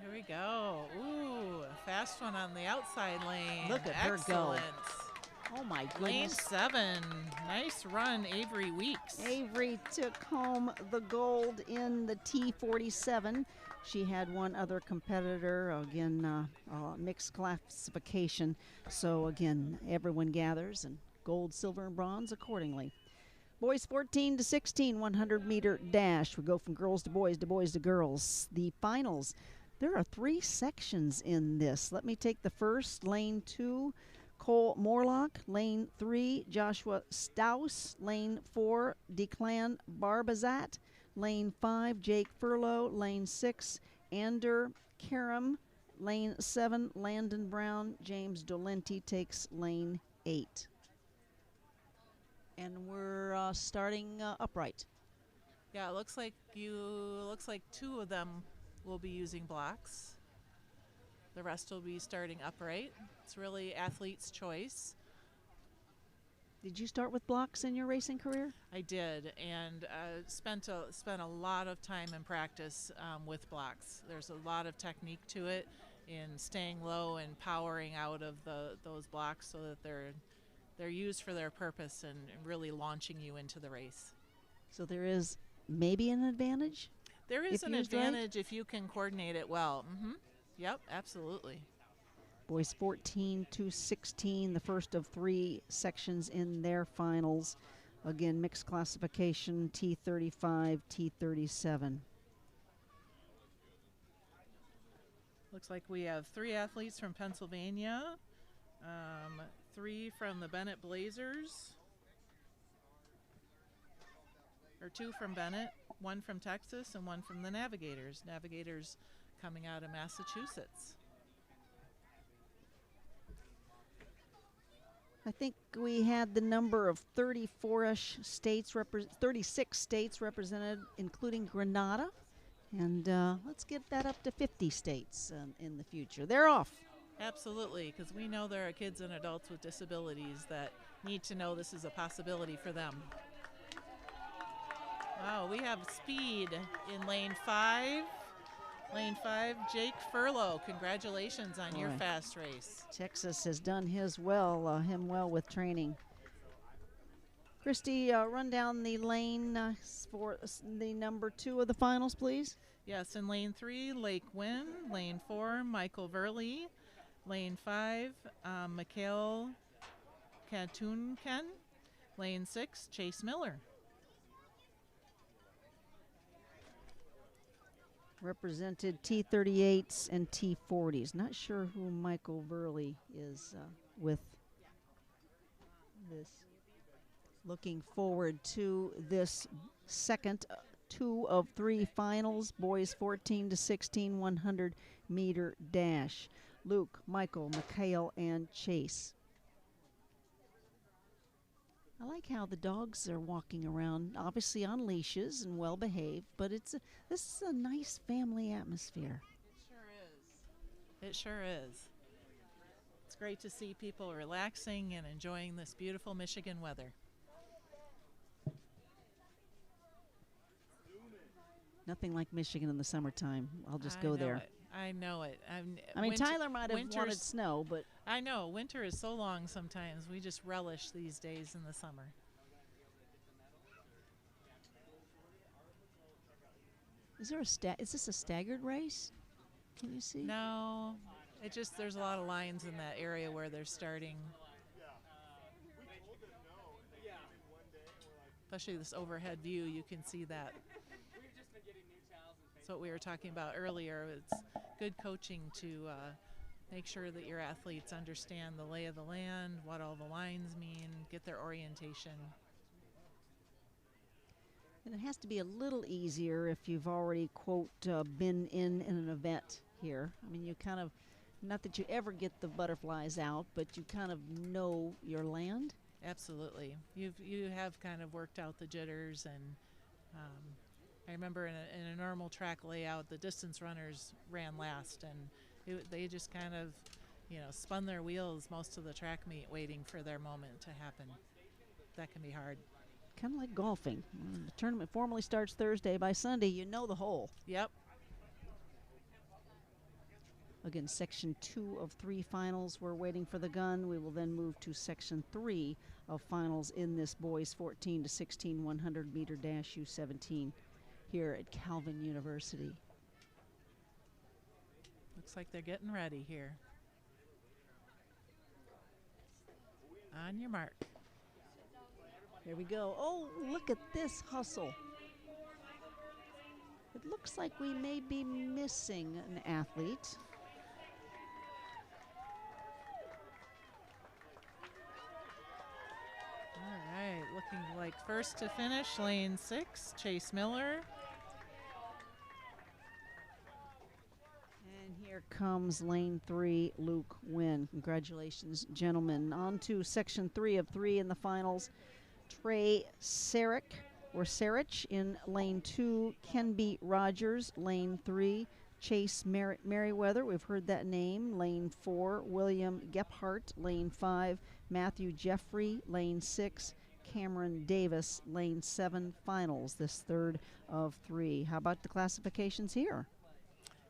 Here we go. Ooh, a fast one on the outside lane. Look at her go. Excellent. Oh my goodness. Lane 7. Nice run, Avery Weeks. Avery took home the gold in the T47. She had one other competitor, again, mixed classification. So again, everyone gathers, and gold, silver, and bronze accordingly. Boys 14 to 16, 100-meter dash. We go from girls to boys to boys to girls. The finals. There are 3 sections in this. Let me take the first. Lane 2, Cole Morlock. Lane 3, Joshua Staus. Lane 4, Declan Barbazat. Lane 5, Jake Furlow. Lane 6, Ander Karam. Lane 7, Landon Brown. James Dolenti takes lane 8. And we're starting upright. Yeah, it looks like 2 of them will be using blocks. The rest will be starting upright. It's really athlete's choice. Did you start with blocks in your racing career? I did, and spent a lot of time in practice with blocks. There's a lot of technique to it in staying low and powering out of those blocks so that they're used for their purpose and really launching you into the race. So there is maybe an advantage? There is If an used right? advantage if you can coordinate it well. Yep, absolutely. Boys 14 to 16, the first of 3 sections in their finals. Again, mixed classification, T35, T37. Looks like we have 3 athletes from Pennsylvania, 3 from the Bennett Blazers, or 2 from Bennett, 1 from Texas, and 1 from the Navigators. Navigators coming out of Massachusetts. I think we had the number of 34-ish states, 36 states represented, including Grenada. And let's get that up to 50 states in the future. They're off. Absolutely, because we know there are kids and adults with disabilities that need to know this is a possibility for them. Wow, we have speed in lane 5. Lane 5, Jake Furlow. Congratulations on your fast race. Texas has done him well with training. Christy, run down the lane for the number 2 of the finals, please. Yes, in lane 3, Lake Wynn. Lane 4, Michael Verley. Lane 5, Mikhail Katunken. Lane 6, Chase Miller. Represented T38s and T40s. Not sure who Michael Verley is with this. Looking forward to this second 2 of 3 finals. Boys 14 to 16, 100-meter dash. Luke, Michael, Mikhail, and Chase. I like how the dogs are walking around, obviously on leashes and well behaved, but this is a nice family atmosphere. It sure is. It sure is. It's great to see people relaxing and enjoying this beautiful Michigan weather. Nothing like Michigan in the summertime. I'll just go there. I know it. I mean, Tyler might have wanted snow, but I know winter is so long sometimes. We just relish these days in the summer. Is this a staggered race? Can you see? No, there's a lot of lines in that area where they're starting. Especially this overhead view, you can see that. That's what we were talking about earlier. It's good coaching to make sure that your athletes understand the lay of the land, what all the lines mean, get their orientation. And it has to be a little easier if you've already, quote, been in an event here. I mean, you kind of, not that you ever get the butterflies out, but you kind of know your land. Absolutely. You have kind of worked out the jitters, and I remember in a normal track layout, the distance runners ran last, and they just kind of, spun their wheels most of the track meet waiting for their moment to happen. That can be hard. Kind of like golfing. When the tournament formally starts Thursday. By Sunday, you know the hole. Yep. Again, section 2 of 3 finals. We're waiting for the gun. We will then move to section 3 of finals in this boys 14 to 16 100 meter dash U17 here at Calvin University. Looks like they're getting ready here. On your mark. Here we go. Oh, look at this hustle. It looks like we may be missing an athlete. All right, looking like first to finish, lane 6, Chase Miller. And here comes lane 3, Luke Wynn. Congratulations, gentlemen. On to section 3 of 3 in the finals. Trey Sarich in lane 2, Kenby Rogers, lane 3, Chase Merriweather, we've heard that name, lane 4, William Gephardt, lane 5, Matthew Jeffrey, lane 6, Cameron Davis, lane 7, finals, this third of 3. How about the classifications here?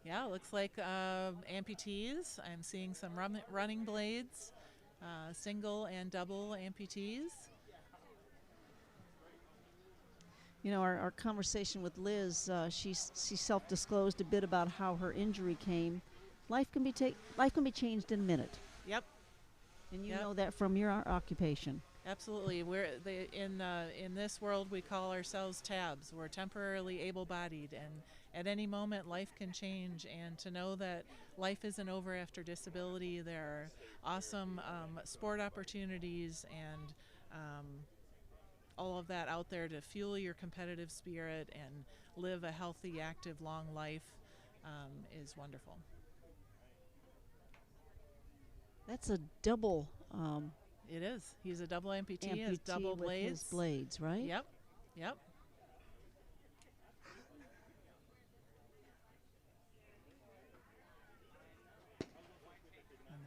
Yeah, looks like amputees. I'm seeing some running blades, single and double amputees. You know, our conversation with Liz, she self-disclosed a bit about how her injury came. Life can be changed in a minute. Yep. And you know that from your occupation. Absolutely. In this world we call ourselves tabs. We're temporarily able-bodied, and at any moment life can change. And to know that life isn't over after disability, there are awesome sport opportunities and all of that out there to fuel your competitive spirit and live a healthy, active, long life is wonderful. That's a double. It is. He's a double amputee, has Amputee double with blades. his blades, right? Yep. And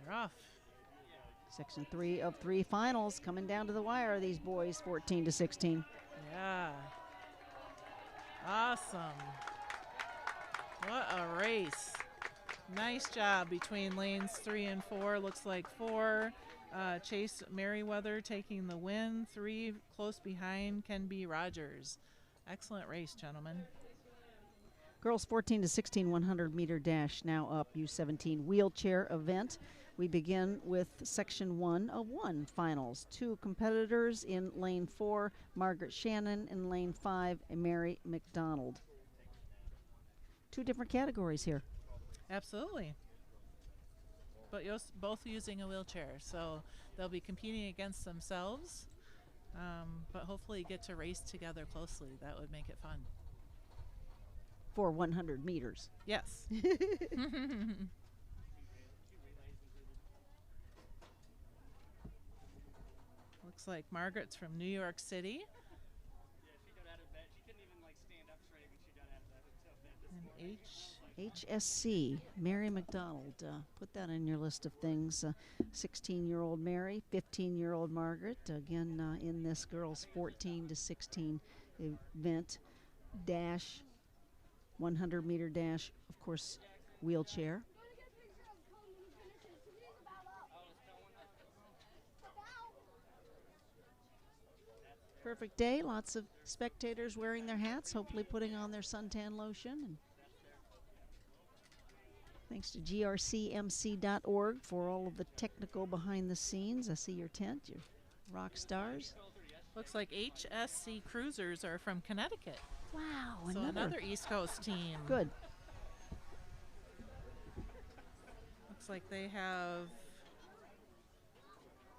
they're off. Section 3 of 3 finals coming down to the wire. These boys 14 to 16. Yeah. Awesome. What a race. Nice job between lanes 3 and 4. Looks like 4. Chase Merriweather taking the win. 3 close behind, Kenby Rogers. Excellent race, gentlemen. Girls 14 to 16 100 meter dash now up. U17 wheelchair event. We begin with section 1 of 1 finals. 2 competitors in lane 4, Margaret Shannon, in lane 5, Mary McDonald. 2 different categories here. Absolutely. But both using a wheelchair, so they'll be competing against themselves, but hopefully get to race together closely. That would make it fun. For 100 meters. Yes. Looks like Margaret's from New York City. And HSC, Mary McDonald. Put that in your list of things. 16-year-old Mary, 15-year-old Margaret. Again, in this girls 14 to 16 event. Dash, 100 meter dash, of course, wheelchair. Perfect day. Lots of spectators wearing their hats, hopefully putting on their suntan lotion. And thanks to grcmc.org for all of the technical behind the scenes. I see your tent, your rock stars. looks like HSC Cruisers are from Connecticut. Wow, So another East Coast team. Good. Looks like they have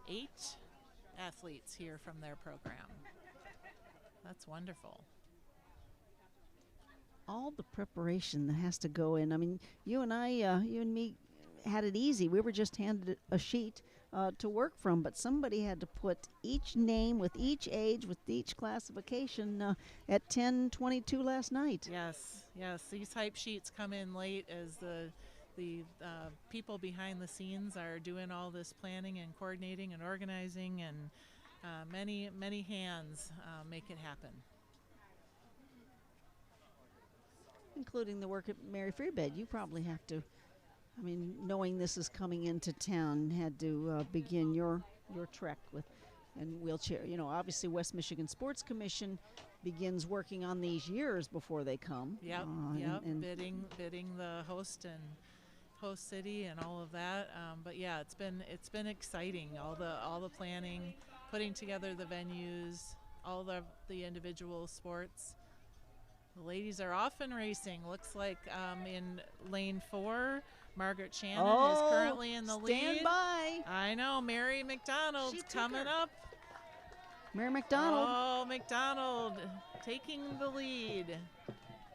8 athletes here from their program. That's wonderful. All the preparation that has to go in. I mean, you and me had it easy. We were just handed a sheet to work from, but somebody had to put each name with each age, with each classification at 10:22 last night. Yes, yes. These hype sheets come in late as the people behind the scenes are doing all this planning and coordinating and organizing, and many hands make it happen. Including the work at Mary Freebed. You probably have to, I mean, knowing this is coming into town, had to begin your trek with and wheelchair. You know, obviously West Michigan Sports Commission begins working on these years before they come. Yep, and bidding the host and host city and all of that. But yeah, it's been exciting. All the planning, putting together the venues, all the individual sports. The ladies are off and racing. Looks like in lane 4, Margaret Shannon is currently in the lead. Stand by. I know, Mary McDonald's coming up. Mary McDonald. Oh, McDonald taking the lead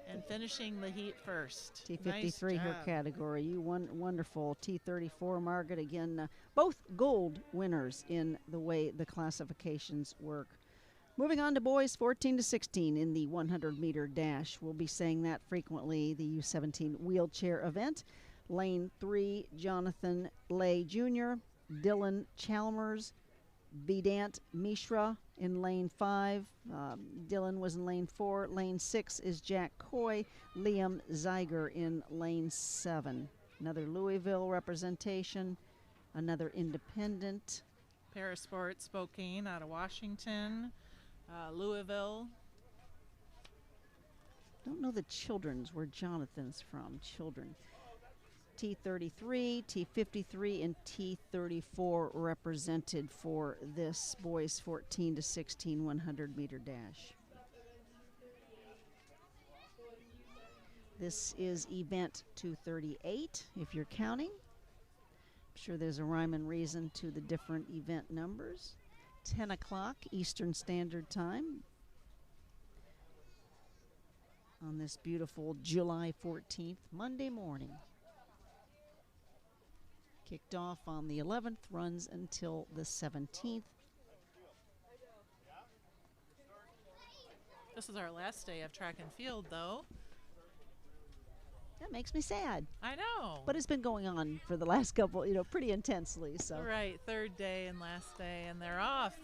and finishing the heat first. T53, nice her job. category. You wonderful. T34, Margaret, again, both gold winners in the way the classifications work. Moving on to boys 14 to 16 in the 100-meter dash. We'll be saying that frequently, the U17 wheelchair event. Lane 3, Jonathan Lay Jr., Dylan Chalmers, Vedant Mishra in lane 5. Dylan was in lane 4. Lane 6 is Jack Coy, Liam Zeiger in lane 7. Another Louisville representation, another independent. Parasport Spokane out of Washington. Louisville. Don't know the children's, where Jonathan's from. Children. T33, T53, and T34 represented for this boys 14 to 16 100-meter dash. This is event 238, if you're counting. I'm sure there's a rhyme and reason to the different event numbers. 10 o'clock Eastern Standard Time on this beautiful July 14th, Monday morning. Kicked off on the 11th, runs until the 17th. This is our last day of track and field, though. That makes me sad. I know. But it's been going on for the last couple, pretty intensely. So Right, third day and last day, and they're off.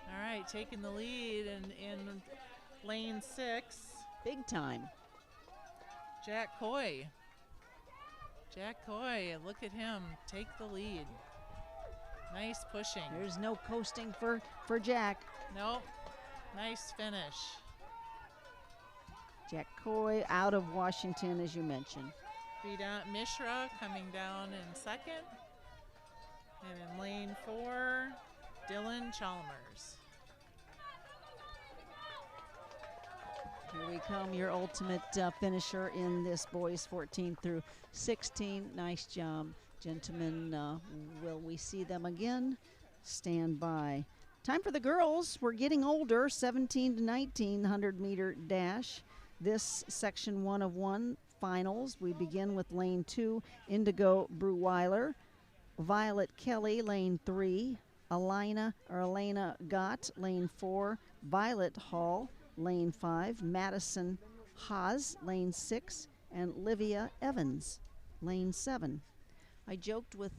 All right, taking the lead in lane 6. big time. Jack Coy. Jack Coy, look at him take the lead. Nice pushing. There's no coasting for Jack. Nope. Nice finish. Jack Coy out of Washington, as you mentioned. Vedant Mishra coming down in second. And in lane 4, Dylan Chalmers. Here we come, your ultimate finisher in this boys 14 through 16. Nice job, gentlemen. Will we see them again? Stand by. Time for the girls. We're getting older, 17 to 19, 100-meter dash. This section 1 of 1 finals. We begin with lane 2, Indigo Breweiler, Violet Kelly, lane 3, Elena Gott, lane 4, Violet Hall, lane 5, Madison Haas, lane 6, and Livia Evans, lane 7. I joked with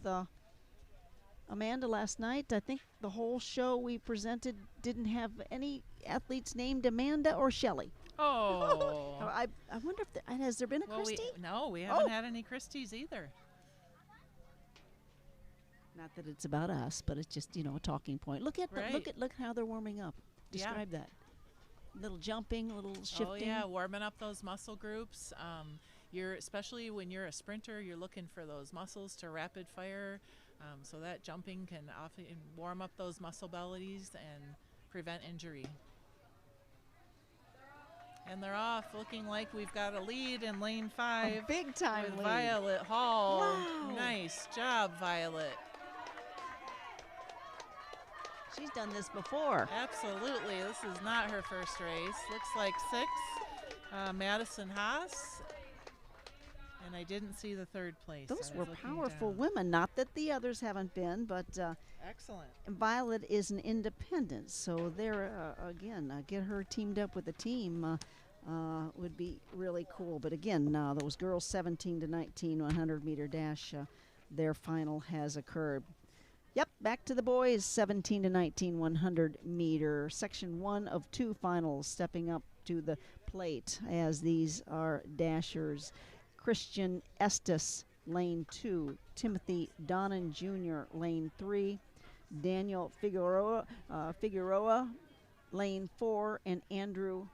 Amanda last night. I think the whole show we presented didn't have any athletes named Amanda or Shelley. Oh. I wonder if has there been a Christy? No, we haven't had any Christies either. Not that it's about us, but it's just a talking point. Look at look how they're warming up. Describe that. Little jumping, little shifting. Oh yeah, warming up those muscle groups. Especially when you're a sprinter, you're looking for those muscles to rapid fire. So that jumping can often warm up those muscle bellies and prevent injury. And they're off, looking like we've got a lead in lane A 5 big time with lead. Violet Hall. Wow. Nice job, Violet. She's done this before. Absolutely. This is not her first race. Looks like 6. Madison Haas. And I didn't see the 3rd place. Those I were was looking powerful down. women. Not that the others haven't been, but Excellent. Violet is an independent. So there, again, get her teamed up with a team would be really cool. But again, those girls 17 to 19 100-meter dash, their final has occurred. Yep, back to the boys, 17 to 19 100-meter. Section 1 of 2 finals stepping up to the plate as these are dashers. Christian Estes, lane 2. Timothy Donnan Jr., lane 3. Daniel Figueroa, lane 4. And Andrew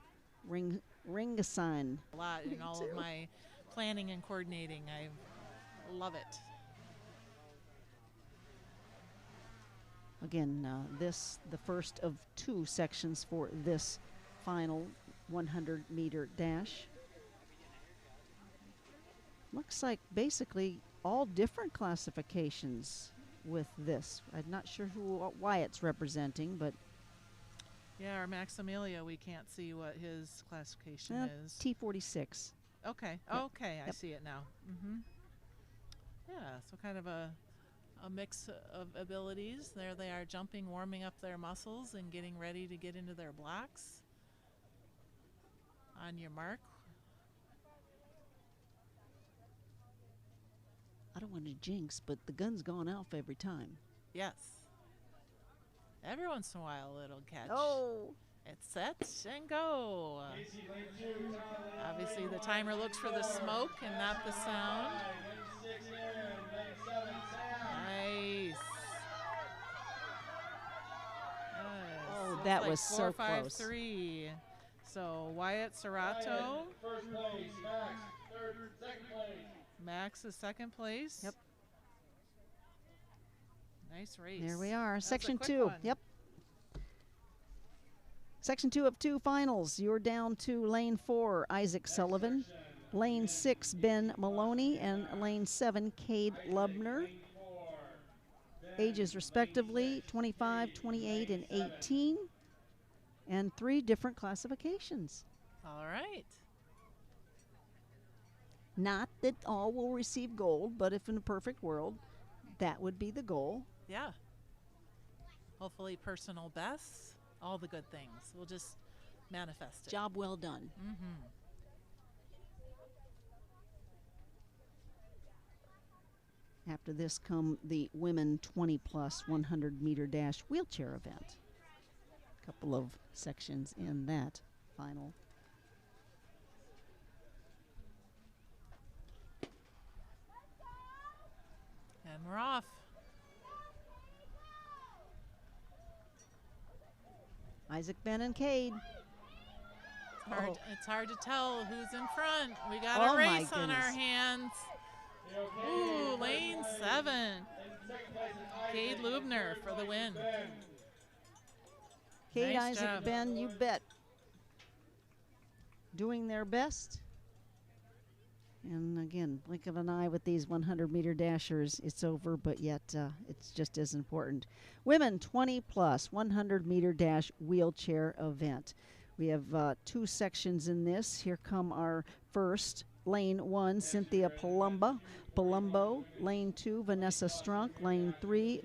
Ringasign. A lot in all of my planning and coordinating. I love it. Again, this the first of 2 sections for this final 100-meter dash. Looks like basically all different classifications with this. I'm not sure why it's representing, but Yeah, our Maximilia, we can't see what his classification is. T46. Okay, Yep. okay, I Yep. see it now. Yeah, so kind of a mix of abilities. There they are jumping, warming up their muscles and getting ready to get into their blocks. On your mark. I don't want to jinx, but the gun's gone off every time. Yes. Every once in a while it'll catch. Oh! It's set and go. Obviously the timer looks for the smoke and not the sound. Nice. Oh, Looks that like was so close. 4-5-3. So Wyatt Serrato. First place, Max. Second place. Max is 2nd place. Yep. Nice race. There we are. That was a Section quick 2. one. Yep. Section 2 of 2 finals. You're down to lane 4, Isaac Sullivan. Lane 6, Ben Maloney. And lane 7, Cade Lubner. Ages respectively 25, 28, and 18. And 3 different classifications. All right. Not that all will receive gold, but if in a perfect world, that would be the goal. Yeah. Hopefully personal bests, all the good things. We'll just manifest it. Job well done. After this come the women 20-plus 100-meter dash wheelchair event. A couple of sections in that final. And we're off. Isaac, Ben, and Cade. It's hard to tell who's in front. We got Oh a my race on our goodness. hands. Ooh, lane 7. Cade Lubner for the win. Cade, Nice Isaac, job. Ben, you bet. Doing their best. And again, blink of an eye with these 100-meter dashers. It's over, but yet it's just as important. Women 20-plus 100-meter dash wheelchair event. We have 2 sections in this. Here come our first. Lane 1, Cynthia Palumbo. Lane 2, Vanessa Strunk. Lane 3,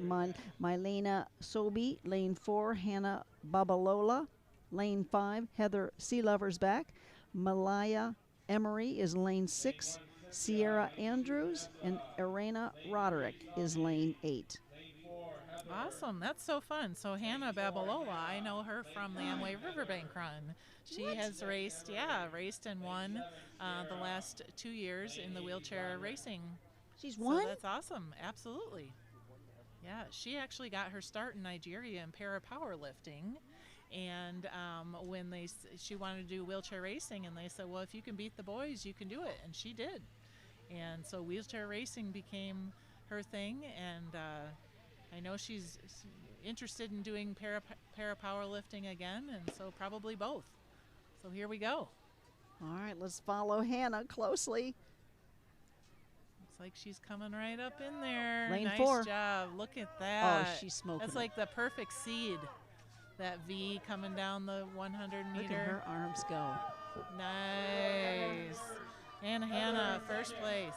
Mylena Sobey. Lane 4, Hannah Babalola. Lane 5, Heather Sealoversback. Malaya Emery is lane 6. Sierra Andrews and Irena Roderick is lane 8. Awesome. That's so fun. So Hannah Babalola, I know her from the Amway Riverbank Run. She has raced and won the last 2 years in the wheelchair racing. She's So won? that's awesome. Absolutely. Yeah, she actually got her start in Nigeria in para-powerlifting. And when she wanted to do wheelchair racing, and they said, well, if you can beat the boys, you can do it. And she did. And so wheelchair racing became her thing. And I know she's interested in doing para-powerlifting again, and so probably both. So here we go. All right, let's follow Hannah closely. Looks like she's coming right up in there. Lane nice 4. job. Look at that. Oh, she's smoking That's it. like the perfect seed. That V coming down the 100 meter. Look at her arms go. Nice. And Hannah, first place.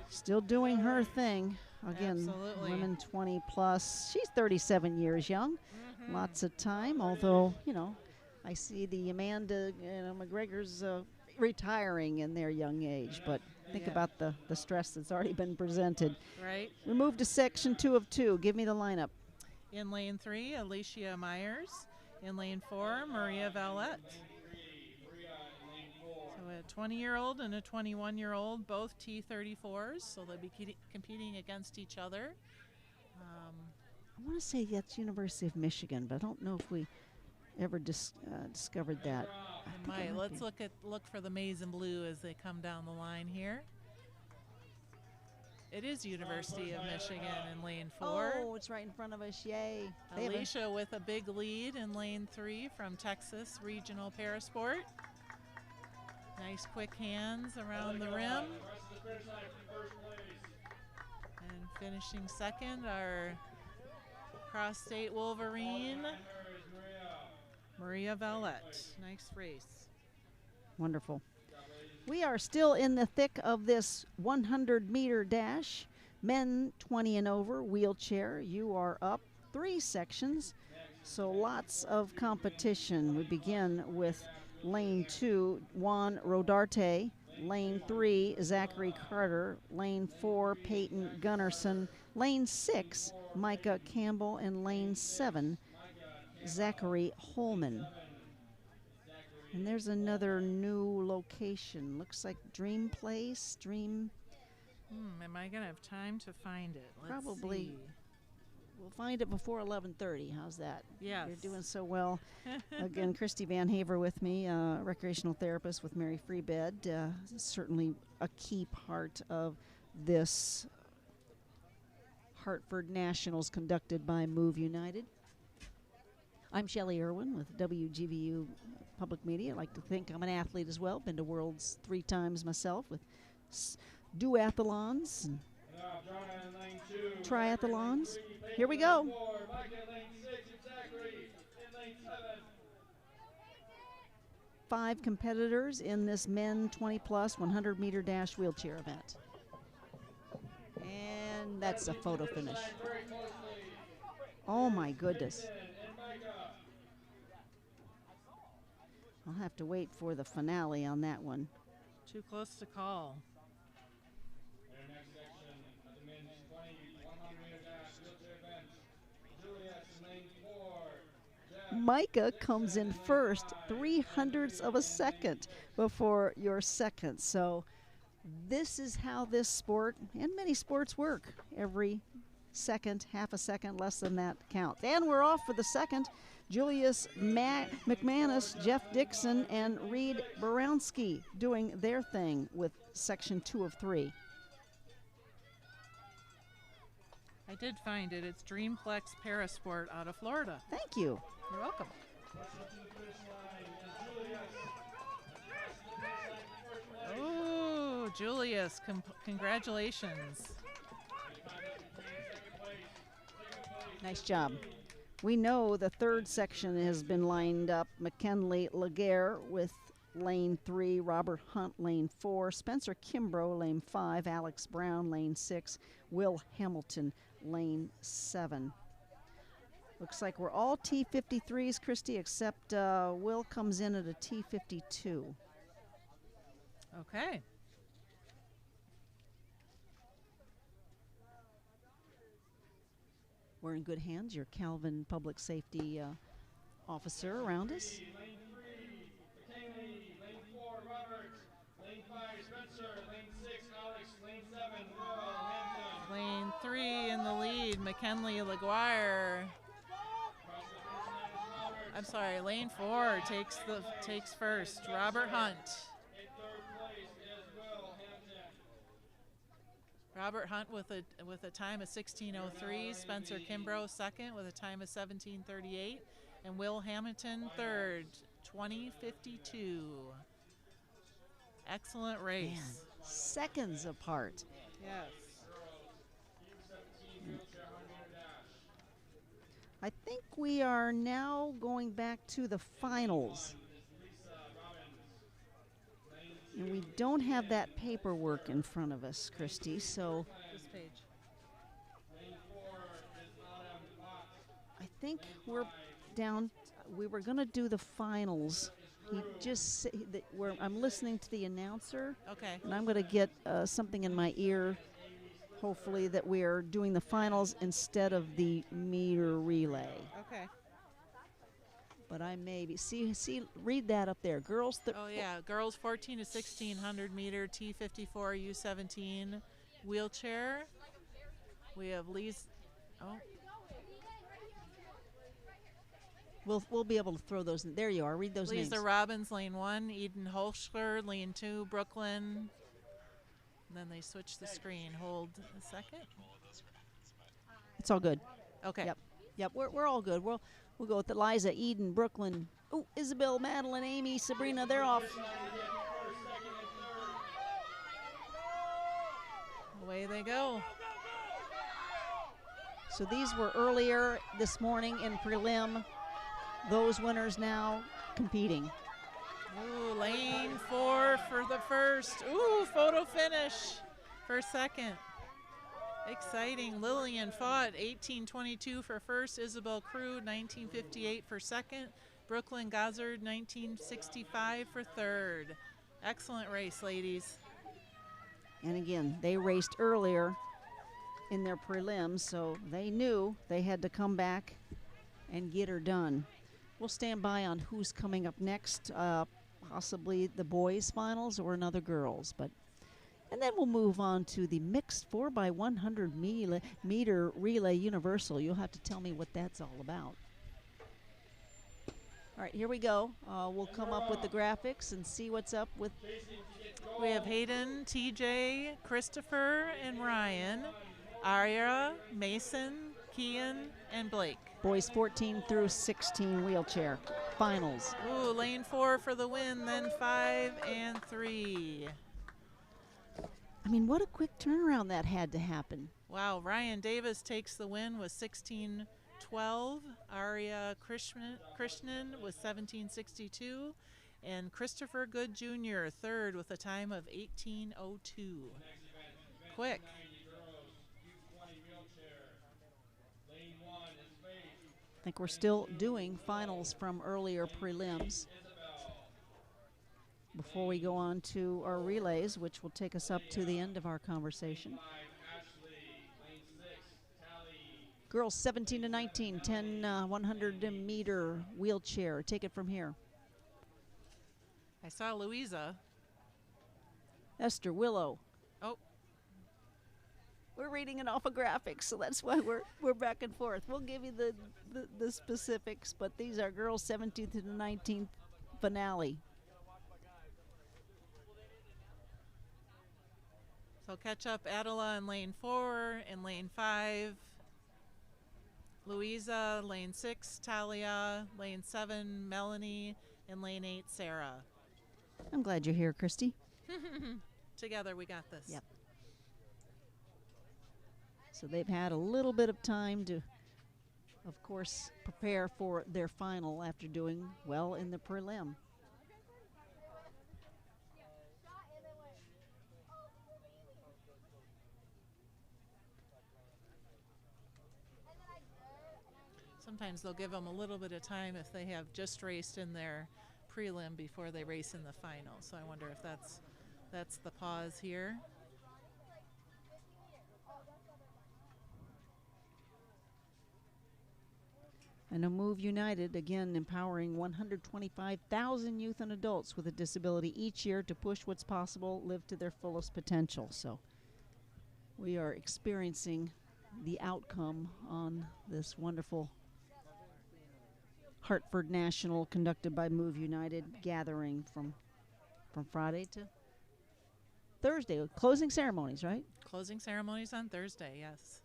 Still doing her thing. Again, Absolutely. women 20 plus. She's 37 years young. Lots of time, although, you know, I see the Amanda McGregor's retiring in their young age, but think Yeah. about the stress that's already been presented. Right. We move to section 2 of 2. Give me the lineup. In lane 3, Alicia Myers. In lane 4, Maria Valette. So a 20-year-old and a 21-year-old, both T34s, so they'll be competing against each other. I want to say that's University of Michigan, but I don't know if we ever discovered that. I think it Might. might Let's be. look for the maize and blue as they come down the line here. It is University of Michigan in lane 4. Oh, it's right in front of us. Yay. They have a- Alicia with a big lead in lane 3 from Texas Regional Parasport. Nice quick hands around the rim. And finishing second, our cross-state Wolverine, Maria Valette. Nice race. Wonderful. We are still in the thick of this 100-meter dash. Men 20 and over, wheelchair. You are up 3 sections, so lots of competition. We begin with lane 2, Juan Rodarte. Lane 3, Zachary Carter. Lane 4, Peyton Gunnarsson. Lane 6, Micah Campbell. And lane 7, Zachary Holman. And there's another new location. Looks like Dream Place, Dream. Am I going to have time to find it? Let's Probably. see. We'll find it before 11:30. How's that? Yes. You're doing so well. Again, Christy Van Haver with me, recreational therapist with Mary Freebed. Certainly a key part of this Hartford Nationals conducted by Move United. I'm Shelley Irwin with WGVU Public Media. I like to think I'm an athlete as well. Been to Worlds 3 times myself with duathlons and triathlons. Here we go. 5 competitors in this men 20 plus 100-meter dash wheelchair event. And that's a photo finish. Oh my goodness. I'll have to wait for the finale on that one. Too close to call. Micah comes in first, 300ths of a second before your second. So this is how this sport and many sports work. Every second, half a second, less than that counts. And we're off for the second. Julius McManus, Jeff Dixon, and Reed Borowski doing their thing with section 2 of 3. I did find it. It's Dreamplex Parasport out of Florida. Thank you. You're welcome. Oh, Julius, congratulations. Nice job. We know the third section has been lined up. McKinley Laguerre with lane 3, Robert Hunt lane 4, Spencer Kimbrough lane 5, Alex Brown lane 6, Will Hamilton lane 7. Looks like we're all T53s, Christy, except Will comes in at a T52. Okay. We're in good hands. Your Calvin Public Safety officer around us. Lane 3, McKinley. Lane 4, Roberts. Lane 5, Spencer. Lane 6, Alex. Lane 7, Will Hampton. Lane 3 in the lead, McKinley Laguerre. I'm sorry, lane 4 takes first, Robert Hunt. In third place is Will Hampton. Robert Hunt with a time of 16:03. Spencer Kimbrough second with a time of 17:38. And Will Hamilton third, 20:52. Excellent race. Man, seconds apart. Yes. I think we are now going back to the finals. And we don't have that paperwork in front of us, Christy, so This page. I think we're down. We were going to do the finals. He just said that I'm listening to the announcer, Okay. and I'm going to get something in my ear, hopefully, that we are doing the finals instead of the meter relay. Okay. But I may be. See, read that up there. Girls. Oh yeah, girls 14 to 1600 meter T54 U17 wheelchair. We have Lee's. Oh, We'll be able to throw those in. There you are. Read those Lisa names. Robbins, lane 1. Eden Holschler, lane 2. Brooklyn. And then they switch the screen. Hold a second. It's all good. Okay. Yep. We're all good. We'll go with Eliza, Eden, Brooklyn. Oh, Isabel, Madeline, Amy, Sabrina. They're off. Away they go. So these were earlier this morning in prelim. Those winners now competing. Ooh, lane 4 for the first. Ooh, photo finish for second. Exciting. Lillian fought 18:22 for first. Isabel Crew 19:58 for second. Brooklyn Gozzard 19:65 for third. Excellent race, ladies. And again, they raced earlier in their prelims, so they knew they had to come back and get her done. We'll stand by on who's coming up next, possibly the boys' finals or another girls. And then we'll move on to the mixed 4x100 meter relay universal. You'll have to tell me what that's all about. All right, here we go. We'll come up with the graphics and see what's up with. We have Hayden, TJ, Christopher, and Ryan, Aria, Mason, Kian, and Blake. Boys 14 through 16 wheelchair finals. Ooh, lane 4 for the win, then 5 and 3. I mean, what a quick turnaround that had to happen. Wow, Ryan Davis takes the win with 16:12. Arya Krishnan with 17:62. And Christopher Good Jr. third with a time of 18:02. Quick. I think we're still doing finals from earlier prelims before we go on to our relays, which will take us up to the end of our conversation. Girls 17 to 19, 10 100 meter wheelchair. Take it from here. I saw Louisa. Esther, Willow. Oh. We're reading it off of graphics, so that's why we're back and forth. We'll give you the specifics, but these are girls 17th to the 19th finale. So catch up Adela in lane 4, in lane 5. Louisa, lane 6, Talia, lane 7, Melanie, and lane 8, Sarah. I'm glad you're here, Christy. Together we got this. Yep. So they've had a little bit of time to, of course, prepare for their final after doing well in the prelim. Sometimes they'll give them a little bit of time if they have just raced in their prelim before they race in the final. So I wonder if that's the pause here. And a Move United, again, empowering 125,000 youth and adults with a disability each year to push what's possible, live to their fullest potential. So we are experiencing the outcome on this wonderful Hartford National conducted by Move United gathering from Friday to Thursday. Closing ceremonies, right? Closing ceremonies on Thursday, yes.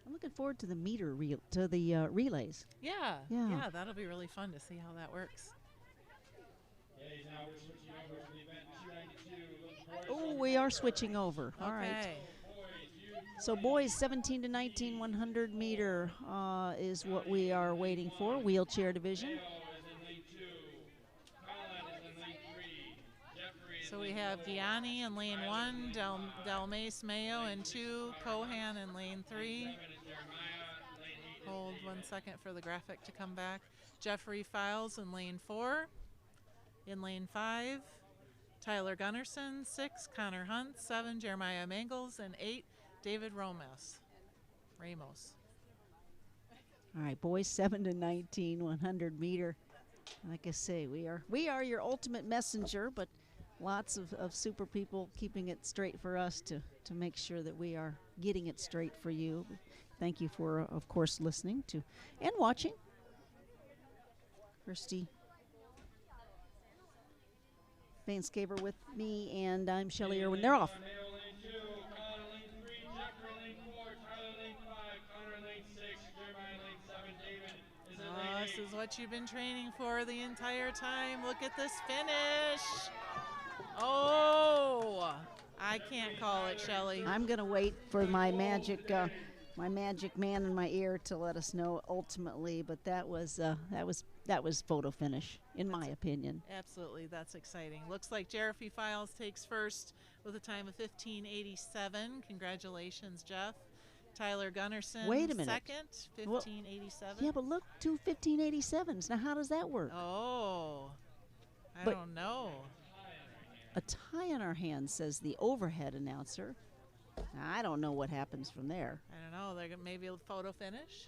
I'm looking forward to the relays. Yeah, Yeah. that'll be really fun to see how that works. Okay, now we're switching over to the event 292. Boys Oh, we are switching over. All right. Okay. So boys, 17 to 19, 100 meter is what we are waiting for. Wheelchair division. Mayo is in lane 2. Colin is in lane 3. Jeffrey is So we lane have 4. Gianni in lane 1, Riley Dalmace Mayo in 2, Cohan in lane 3. 7 is Jeremiah. Lane 8 is Hold David. 1 second for the graphic to come back. Jeffrey Files in lane 4. In lane 5, Tyler Gunnarsson, 6, Connor Hunt, 7, Jeremiah Mangles, and 8, David Ramos. All right, boys, 7 to 19, 100 meter. Like I say, we are your ultimate messenger, but lots of super people keeping it straight for us to make sure that we are getting it straight for you. Thank you for, of course, listening to and watching. Christy Vanscaver with me, and I'm Shelley Irwin. They're off. Mayo lane 2. Colin lane 3. Jeffrey lane 4. Tyler lane 5. Connor lane 6. Jeremiah lane 7. David is in lane 8. This is what you've been training for the entire time. Look at this finish. Oh, I can't call it, Shelley. I'm gonna wait for my magic man in my ear to let us know ultimately, but that was photo finish in my opinion. Absolutely, that's exciting. Looks like Jeffrey Files takes first with a time of 15:87. Congratulations, Jeff. Tyler Gunnarsson, Wait a minute. second, 15:87. Yeah, but look, 2:15:87s. Now, how does that work? Oh, I But- don't know. A tie in our hands, says the overhead announcer. Now, I don't know what happens from there. I don't know. They're maybe a photo finish.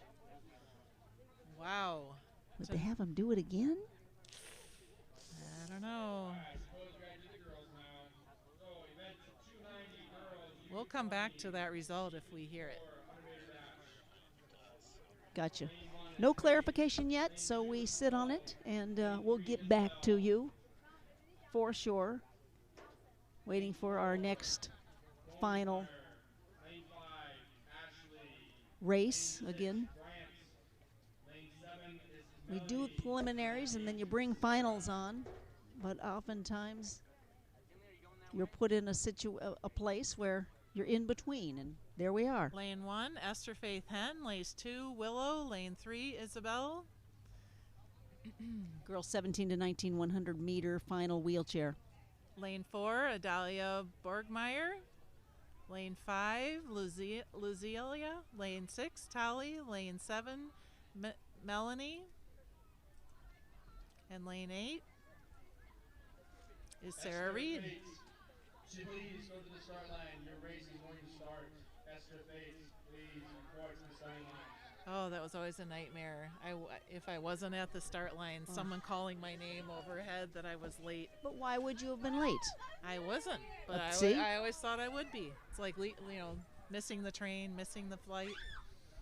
Wow. Would they have him do it again? I don't know. We'll come back to that result if we hear it. Gotcha. No clarification yet, so we sit on it, and we'll get back to you for sure. Waiting for our next final race again. We do preliminaries, and then you bring finals on, but oftentimes you're put in a place where you're in between, and there we are. Lane 1, Esther Faith Hen. Lane 2, Willow. Lane 3, Isabel. Girls 17 to 19, 100 meter final wheelchair. Lane 4, Adalia Borgmeyer. Lane 5, Luzelia. Lane 6, Tally. Lane 7, Melanie. And lane 8 is Sarah Reed. Please go to the start line. Your race is going to start. Esther Fates, please report to the starting line. Oh, that was always a nightmare. If I wasn't at the start line, someone calling my name overhead that I was late. But why would you have been late? I wasn't, but See? I always thought I would be. It's like, missing the train, missing the flight.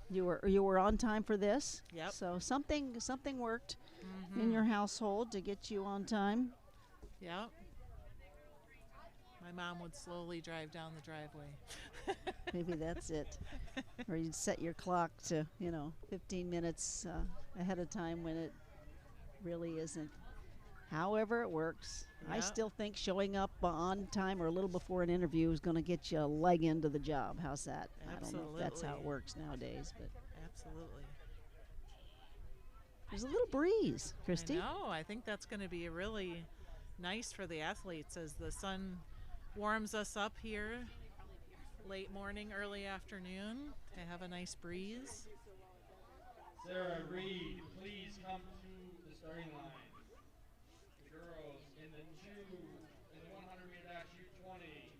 You were on time for this. Yep. So something worked in your household to get you on time. Yep. My mom would slowly drive down the driveway. Maybe that's it. Or you'd set your clock to 15 minutes ahead of time when it really isn't. However it works. I Yeah. still think showing up on time or a little before an interview is going to get you a leg into the job. How's that? I don't know if that's how it Absolutely. works nowadays, but Absolutely. there's a little breeze, Christy. No, I think that's going to be really nice for the athletes as the sun warms us up here late morning, early afternoon to have a nice breeze. Sarah Reed, please come to the starting line. The girls in the 100 meter dash U20.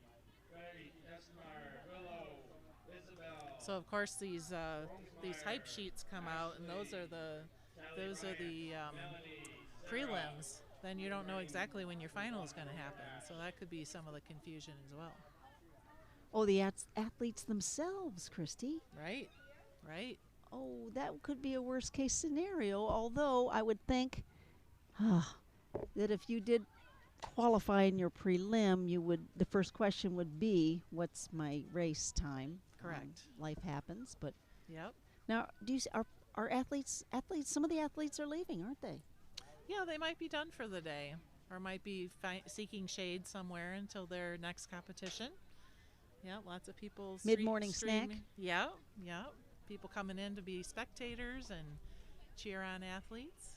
Faith, Esmar, Willow, Isabel. So of course these hype sheets come out, and those are the prelims. Then you don't know exactly when your final is going to happen. So that could be some of the confusion as well. Oh, the athletes themselves, Christy. Right. Oh, that could be a worst case scenario, although I would think that if you did qualify in your prelim, the first question would be, what's my race time? Correct. Life happens, but Yep. Now, do you are athletes? Some of the athletes are leaving, aren't they? Yeah, they might be done for the day, or might be seeking shade somewhere until their next competition. Yeah, lots of people Mid-morning snack. streaming. Yeah, yeah. People coming in to be spectators and cheer on athletes.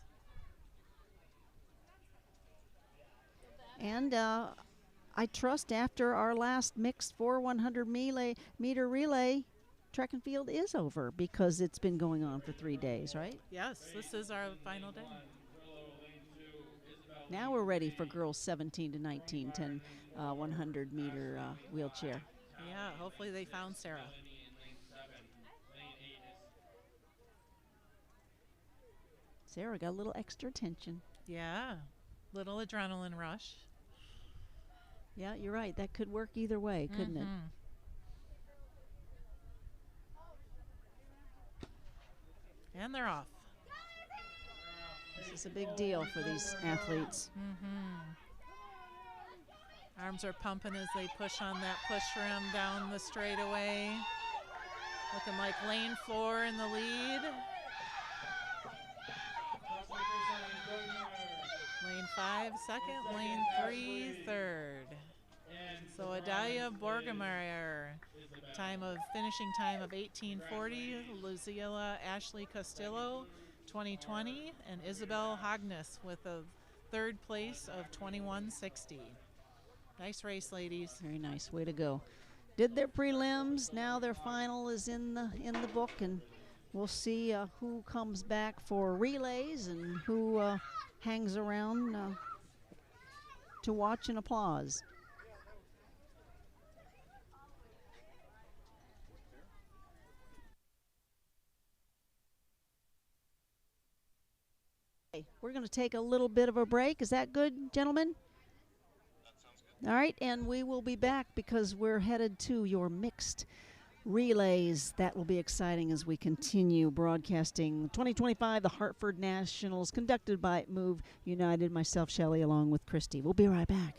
And I trust after our last mixed 4 100 meter relay, track and field is over because it's been going on for 3 days, right? Yes, this is our final day. Now we're ready for girls 17 to 19, 100 meter wheelchair. Yeah, hopefully they found Sarah. Sarah got a little extra attention. Yeah, little adrenaline rush. Yeah, you're right. That could work either way, couldn't it? And they're off. This is a big deal for these athletes. Arms are pumping as they push on that push rim down the straightaway. Looking like lane 4 in the lead. Lane 5 second, lane 3 third. So Adalia Borgemeyer, finishing time of 18:40. Luziela Ashley Castillo, 2020, and Isabel Hagnes with a third place of 21:60. Nice race, ladies. Very nice. Way to go. Did their prelims. Now their final is in the book, and we'll see who comes back for relays and who hangs around to watch and applause. We're going to take a little bit of a break. Is that good, gentlemen? All right, and we will be back because we're headed to your mixed relays. That will be exciting as we continue broadcasting 2025, the Hartford Nationals, conducted by Move United, myself, Shelley, along with Christy. We'll be right back.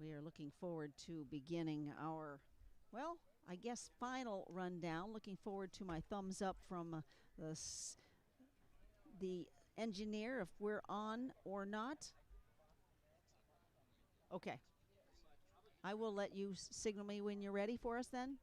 We are looking forward to beginning our, well, I guess final rundown. Looking forward to my thumbs up from the the engineer if we're on or not. Okay. I will let you signal me when you're ready for us then.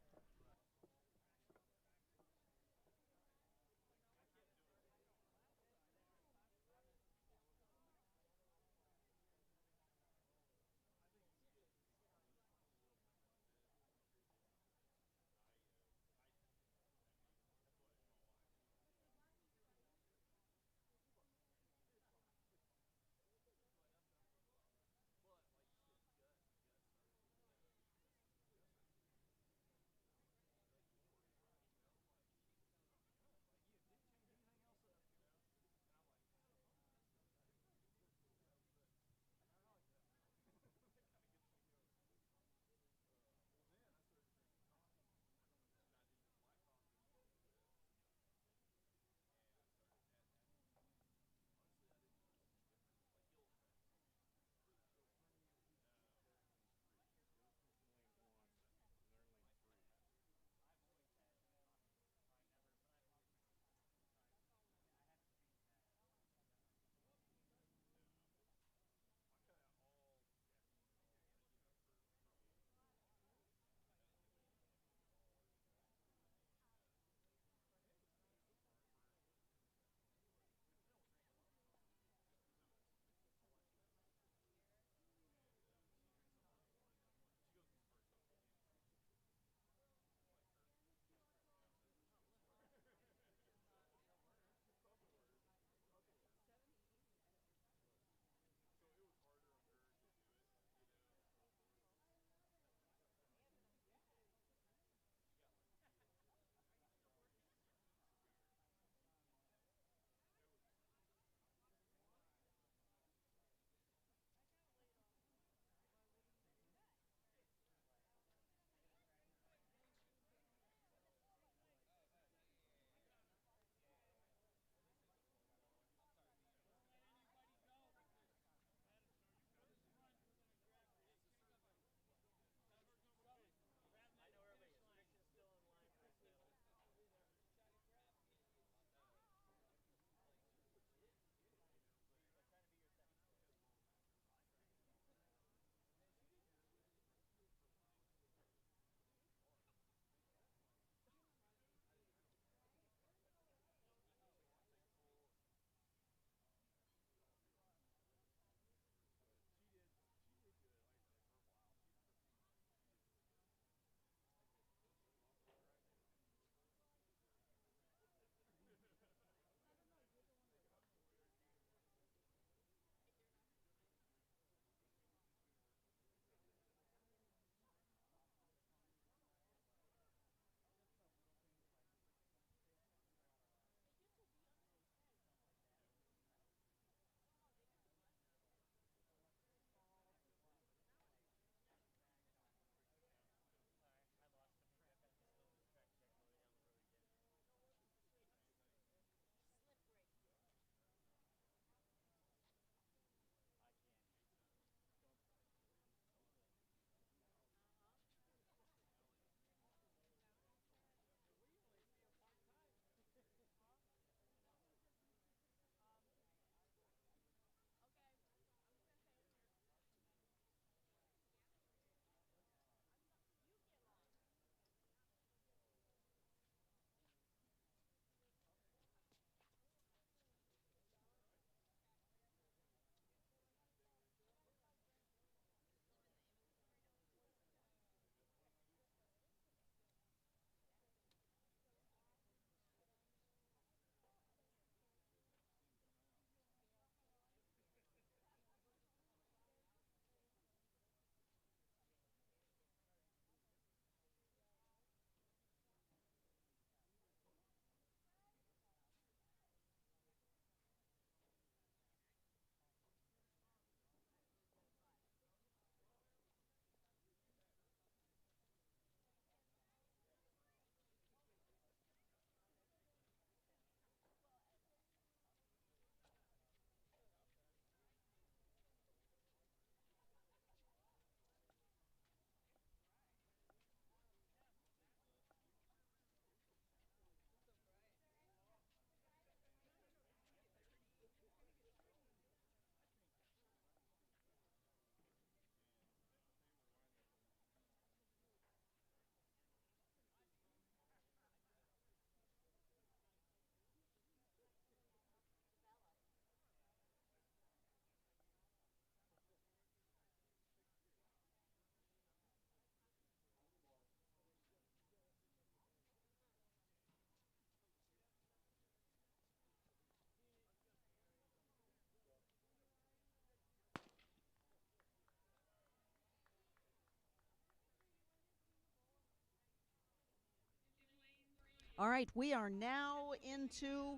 All right, we are now into,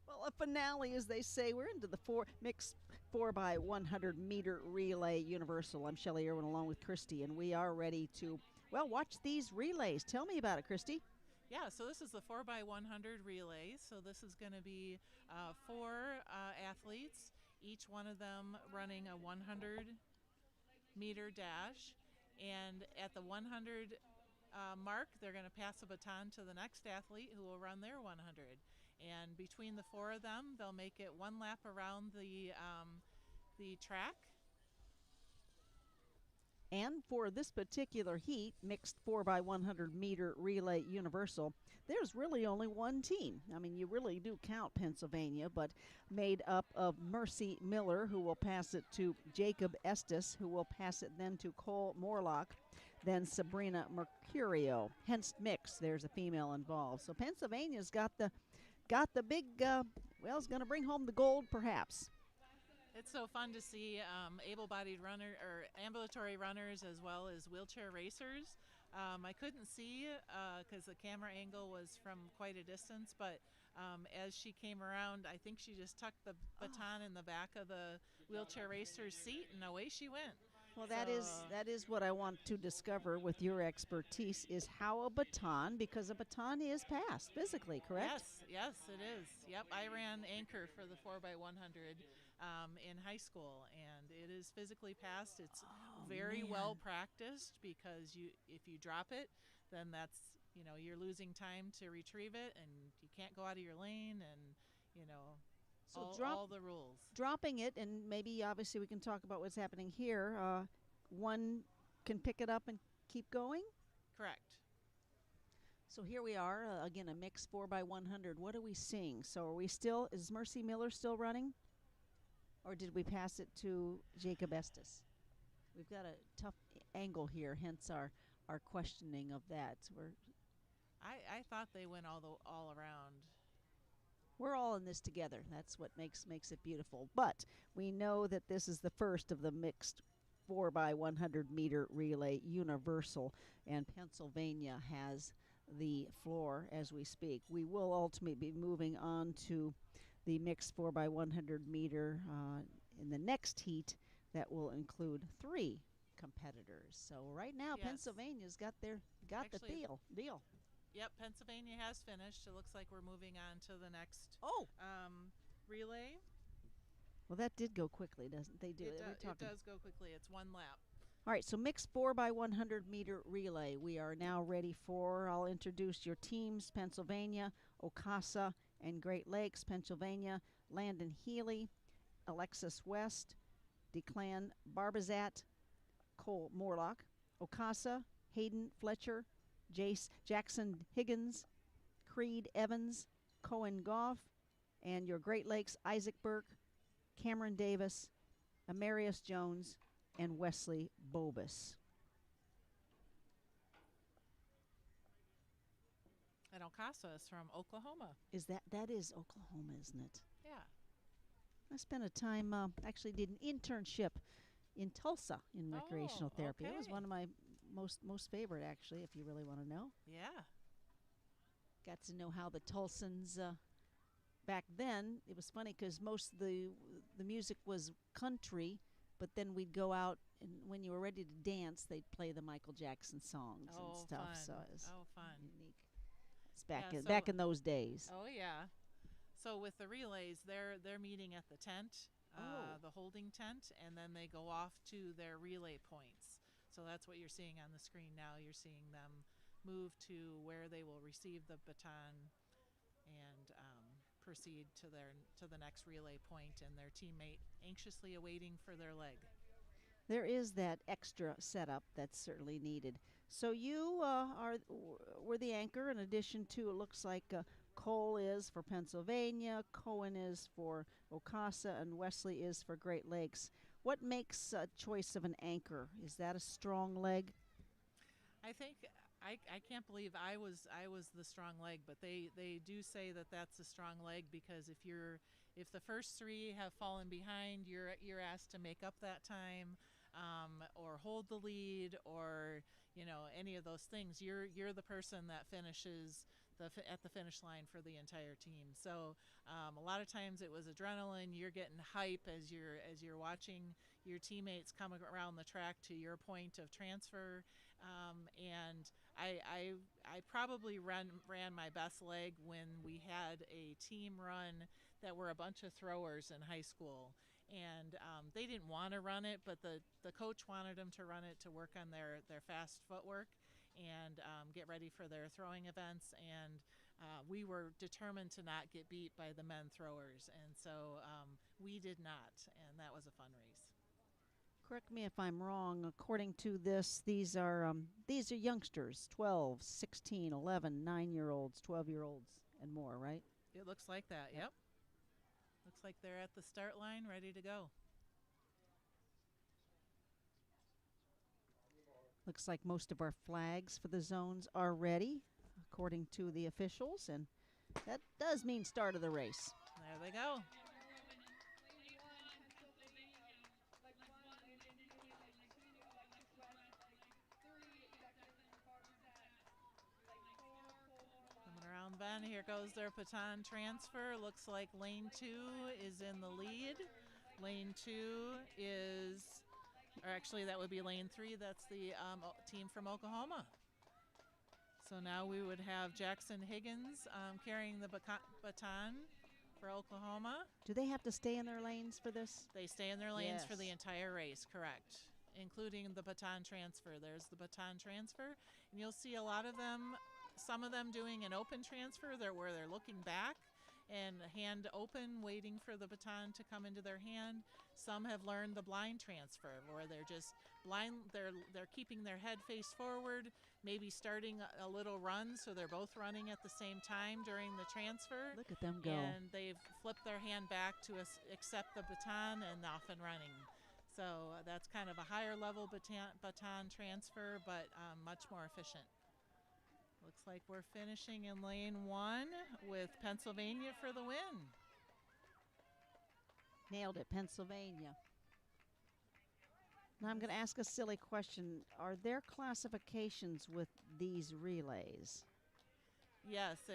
well, a finale, as they say. We're into the mixed 4x100 meter relay universal. I'm Shelley Irwin along with Christy, and we are ready to, well, watch these relays. Tell me about it, Christy. Yeah, so this is the 4x100 relay. So this is going to be four athletes, each one of them running a 100-meter dash. And at the 100 mark, they're going to pass a baton to the next athlete who will run their 100. And between the four of them, they'll make it one lap around the track. And for this particular heat, mixed 4x100 meter relay universal, there's really only one team. I mean, you really do count Pennsylvania, but made up of Mercy Miller, who will pass it to Jacob Estes, who will pass it then to Cole Morlock, then Sabrina Mercurio. Hence mix, there's a female involved. So Pennsylvania's got the big, well, is going to bring home the gold perhaps. It's so fun to see able-bodied runner or ambulatory runners as well as wheelchair racers. I couldn't see because the camera angle was from quite a distance, but as she came around, I think she just tucked the baton in the back of the wheelchair racer's seat, and away she went. Well, that is what I want to discover with your expertise, is how a baton, because a baton is passed physically, correct? Yes, it is. Yep, I ran anchor for the 4x100 in high school, and it is physically passed. It's very well practiced, because if you drop it, then that's, you're losing time to retrieve it, and you can't go out of your lane, and So all the rules. Dropping it, and maybe obviously we can talk about what's happening here. One can pick it up and keep going. Correct. So here we are, again, a mixed 4x100. What are we seeing? So is Mercy Miller still running? Or did we pass it to Jacob Estes? We've got a tough angle here, hence our questioning of that. I thought they went all around. We're all in this together. That's what makes it beautiful. But we know that this is the first of the mixed 4x100 meter relay universal, and Pennsylvania has the floor as we speak. We will ultimately be moving on to the mixed 4x100 meter in the next heat that will include 3 competitors. So right now, yes. Pennsylvania's got the deal. Yep, Pennsylvania has finished. It looks like we're moving on to the next relay. Well, that did go quickly, doesn't they? It does go quickly. It's one lap. All right, so mixed 4x100 meter relay. We are now ready for, I'll introduce your teams: Pennsylvania, Okasa, and Great Lakes. Pennsylvania, Landon Healy, Alexis West, Declan Barbazat, Cole Morlock. Okasa, Hayden Fletcher, Jackson Higgins, Creed Evans, Cohen Goff, and your Great Lakes: Isaac Burke, Cameron Davis, Amarius Jones, and Wesley Bobus. And Okasa is from Oklahoma. That is Oklahoma, isn't it? Yeah. I spent a time, actually did an internship in Tulsa in recreational therapy. Okay. It was one of my most favorite, actually, if you really want to know. Yeah. Got to know how the Tulsans back then. It was funny because most of the music was country, but then we'd go out, and when you were ready to dance, they'd play the Michael Jackson songs and stuff. Fun. So it was fun. unique. It's back in those days. Oh yeah. So with the relays, they're meeting at the tent, the holding tent, and then they go off to their relay points. So that's what you're seeing on the screen now. You're seeing them move to where they will receive the baton and proceed to the next relay point, and their teammate anxiously awaiting for their leg. There is that extra setup that's certainly needed. So you were the anchor, in addition to, it looks like Cole is for Pennsylvania, Cohen is for Okasa, and Wesley is for Great Lakes. What makes a choice of an anchor? Is that a strong leg? I think I can't believe I was the strong leg, but they do say that that's a strong leg, because if the first 3 have fallen behind, you're asked to make up that time, or hold the lead, or any of those things. You're the person that finishes at the finish line for the entire team. So a lot of times it was adrenaline. You're getting hype as you're watching your teammates come around the track to your point of transfer. And I probably ran my best leg when we had a team run that were a bunch of throwers in high school. And they didn't want to run it, but the coach wanted them to run it to work on their fast footwork and get ready for their throwing events. And we were determined to not get beat by the men throwers. And so we did not, and that was a fun race. Correct me if I'm wrong. According to this, these are youngsters, 12, 16, 11, 9-year-olds, 12-year-olds, and more, right? It looks like that, yep. Looks like they're at the start line ready to go. Looks like most of our flags for the zones are ready, according to the officials, and that does mean start of the race. There they go. Coming around the bend, here goes their baton transfer. Looks like lane 2 is in the lead. Lane 2 is, or actually that would be lane 3. That's the team from Oklahoma. So now we would have Jackson Higgins carrying the baton for Oklahoma. Do they have to stay in their lanes for this? They stay in their lanes for the Yes. entire race, correct, including the baton transfer. There's the baton transfer, and you'll see a lot of them, some of them doing an open transfer where they're looking back and hand open, waiting for the baton to come into their hand. Some have learned the blind transfer, where they're just blind. They're keeping their head face forward, maybe starting a little run, so they're both running at the same time during the transfer. Look at them go. And they've flipped their hand back to accept the baton and off and running. So that's kind of a higher level baton transfer, but much more efficient. Looks like we're finishing in lane 1 with Pennsylvania for the win. Nailed it, Pennsylvania. Now I'm going to ask a silly question. Are there classifications with these relays? Yes,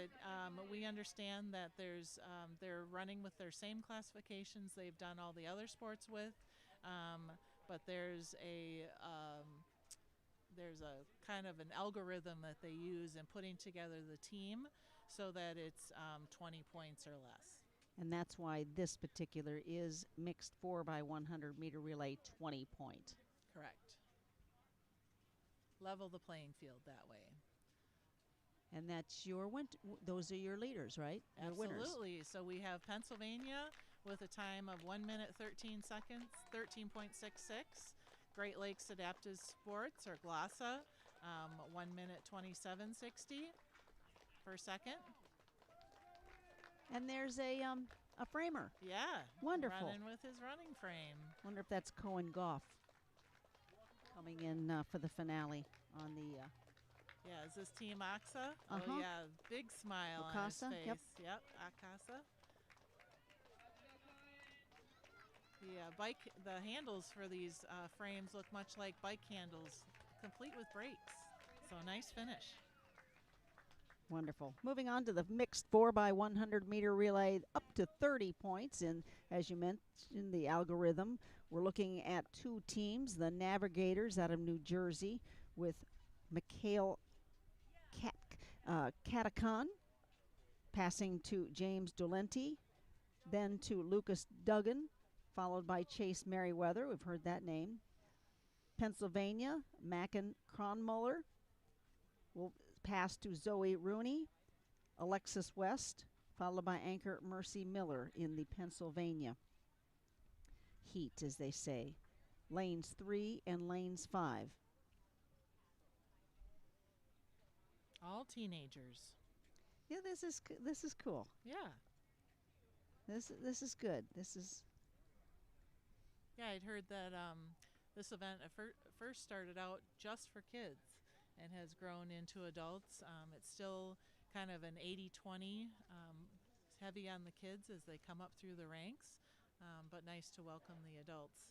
we understand that they're running with their same classifications they've done all the other sports with, but there's a kind of an algorithm that they use in putting together the team so that it's 20 points or less. And that's why this particular is mixed 4x100 meter relay 20 point. Correct. Level the playing field that way. And that's those are your leaders, right? Your winners. Absolutely. So we have Pennsylvania with a time of 1 minute 13 seconds, 13.66. Great Lakes Adaptive Sports, or GLASA, 1 minute 27.60 per second. And there's a framer. Yeah. Wonderful. Running with his running frame. Wonder if that's Cohen Goff coming in for the finale on the. Yeah, is this Team AXA? Uh-huh. Oh, yeah, big smile on his Akasa, face. yep. Akasa. The handles for these frames look much like bike handles, complete with brakes. So nice finish. Wonderful. Moving on to the mixed 4x100 meter relay, up to 30 points. And as you mentioned, the algorithm, we're looking at 2 teams, the Navigators out of New Jersey with Mikhail Katakon passing to James Dolenti, then to Lucas Duggan, followed by Chase Merriweather. We've heard that name. Pennsylvania, Mackin Kronmuller will pass to Zoe Rooney, Alexis West, followed by anchor Mercy Miller in the Pennsylvania heat, as they say. Lanes 3 and lanes 5. All teenagers. Yeah, this is cool. Yeah. This is good. Yeah, I'd heard that this event first started out just for kids and has grown into adults. It's still kind of an 80-20, heavy on the kids as they come up through the ranks, but nice to welcome the adults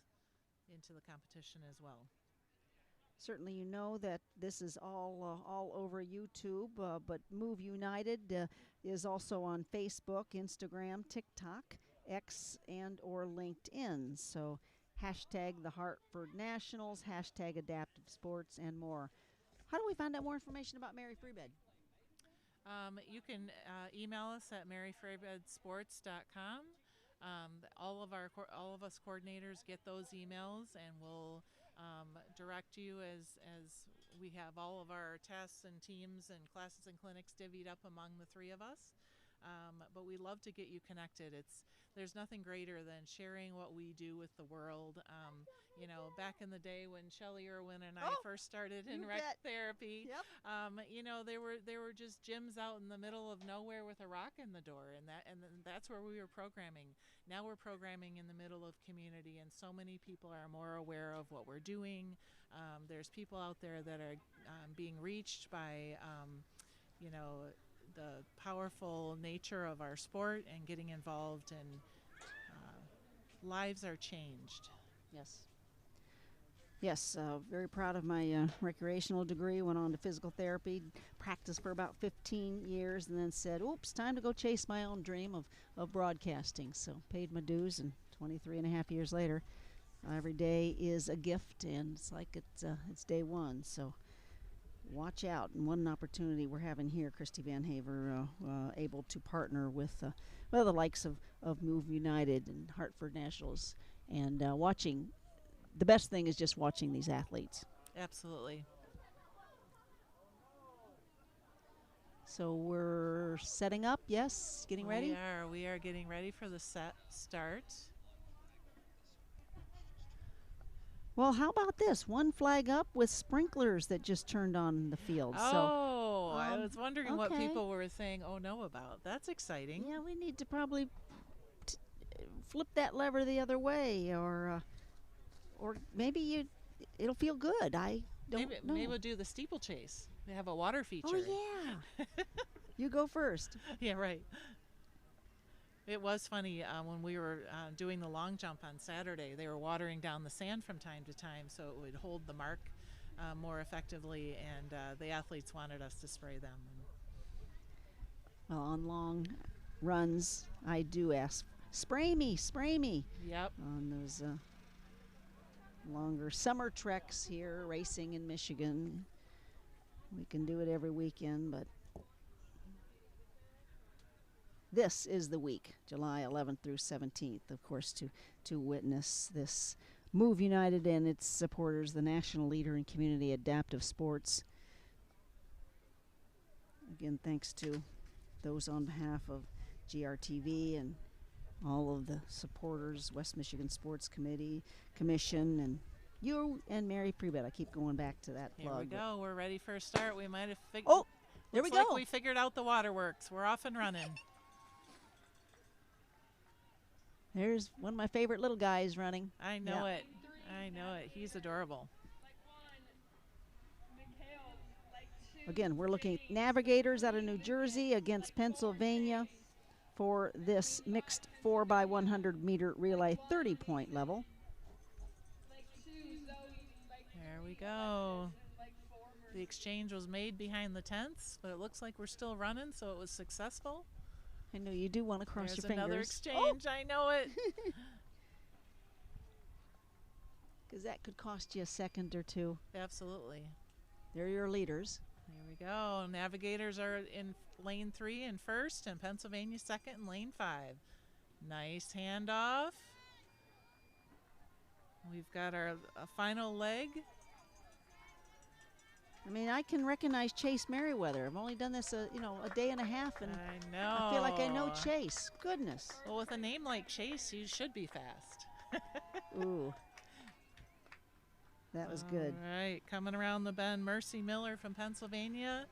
into the competition as well. Certainly, you know that this is all over YouTube, but Move United is also on Facebook, Instagram, TikTok, X, and or LinkedIn. So hashtag the Hartford Nationals, hashtag Adaptive Sports, and more. How do we find out more information about Mary Freebed? You can email us at maryfreebedsports.com. All of us coordinators get those emails, and we'll direct you as we have all of our tests and teams and classes and clinics divvied up among the three of us. But we love to get you connected. There's nothing greater than sharing what we do with the world. Back in the day when Shelley Irwin and I first started in rec therapy, Yep. there were just gyms out in the middle of nowhere with a rock in the door, and that's where we were programming. Now we're programming in the middle of community, and so many people are more aware of what we're doing. There's people out there that are being reached by, the powerful nature of our sport and getting involved, and lives are changed. Yes. Yes, very proud of my recreational degree. Went on to physical therapy, practiced for about 15 years, and then said, oops, time to go chase my own dream of broadcasting. So paid my dues, and 23 and a half years later, every day is a gift, and it's like it's day one. So watch out. And what an opportunity we're having here, Christy Van Haver, able to partner with the likes of Move United and Hartford Nationals, and watching. The best thing is just watching these athletes. Absolutely. So we're setting up, yes? Getting ready? We are getting ready for the start. Well, how about this? One flag up with sprinklers that just turned on in the field. I was wondering what people were saying oh no about. That's exciting. Yeah, we need to probably flip that lever the other way, or maybe it'll feel good. I don't know. Maybe we'll do the steeplechase. They have a water feature. Oh, yeah. You go first. Yeah, right. It was funny when we were doing the long jump on Saturday. They were watering down the sand from time to time so it would hold the mark more effectively, and the athletes wanted us to spray them. Well, on long runs, I do ask, spray me. Yep. On those longer summer treks here, racing in Michigan. We can do it every weekend, but this is the week, July 11th through 17th, of course, to witness this Move United and its supporters, the national leader in community adaptive sports. Again, thanks to those on behalf of GRTV and all of the supporters, West Michigan Sports Commission, and you and Mary Freebed. I keep going back to that plug. Here we go. We're ready for a start. We might have figured. Oh, there we go. Like we figured out the waterworks. We're off and running. There's one of my favorite little guys running. I know it. I know it. He's adorable. Again, we're looking at Navigators out of New Jersey against Pennsylvania for this mixed 4x100 meter relay 30-point level. There we go. The exchange was made behind the tents, but it looks like we're still running, so it was successful. I know you do want to cross There's your fingers. Another exchange. I know it. Because that could cost you a second or two. Absolutely. They're your leaders. There we go. Navigators are in lane 3 in first, and Pennsylvania second in lane 5. Nice handoff. We've got our final leg. I mean, I can recognize Chase Merriweather. I've only done this a day and a half, and I know. I feel like I know Chase. Goodness. Well, with a name like Chase, you should be fast. Ooh. That was good. All right, coming around the bend, Mercy Miller from Pennsylvania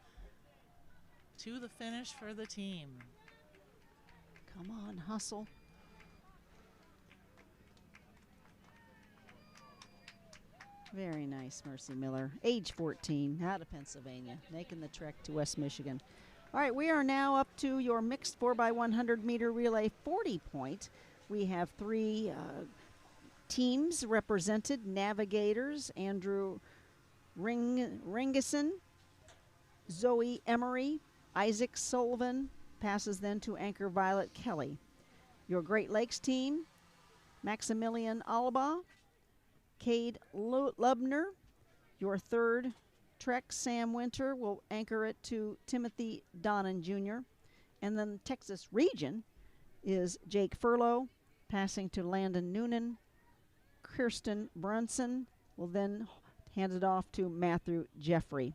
to the finish for the team. Come on, hustle. Very nice, Mercy Miller. Age 14, out of Pennsylvania, making the trek to West Michigan. All right, we are now up to your mixed 4x100 meter relay 40-point. We have 3 teams represented. Navigators, Andrew Ringison, Zoe Emery, Isaac Sullivan passes then to anchor Violet Kelly. Your Great Lakes team, Maximilian Alaba, Cade Lubner. Your third Trek, Sam Winter, will anchor it to Timothy Donnan Jr. And then Texas region is Jake Furlow, passing to Landon Noonan. Kirsten Brunson will then hand it off to Matthew Jeffrey.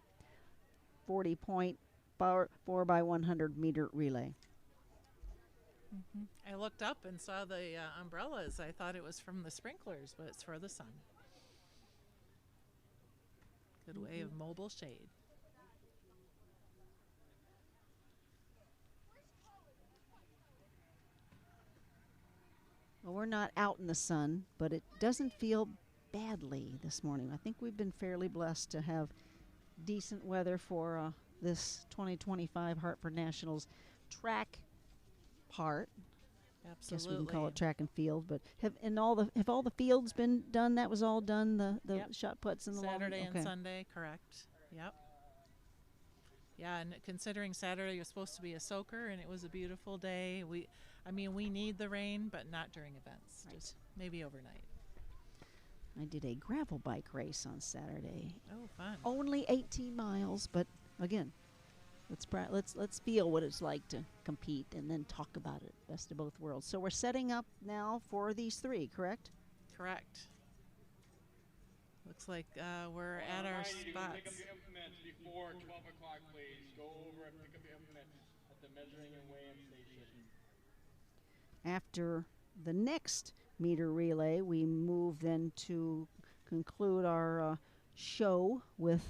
40-point 4x100 meter relay. I looked up and saw the umbrellas. I thought it was from the sprinklers, but it's for the sun. Good way of mobile shade. Well, we're not out in the sun, but it doesn't feel badly this morning. I think we've been fairly blessed to have decent weather for this 2025 Hartford Nationals track part. Absolutely. Guess we can call it track and field, but have all the fields been done? That was all done. The Yep. shot puts and the Saturday long, and Sunday, correct. Yep. Yeah, and considering Saturday was supposed to be a soaker and it was a beautiful day, we need the rain, but not during events. Right. Just maybe overnight. I did a gravel bike race on Saturday. Oh, fun. Only 18 miles, but again, let's feel what it's like to compete and then talk about it. Best of both worlds. So we're setting up now for these three, correct? Correct. Looks like we're at our Pick up spots. your implements before 12 o'clock, please. Go over and pick up your implements at the measuring and weighing station. After the next meter relay, we move then to conclude our show with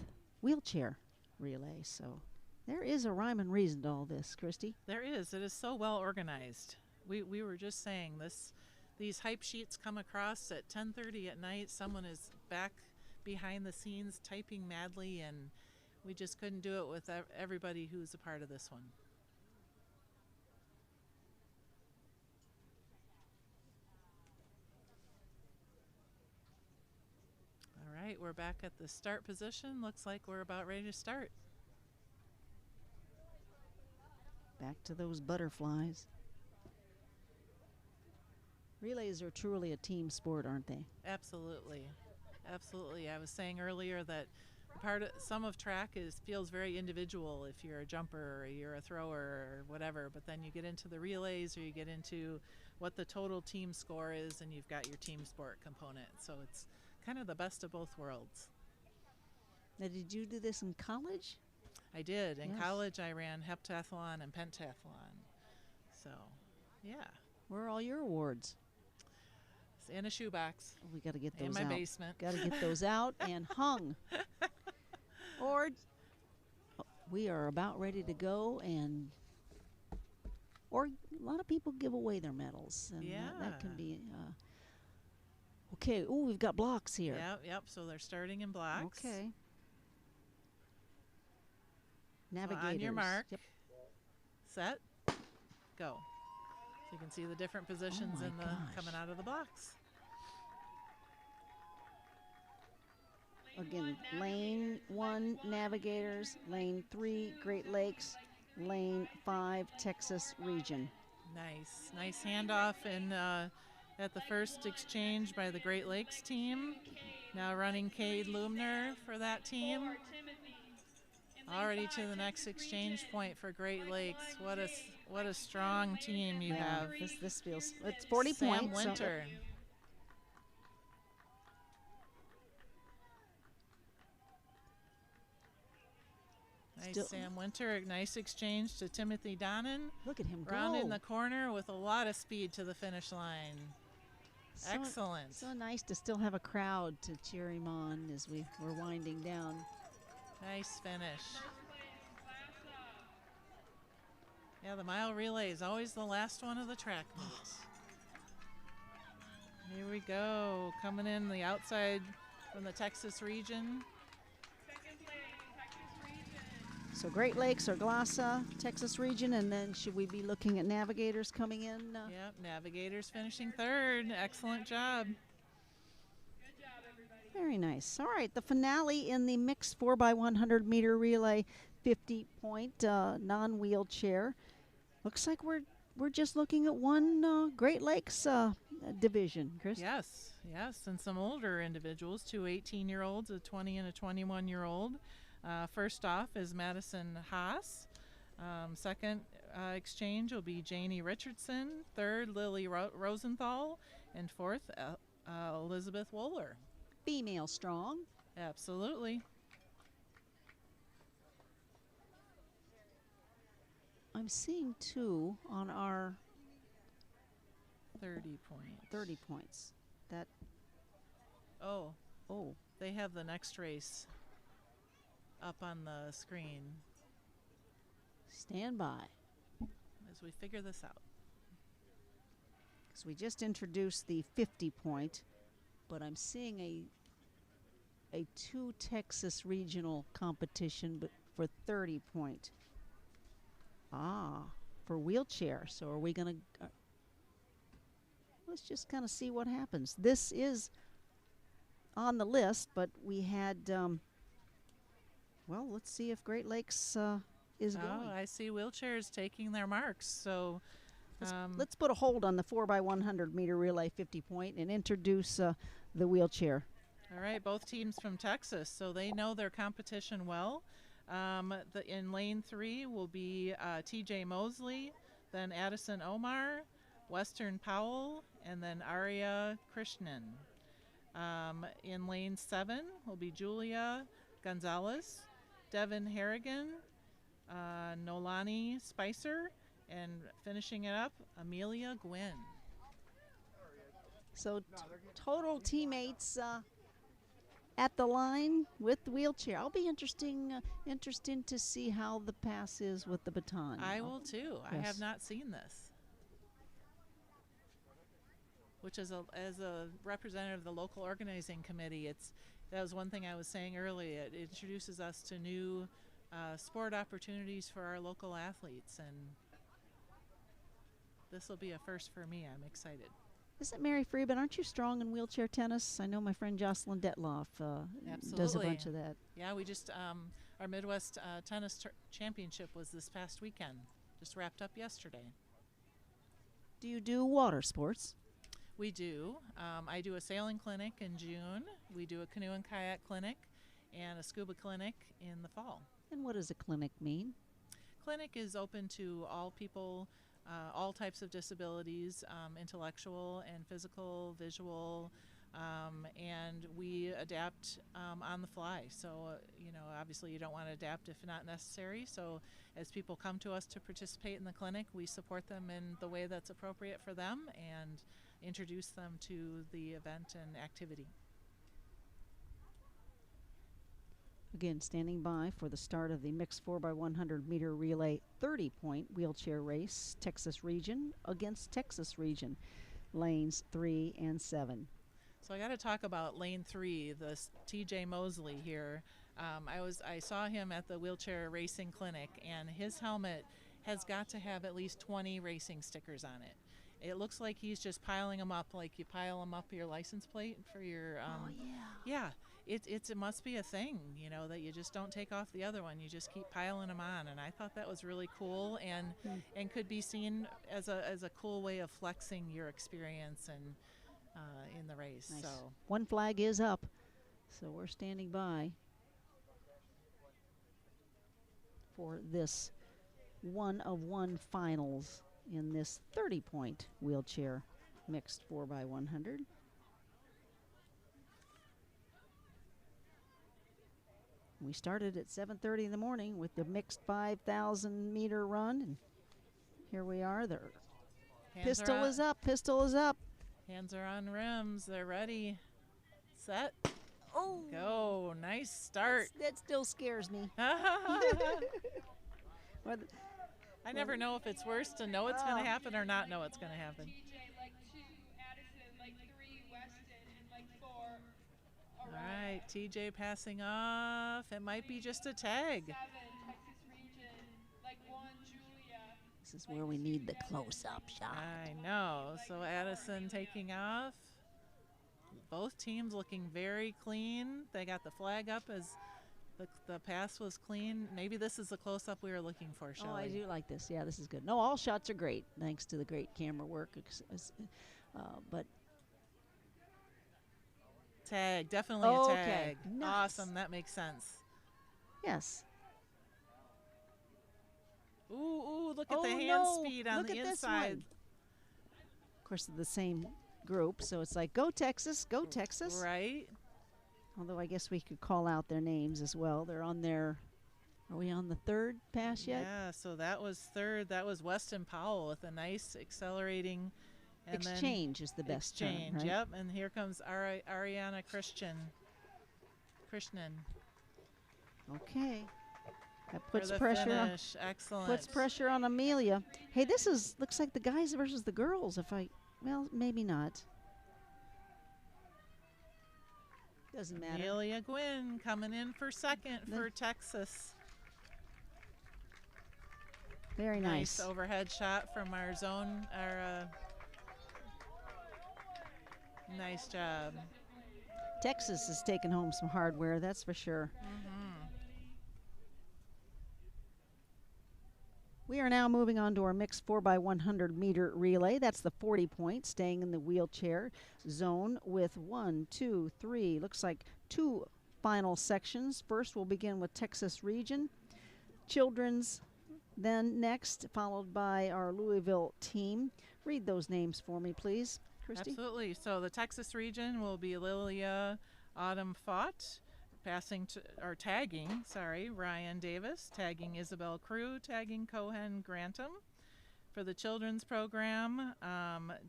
wheelchair relay. So there is a rhyme and reason to all this, Christy. There is. It is so well organized. We were just saying these hype sheets come across at 10:30 at night. Someone is back behind the scenes typing madly, and we just couldn't do it with everybody who's a part of this one. All right, we're back at the start position. Looks like we're about ready to start. Back to those butterflies. Relays are truly a team sport, aren't they? Absolutely. Absolutely. I was saying earlier that some of track feels very individual if you're a jumper or you're a thrower or whatever, but then you get into the relays or you get into what the total team score is and you've got your team sport component. So it's kind of the best of both worlds. Now, did you do this in college? I did. In Yes. college, I ran heptathlon and pentathlon. So, yeah. Where are all your awards? It's in a shoebox Oh, we got to get those in my out. basement. Got to get those out and hung. Or we are about ready to go, or a lot of people give away their medals, and that can Yeah. be. Okay. Oh, we've got blocks here. Yep. So they're starting in blocks. Okay. So Navigators. on your mark. Yep. Set, go. So you can see the different positions my in the gosh. coming out of the box. Again, lane 1 Navigators, lane 3 Great Lakes, lane 5 Texas region. Nice handoff at the first exchange by the Great Lakes team. Now running Cade Lumner for that team. Already to the next exchange point for Great Lakes. What a strong team you Yeah, have. this feels, it's 40 Sam points. so- Winter. Nice Still- Sam Winter. Nice exchange to Timothy Donnan. Look at him go. Rounding the corner with a lot of speed to the finish line. So- Excellent. So nice to still have a crowd to cheer him on as we're winding down. Nice finish. Yeah, the mile relay is always the last one of the track meet. Here we go. Coming in the outside from the Texas region. So Great Lakes or Glossa, Texas region, and then should we be looking at Navigators coming in? Yep, Navigators finishing third. Excellent job. Very nice. All right, the finale in the mixed 4x100 meter relay 50-point non-wheelchair. Looks like we're just looking at one Great Lakes division, Chris. Yes, yes, and some older individuals, two 18-year-olds, a 20 and a 21-year-old. First off is Madison Haas. Second exchange will be Janie Richardson. Third, Lily Rosenthal. And fourth, Elizabeth Wohler. Female strong. Absolutely. I'm seeing two on our 30 points. 30 points. That. Oh, Oh. they have the next race up on the screen Stand by. as we figure this out. Because we just introduced the 50-point, but I'm seeing a two Texas regional competition, but for 30-point. For wheelchair. So are we going to? Let's just kind of see what happens. This is on the list, but we had. Well, let's see if Great Lakes is going. Oh, I see wheelchairs taking their marks. So Let's put a hold on the 4x100 meter relay 50-point and introduce the wheelchair. all right, both teams from Texas, so they know their competition well. In lane 3 will be TJ Mosley, then Addison Omar, Western Powell, and then Arya Krishnan. In lane 7 will be Julia Gonzalez, Devin Harrigan, Nolani Spicer, and finishing it up, Amelia Gwynn. So total teammates at the line with the wheelchair. I'll be interesting to see how the pass is with the baton. I will too. I Yes. have not seen this. Which as a representative of the local organizing committee, that was one thing I was saying earlier. It introduces us to new sport opportunities for our local athletes, and this will be a first for me. I'm excited. Isn't Mary Freeman, aren't you strong in wheelchair tennis? I know my friend Jocelyn Detloff does a Absolutely. bunch of that. Yeah, we just our Midwest tennis championship was this past weekend. Just wrapped up yesterday. Do you do water sports? We do. I do a sailing clinic in June. We do a canoe and kayak clinic and a scuba clinic in the fall. And what does a clinic mean? Clinic is open to all people, all types of disabilities, intellectual and physical, visual, and we adapt on the fly. So, obviously you don't want to adapt if not necessary. So as people come to us to participate in the clinic, we support them in the way that's appropriate for them and introduce them to the event and activity. Again, standing by for the start of the mixed 4x100 meter relay 30-point wheelchair race, Texas region against Texas region, lanes 3 and 7. So I got to talk about lane 3, this TJ Mosley here. I saw him at the wheelchair racing clinic, and his helmet has got to have at least 20 racing stickers on it. It looks like he's just piling them up, like you pile them up your license plate for your. Yeah, it must be a thing, that you just don't take off the other one. You just keep piling them on, and I thought that was really cool and could be seen as a cool way of flexing your experience and in the race. Nice. So One flag is up, so we're standing by for this one-of-one finals in this 30-point wheelchair mixed 4x100. We started at 7:30 in the morning with the mixed 5,000 meter run, and here we are. The pistol is up. Pistol is up. Hands are on rims. They're ready. Set. Oh, Go. Nice start. that still scares me. Well, I never know if it's worse to know it's going to happen or not know it's going to happen. TJ, like 2, Addison, like 3, Weston, and like 4. All right, TJ passing off. It might be just a tag. 7, Texas region, like 1, Julia. this is where we need the close-up shot. I know. So Addison taking off. both teams looking very clean. They got the flag up as the pass was clean. Maybe this is the close-up we were looking for, Shelley. Oh, I do like this. Yeah, this is good. No, all shots are great, thanks to the great camera work. But Tag, definitely a okay, tag. nice. Awesome, that makes sense. yes. Ooh, look at Oh, the hand no. speed on Look the at this inside. one. Of course, the same group, so it's like, go Texas, go Texas. Right? Although I guess we could call out their names as well. They're on their, are we on the third pass yet? Yeah, so that was third. That was Weston Powell with a nice accelerating. And Exchange is the best term, exchange, right? yep. And here comes Ariana Krishnan. Okay. That For puts the pressure on, finish. Excellent. puts pressure on Amelia. Hey, this looks like the guys versus the girls. Well, maybe not. Doesn't matter. Amelia Gwynn coming in for second for Texas. Very nice. Overhead shot from our zone. Nice job. Texas is taking home some hardware, that's for sure. We are now moving on to our mixed 4x100 meter relay. That's the 40 point, staying in the wheelchair zone with 1, 2, 3, looks like 2 final sections. First, we'll begin with Texas region. Children's then next, followed by our Louisville team. Read those names for me, please, Christy. Absolutely. So the Texas region will be Lilia Autumn Fott, tagging Ryan Davis, tagging Isabel Crew, tagging Cohen Grantham. For the children's program,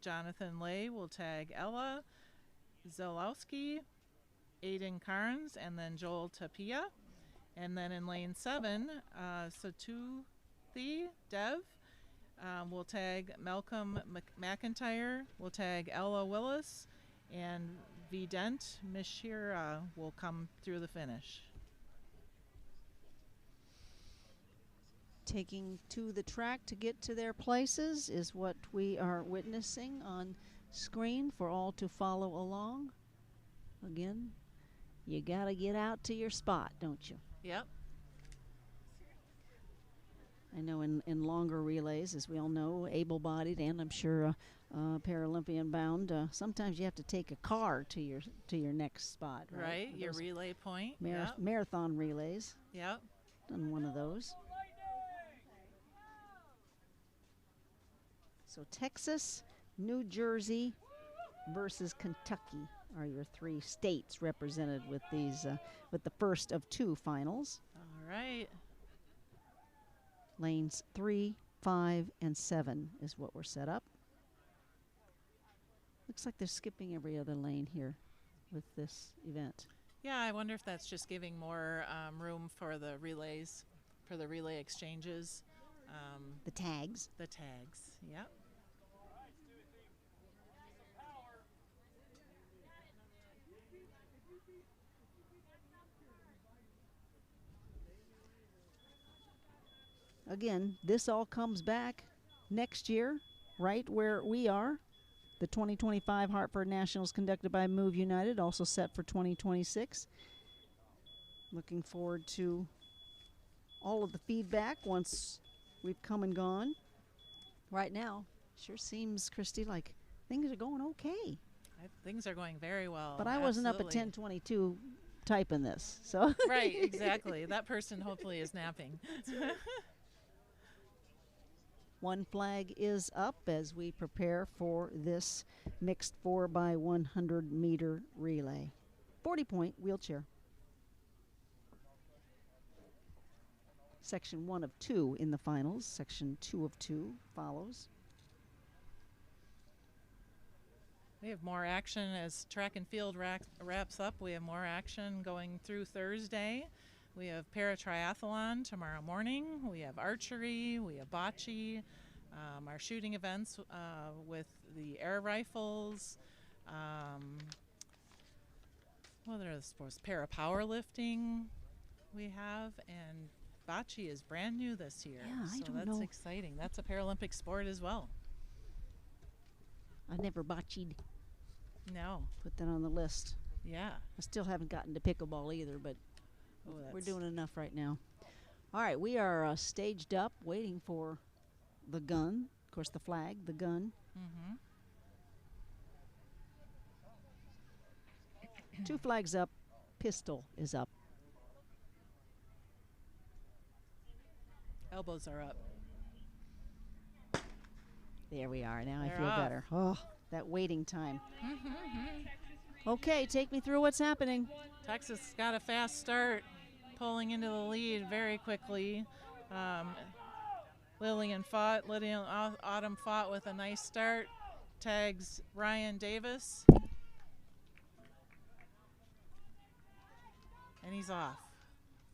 Jonathan Lay will tag Ella Zelowski, Aiden Carnes, and then Joel Tapia. And then in lane 7, Satuthi Dev will tag Malcolm McIntyre, will tag Ella Willis, and Vident Mishira will come through the finish. Taking to the track to get to their places is what we are witnessing on screen for all to follow along. Again, you gotta get out to your spot, don't you? Yep. I know in longer relays, as we all know, able-bodied and I'm sure Paralympian bound, sometimes you have to take a car to your next spot, right? Right, your relay point. Yep. Marathon relays. Yep. Done one of those. So Texas, New Jersey versus Kentucky are your 3 states represented with these with the first of 2 finals. All right. Lanes 3, 5, and 7 is what we're set up. Looks like they're skipping every other lane here with this event. Yeah, I wonder if that's just giving more room for the relays, for the relay exchanges. The tags. The tags, yep. Again, this all comes back next year, right where we are. The 2025 Hartford Nationals conducted by Move United, also set for 2026. Looking forward to all of the feedback once we've come and gone. Right now, sure seems, Christy, like things are going okay. Things are going very well. But I wasn't up at Absolutely. 10:22 typing this, so. Right, exactly. That person hopefully is napping. One flag is up as we prepare for this mixed 4x100 meter relay. 40 point wheelchair. Section 1 of 2 in the finals. Section 2 of 2 follows. We have more action as track and field wraps up. We have more action going through Thursday. We have para-triathlon tomorrow morning. We have archery. We have bocce. Our shooting events with the air rifles. What are the sports? Para-powerlifting we have. And bocce is brand new this year. Yeah, I so don't that's know. exciting. That's a Paralympic sport as well. I've never bocceed. No. Put that on the list. Yeah. I still haven't gotten to pickleball either, but Oh, we're that's doing enough right now. All right, we are staged up, waiting for the gun. Of course, the flag, the gun. Mm-hmm. 2 flags up. Pistol is up. Elbows are up. There we are. Now I They're feel off. better. Oh, that waiting time. Mm-hmm. Okay, take me through what's happening. Texas got a fast start, pulling into the lead very quickly. Lillian Autumn fought with a nice start. Tags Ryan Davis. And he's off.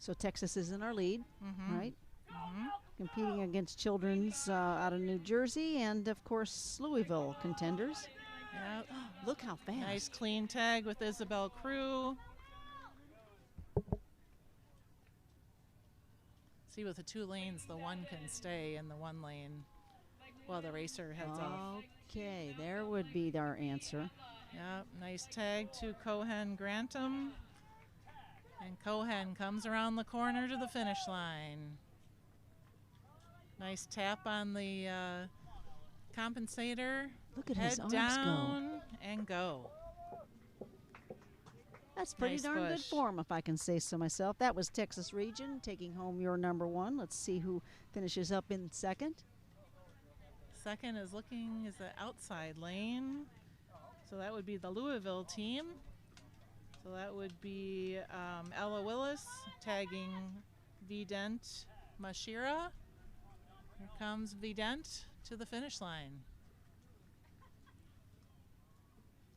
So Texas is in our lead, Mm-hmm. right? Mm-hmm. Competing against Children's out of New Jersey and, of course, Louisville contenders. Yep. Look how fast. Nice clean tag with Isabel Crew. See, with the 2 lanes, the one can stay in the 1 lane while the racer heads off. Okay, there would be our answer. Yep, nice tag to Cohen Grantham. And Cohen comes around the corner to the finish line. Nice tap on the compensator. Look at Head his arms down and go. That's pretty Nice darn good push. form, if I can say so myself. That was Texas Region taking home your number 1. Let's see who finishes up in second. Second is the outside lane. So that would be the Louisville team. So that would be Ella Willis tagging Vident Mashira. Here comes Vident to the finish line.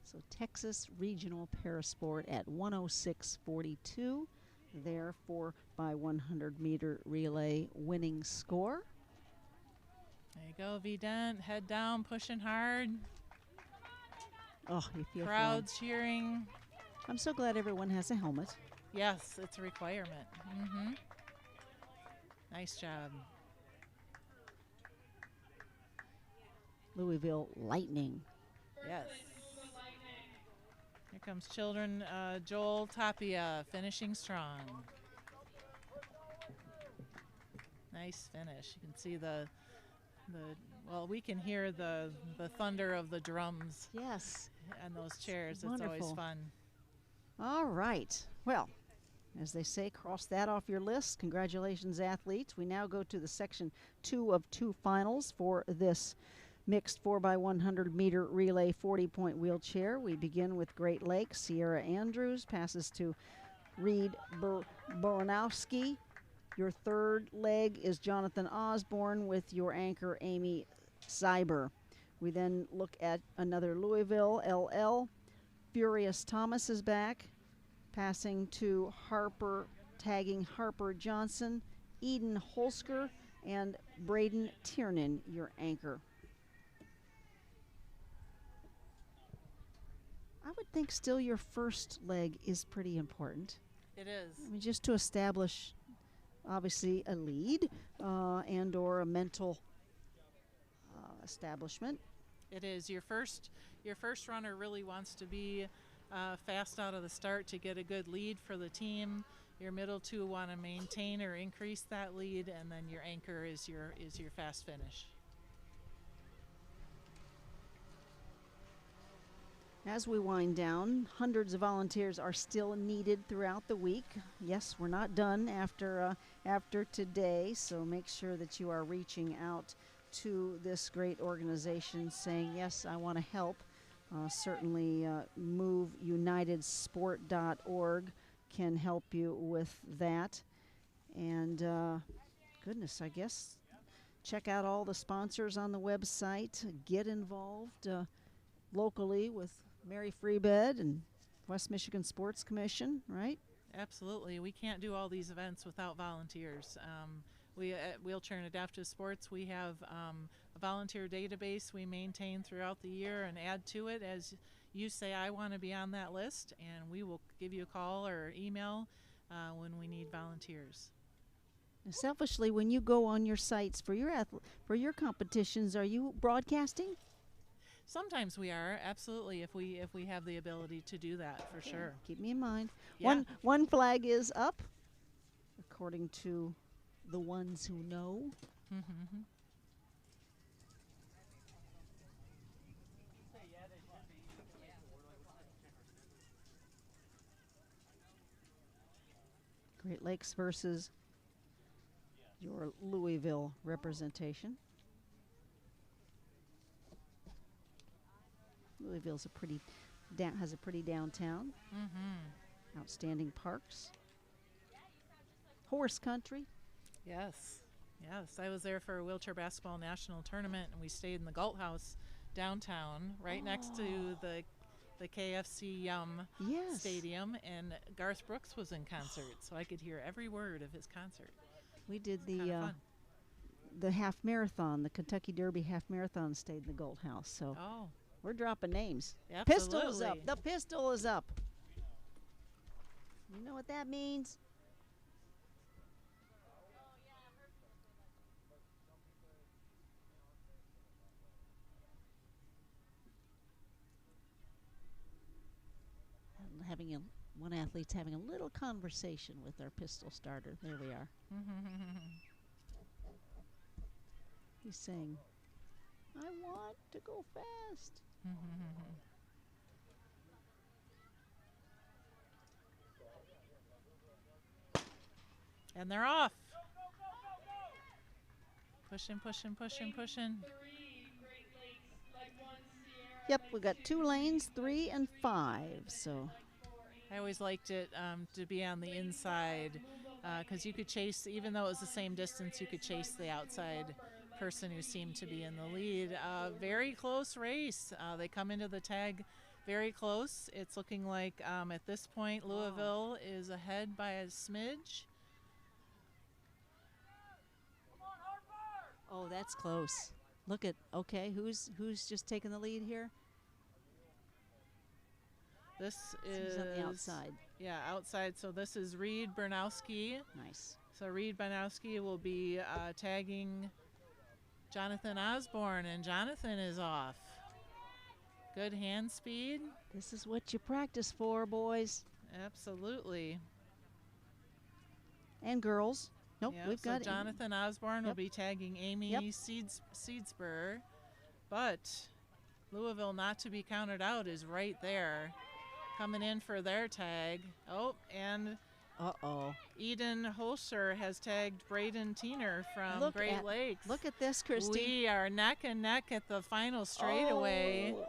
So Texas Regional Parasport at 106.42. Their 4x100 meter relay winning score. There you go, Vident. Head down, pushing hard. Oh, you feel fine. Crowds cheering. I'm so glad everyone has a helmet. Yes, it's a requirement. Mm-hmm. Nice job. Louisville Lightning. Yes. Here comes children. Joel Tapia finishing strong. Nice finish. You can see well, we can hear the thunder of the drums Yes. and those chairs. It's Wonderful. always fun. All right. Well, as they say, cross that off your list. Congratulations, athletes. We now go to the section 2 of 2 finals for this mixed 4x100 meter relay 40-point wheelchair. We begin with Great Lakes. Sierra Andrews passes to Reed Boronowski. Your third leg is Jonathan Osborne with your anchor Amy Cyber. We then look at another Louisville LL. Furious Thomas is back, passing to Harper, tagging Harper Johnson, Eden Holsker, and Braden Tiernan, your anchor. I would think still your first leg is pretty important. It is. I mean, just to establish, obviously, a lead and or a mental establishment. It is. Your first runner really wants to be fast out of the start to get a good lead for the team. Your middle 2 want to maintain or increase that lead, and then your anchor is your fast finish. As we wind down, hundreds of volunteers are still needed throughout the week. Yes, we're not done after today, so make sure that you are reaching out to this great organization saying, yes, I want to help. Certainly moveunitedsport.org can help you with that. And goodness, I guess check out all the sponsors on the website. Get involved locally with Mary Freebed and West Michigan Sports Commission, right? Absolutely. We can't do all these events without volunteers. We at Wheelchair and Adaptive Sports, we have a volunteer database we maintain throughout the year and add to it as you say, I want to be on that list, and we will give you a call or email when we need volunteers. Selfishly, when you go on your sites for your competitions, are you broadcasting? Sometimes we are, absolutely, if we have the ability to do that, for sure. Keep me in mind. Yeah. One flag is up, according to the ones who know. Mm-hmm. Great Lakes versus your Louisville representation. Louisville's has a pretty downtown. Mm-hmm. Outstanding parks. Horse country. Yes. Yes. I was there for a wheelchair basketball national tournament, and we stayed in the Galt House downtown, right next to the KFC Yes. stadium, and Garth Brooks was in concert, so I could hear every word of his concert. We did Kinda fun. the half marathon, the Kentucky Derby half marathon stayed in the Gold House. So Oh, we're dropping names. absolutely. Pistol is up. The pistol is up. You know what that means? One athlete's having a little conversation with our pistol starter. There we are. He's saying, I want to go fast. And they're off. Pushing, pushing, pushing, pushing. Yep, we got 2 lanes, 3 and 5. So I always liked it to be on the inside because you could chase, even though it was the same distance, you could chase the outside person who seemed to be in the lead. Very close race. They come into the tag very close. It's looking like at this point Louisville is ahead by a smidge. oh, that's close. Look at who's just taking the lead here? This He's is on the outside. Yeah, outside. So this is Reed Bernowski. Nice. So Reed Bernowski will be tagging Jonathan Osborne, and Jonathan is off. Good hand speed. This is what you practice for, boys Absolutely. and girls. Nope, Yep, we've so got Jonathan Osborne will Yep. be tagging Amy Yep. Seedsburg, but Louisville, not to be counted out, is right there, coming in for their tag. Oh, and Uh-oh. Eden Holscher has tagged Braden Tiener from Great Lakes. Look at this, Christy. We are neck and neck at the final straightaway. Oh.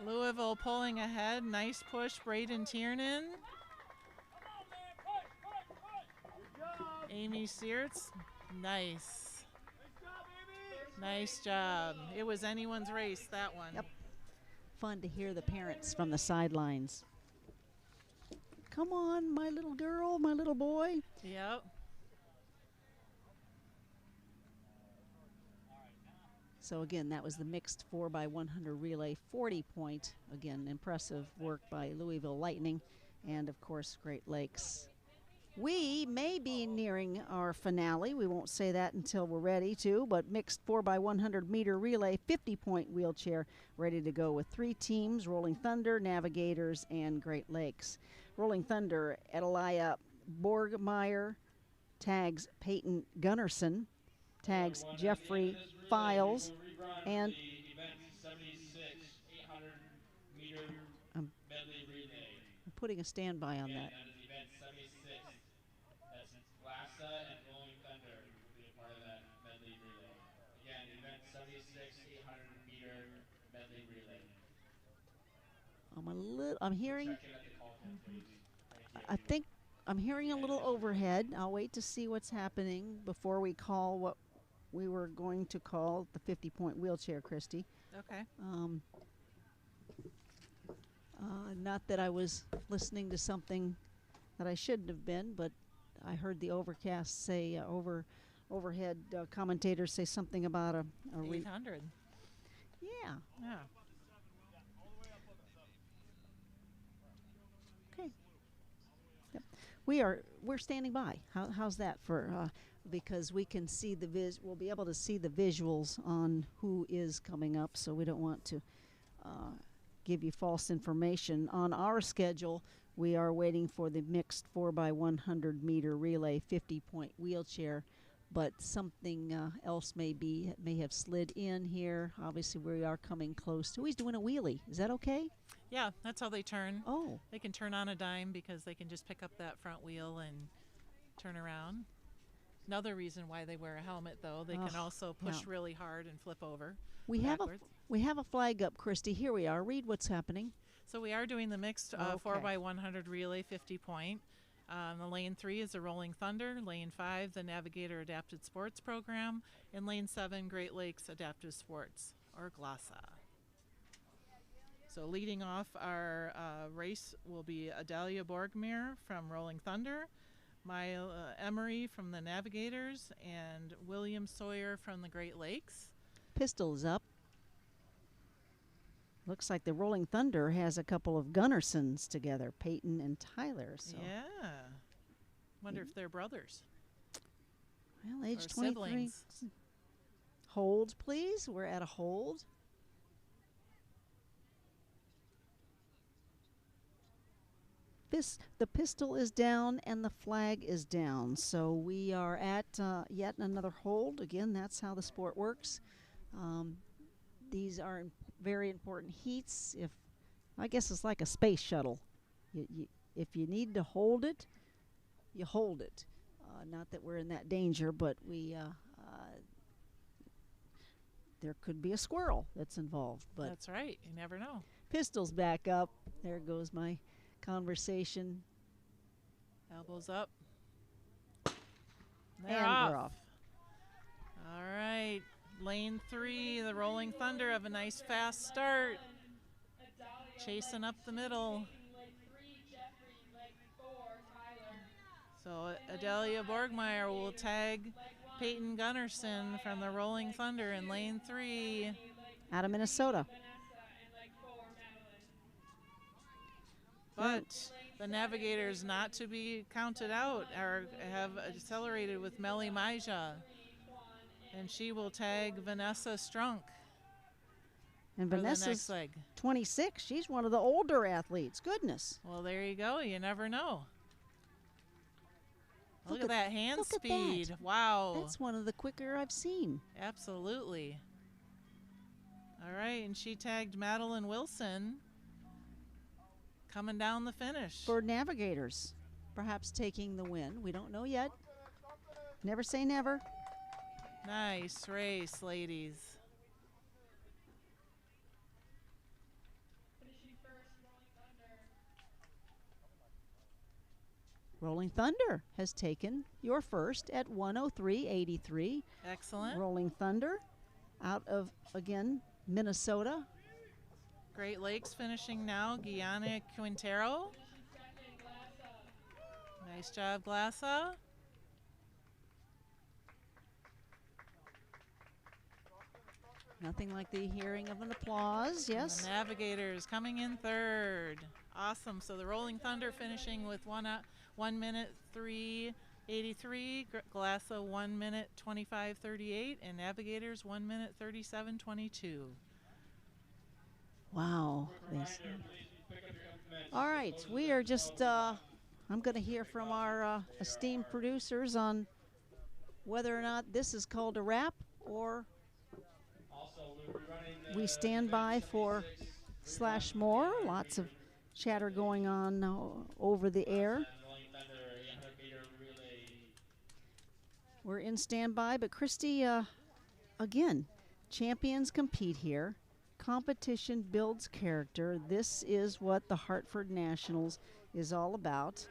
Louisville pulling ahead. Nice push, Braden Tiernan. Amy Searts, nice. Nice job. It was anyone's race, that one. Yep. Fun to hear the parents from the sidelines. Come on, my little girl, my little boy. Yep. So again, that was the mixed 4x100 relay 40 point. Again, impressive work by Louisville Lightning and of course Great Lakes. We may be nearing our finale. We won't say that until we're ready to, but mixed 4x100 meter relay 50 point wheelchair ready to go with 3 teams, Rolling Thunder, Navigators, and Great Lakes. Rolling Thunder, Edelia Borgmeyer tags Peyton Gunnarsson, tags Jeffrey Files, and I'm putting a standby on that. And Rolling Thunder will be a part of that medley relay. Again, event 76 800 meter medley relay. I'm hearing, Check in at the call pin, please. Thank you. I think I'm hearing a little overhead. I'll wait to see what's happening before we call what we were going to call the 50 point wheelchair, Christy. Okay. Not that I was listening to something that I shouldn't have been, but I heard the overcast say, overhead commentators say something about a 800. Yeah. Yeah. Okay. Yep. we're standing by. How's that for? Because we can see we'll be able to see the visuals on who is coming up. So we don't want to give you false information. On our schedule, we are waiting for the mixed 4x100 meter relay 50-point wheelchair, but something else may have slid in here. Obviously, we are coming close to. He's doing a wheelie. Is that okay? Yeah, that's how they turn. Oh, They can turn on a dime because they can just pick up that front wheel and turn around. Another reason why they wear a helmet, though, they can also push yeah. really hard and flip over we backwards. have a flag up, Christy. Here we are. Read what's happening. So we are doing the mixed Okay. 4x100 relay 50-point. The lane 3 is the Rolling Thunder. Lane 5, the Navigator Adapted Sports Program. And lane 7, Great Lakes Adaptive Sports, or GLASA. So leading off our race will be Adalia Borgmere from Rolling Thunder, Maya Emery from the Navigators, and William Sawyer from the Great Lakes. Pistol is up. Looks like the Rolling Thunder has a couple of Gunnarsons together, Peyton and Tyler. So. Yeah. Wonder if they're brothers. Well, age or 23. siblings. Hold, please. We're at a hold. The pistol is down and the flag is down. So we are at yet another hold. Again, that's how the sport works. These are very important heats. I guess it's like a space shuttle. If you need to hold it, you hold it. Not that we're in that danger, but there could be a squirrel that's involved. But That's right. You never know. pistol's back up. There goes my conversation. Elbows up. They're And off. we're off. All right. Lane 3, the Rolling Thunder have a nice fast start. Chasing up the middle. So Adalia Borgmeyer will tag Peyton Gunnarsson from the Rolling Thunder in lane 3. Out of Minnesota. But the Navigators, not to be counted out, have accelerated with Melly Maja. And she will tag Vanessa Strunk And for the Vanessa's next leg. 26. She's one of the older athletes. Goodness. Well, there you go. You never know. Look Look at at- that hand look at that. speed. Wow. That's one of the quicker I've seen. Absolutely. All right, and she tagged Madeline Wilson coming down the finish. For Navigators, perhaps taking the win. We don't know yet. Never say never. Nice race, ladies. Rolling Thunder has taken your first at 1:03.83. Excellent. Rolling Thunder out of, again, Minnesota. Great Lakes finishing now. Guyana Quintero. Nice job, Glassa. Nothing like the hearing of an applause. And Yes. the Navigators coming in third. Awesome. So the Rolling Thunder finishing with 1 minute 3:83. Glassa 1 minute 25:38, and Navigators 1 minute 37:22. Wow. All right. We are just, I'm going to hear from our esteemed producers on whether or not this is called a wrap or we stand by for slash more. Lots of chatter going on over the air. We're in standby, but Christy, again, champions compete here. Competition builds character. This is what the Hartford Nationals is all about.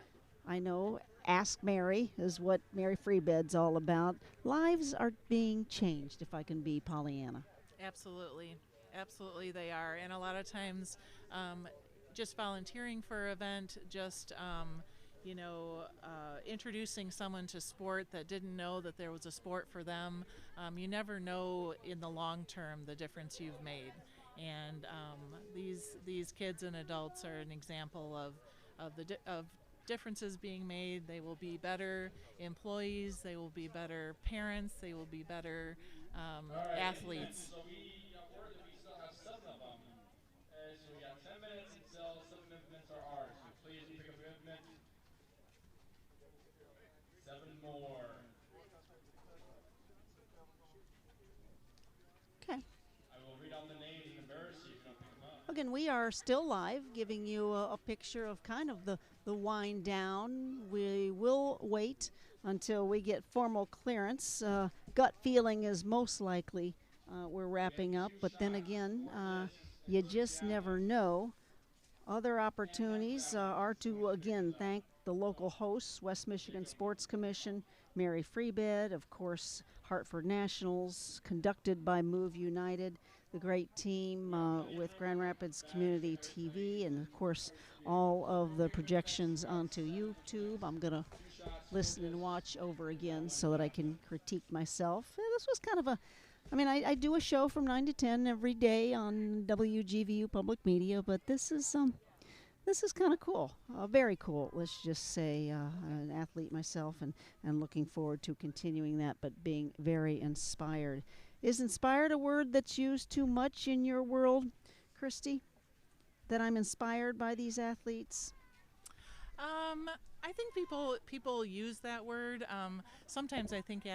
I know Ask Mary is what Mary Freebed's all about. Lives are being changed, if I can be Pollyanna. Absolutely. Absolutely they are. And a lot of times just volunteering for an event, just introducing someone to sport that didn't know that there was a sport for them, you never know in the long term the difference you've made. And these kids and adults are an example of differences being made. They will be better employees. They will be better parents. They will be better All right, athletes. so we got word that we still have 7 of them. So we got 10 minutes until 7 implements are ours. So please pick up your implement. 7 more. Okay. I will read out the names and embarrass you if you don't pick them up. Again, we are still live, giving you a picture of kind of the wind down. We will wait until we get formal clearance. Gut feeling is most likely we're wrapping up, but then again, you just never know. Other opportunities are to, again, thank the local hosts, West Michigan Sports Commission, Mary Freebed, of course, Hartford Nationals, conducted by Move United, the great team with Grand Rapids Community TV, and, of course, all of the projections onto YouTube. I'm going to listen and watch over again so that I can critique myself. This was kind of a I do a show from 9 to 10 every day on WGVU Public Media, but this is kind of cool, very cool. Let's just say an athlete myself, and looking forward to continuing that, but being very inspired. Is inspired a word that's used too much in your world, Christy? That I'm inspired by these athletes? I think people use that word. Sometimes I think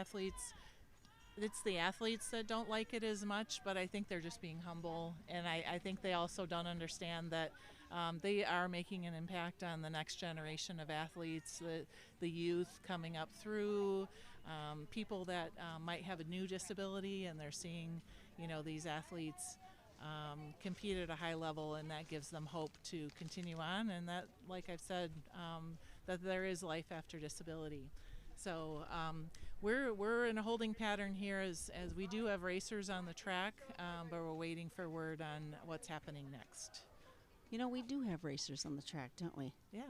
it's the athletes that don't like it as much, but I think they're just being humble, and I think they also don't understand that they are making an impact on the next generation of athletes, the youth coming up through, people that might have a new disability, and they're seeing, these athletes compete at a high level, and that gives them hope to continue on, and that, like I've said, that there is life after disability. So we're in a holding pattern here as we do have racers on the track, but we're waiting for word on what's happening next. We do have racers on the track, don't we? Yeah.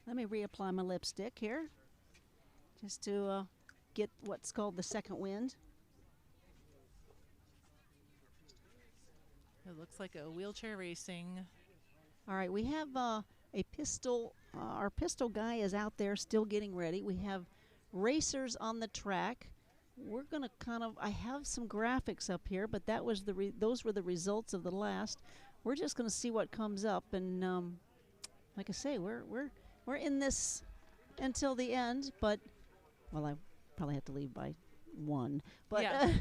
Let me reapply my lipstick here, just to get what's called the second wind. It looks like a wheelchair racing. All right, we have a pistol. Our pistol guy is out there still getting ready. We have racers on the track. We're gonna I have some graphics up here, but that was those were the results of the last. We're just gonna see what comes up, and like I say, we're in this until the end. But I probably have to leave by 1. But yeah.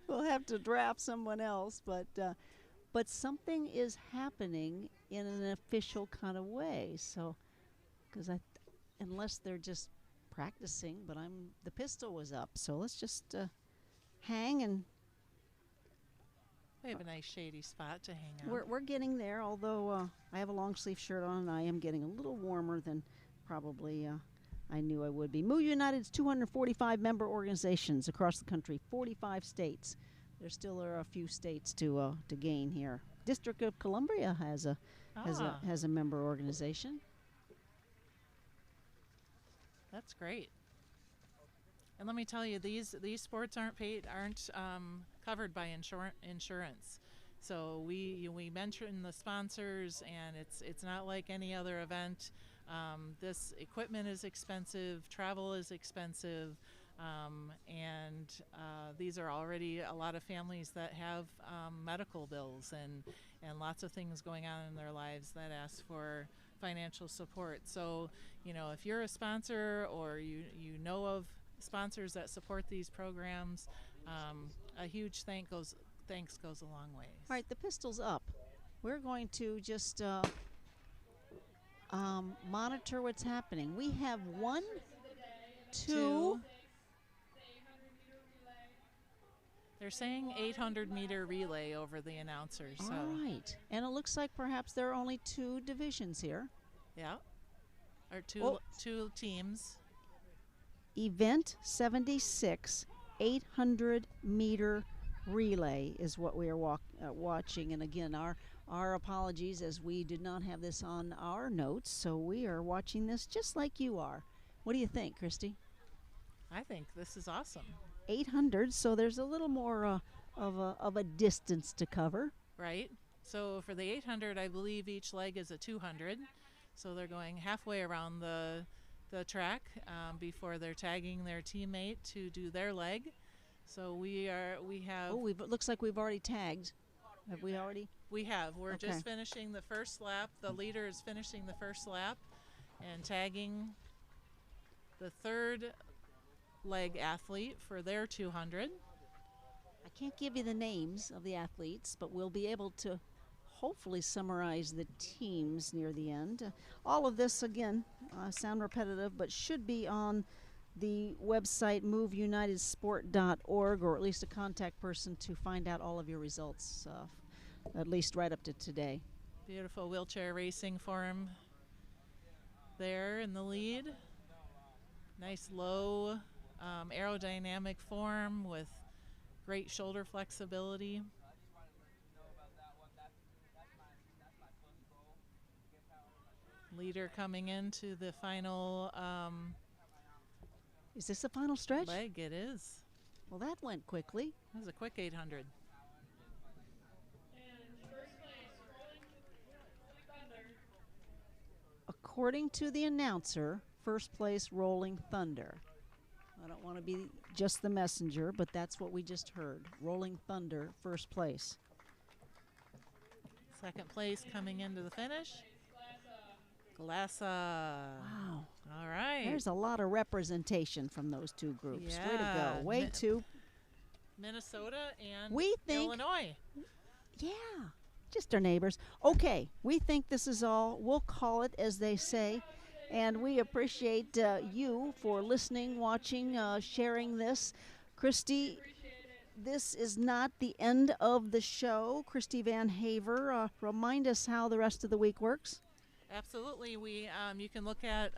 we'll have to draft someone else. But something is happening in an official kind of way. So, because unless they're just practicing, but the pistol was up, so let's just hang, and We have a nice shady spot to hang out. we're getting there. Although I have a long sleeve shirt on, and I am getting a little warmer than probably I knew I would be. Move United's 245 member organizations across the country, 45 states. There still are a few states to gain here. District of Columbia has a member organization. That's great. And let me tell you, these sports aren't covered by insurance. So we mention the sponsors, and it's not like any other event. This equipment is expensive, travel is expensive, and these are already a lot of families that have medical bills and lots of things going on in their lives that ask for financial support. So, if you're a sponsor, or you know of sponsors that support these programs, a huge thanks goes a long way. All right, the pistol's up. We're going to just monitor what's happening. We have 1, 2. They're saying 800-meter relay over the announcers. So. All right, and it looks like perhaps there are only 2 divisions here. Yeah, or two teams. Event 76, 800-meter relay is what we are watching. And again, our apologies, as we did not have this on our notes, so we are watching this just like you are. What do you think, Christy? I think this is awesome. 800, so there's a little more of a distance to cover. Right. So for the 800, I believe each leg is a 200. So they're going halfway around the track before they're tagging their teammate to do their leg. So we have. Oh, it looks like we've already tagged. Have we already? We have. We're Okay. just finishing the first lap. The leader is finishing the first lap and tagging the third leg athlete for their 200. I can't give you the names of the athletes, but we'll be able to hopefully summarize the teams near the end. All of this, again, sound repetitive, but should be on the website moveunitedsport.org, or at least a contact person to find out all of your results, at least right up to today. Beautiful wheelchair racing form there in the lead. Nice low aerodynamic form with great shoulder flexibility. Leader coming into the final Is this the final stretch? leg. It is. Well, that went quickly. That was a quick 800. And first place, Rolling Thunder. According to the announcer, first place Rolling Thunder. I don't want to be just the messenger, but that's what we just heard. Rolling Thunder, first place. Second place coming into the finish. Glassa. Wow. All right. There's a lot of representation from those two groups. Way to Yeah. go. Way to. Minnesota and We think. Illinois. Yeah. Just our neighbors. Okay. We think this is all. We'll call it, as they say. And we appreciate you for listening, watching, sharing this. Christy, this is not the end of the show. Christy Van Haver, remind us how the rest of the week works. Absolutely. We you can look at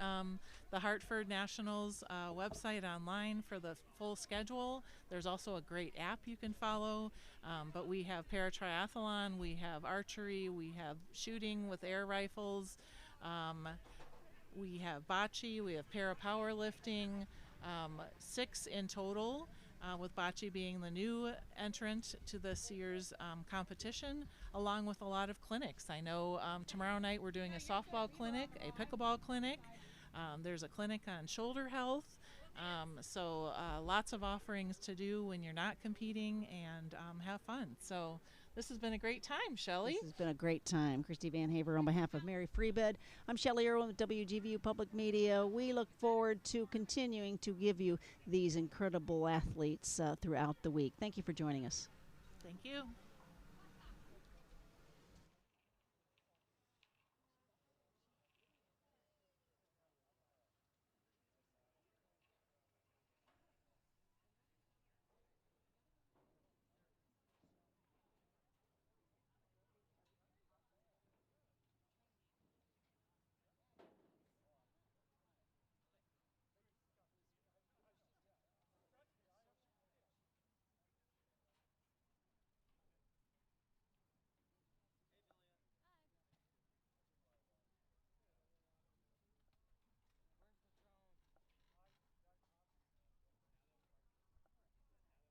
the Hartford Nationals website online for the full schedule. There's also a great app you can follow. But we have paratriathlon, we have archery, we have shooting with air rifles. We have bocce, we have para-powerlifting, 6 in total, with bocce being the new entrant to this year's competition, along with a lot of clinics. I know tomorrow night we're doing a softball clinic, a pickleball clinic. There's a clinic on shoulder health. So lots of offerings to do when you're not competing and have fun. So this has been a great time, Shelley. This has been a great time. Christy Van Haver on behalf of Mary Freebed. I'm Shelley Irwin with WGVU Public Media. We look forward to continuing to give you these incredible athletes throughout the week. Thank you for joining us. Thank you.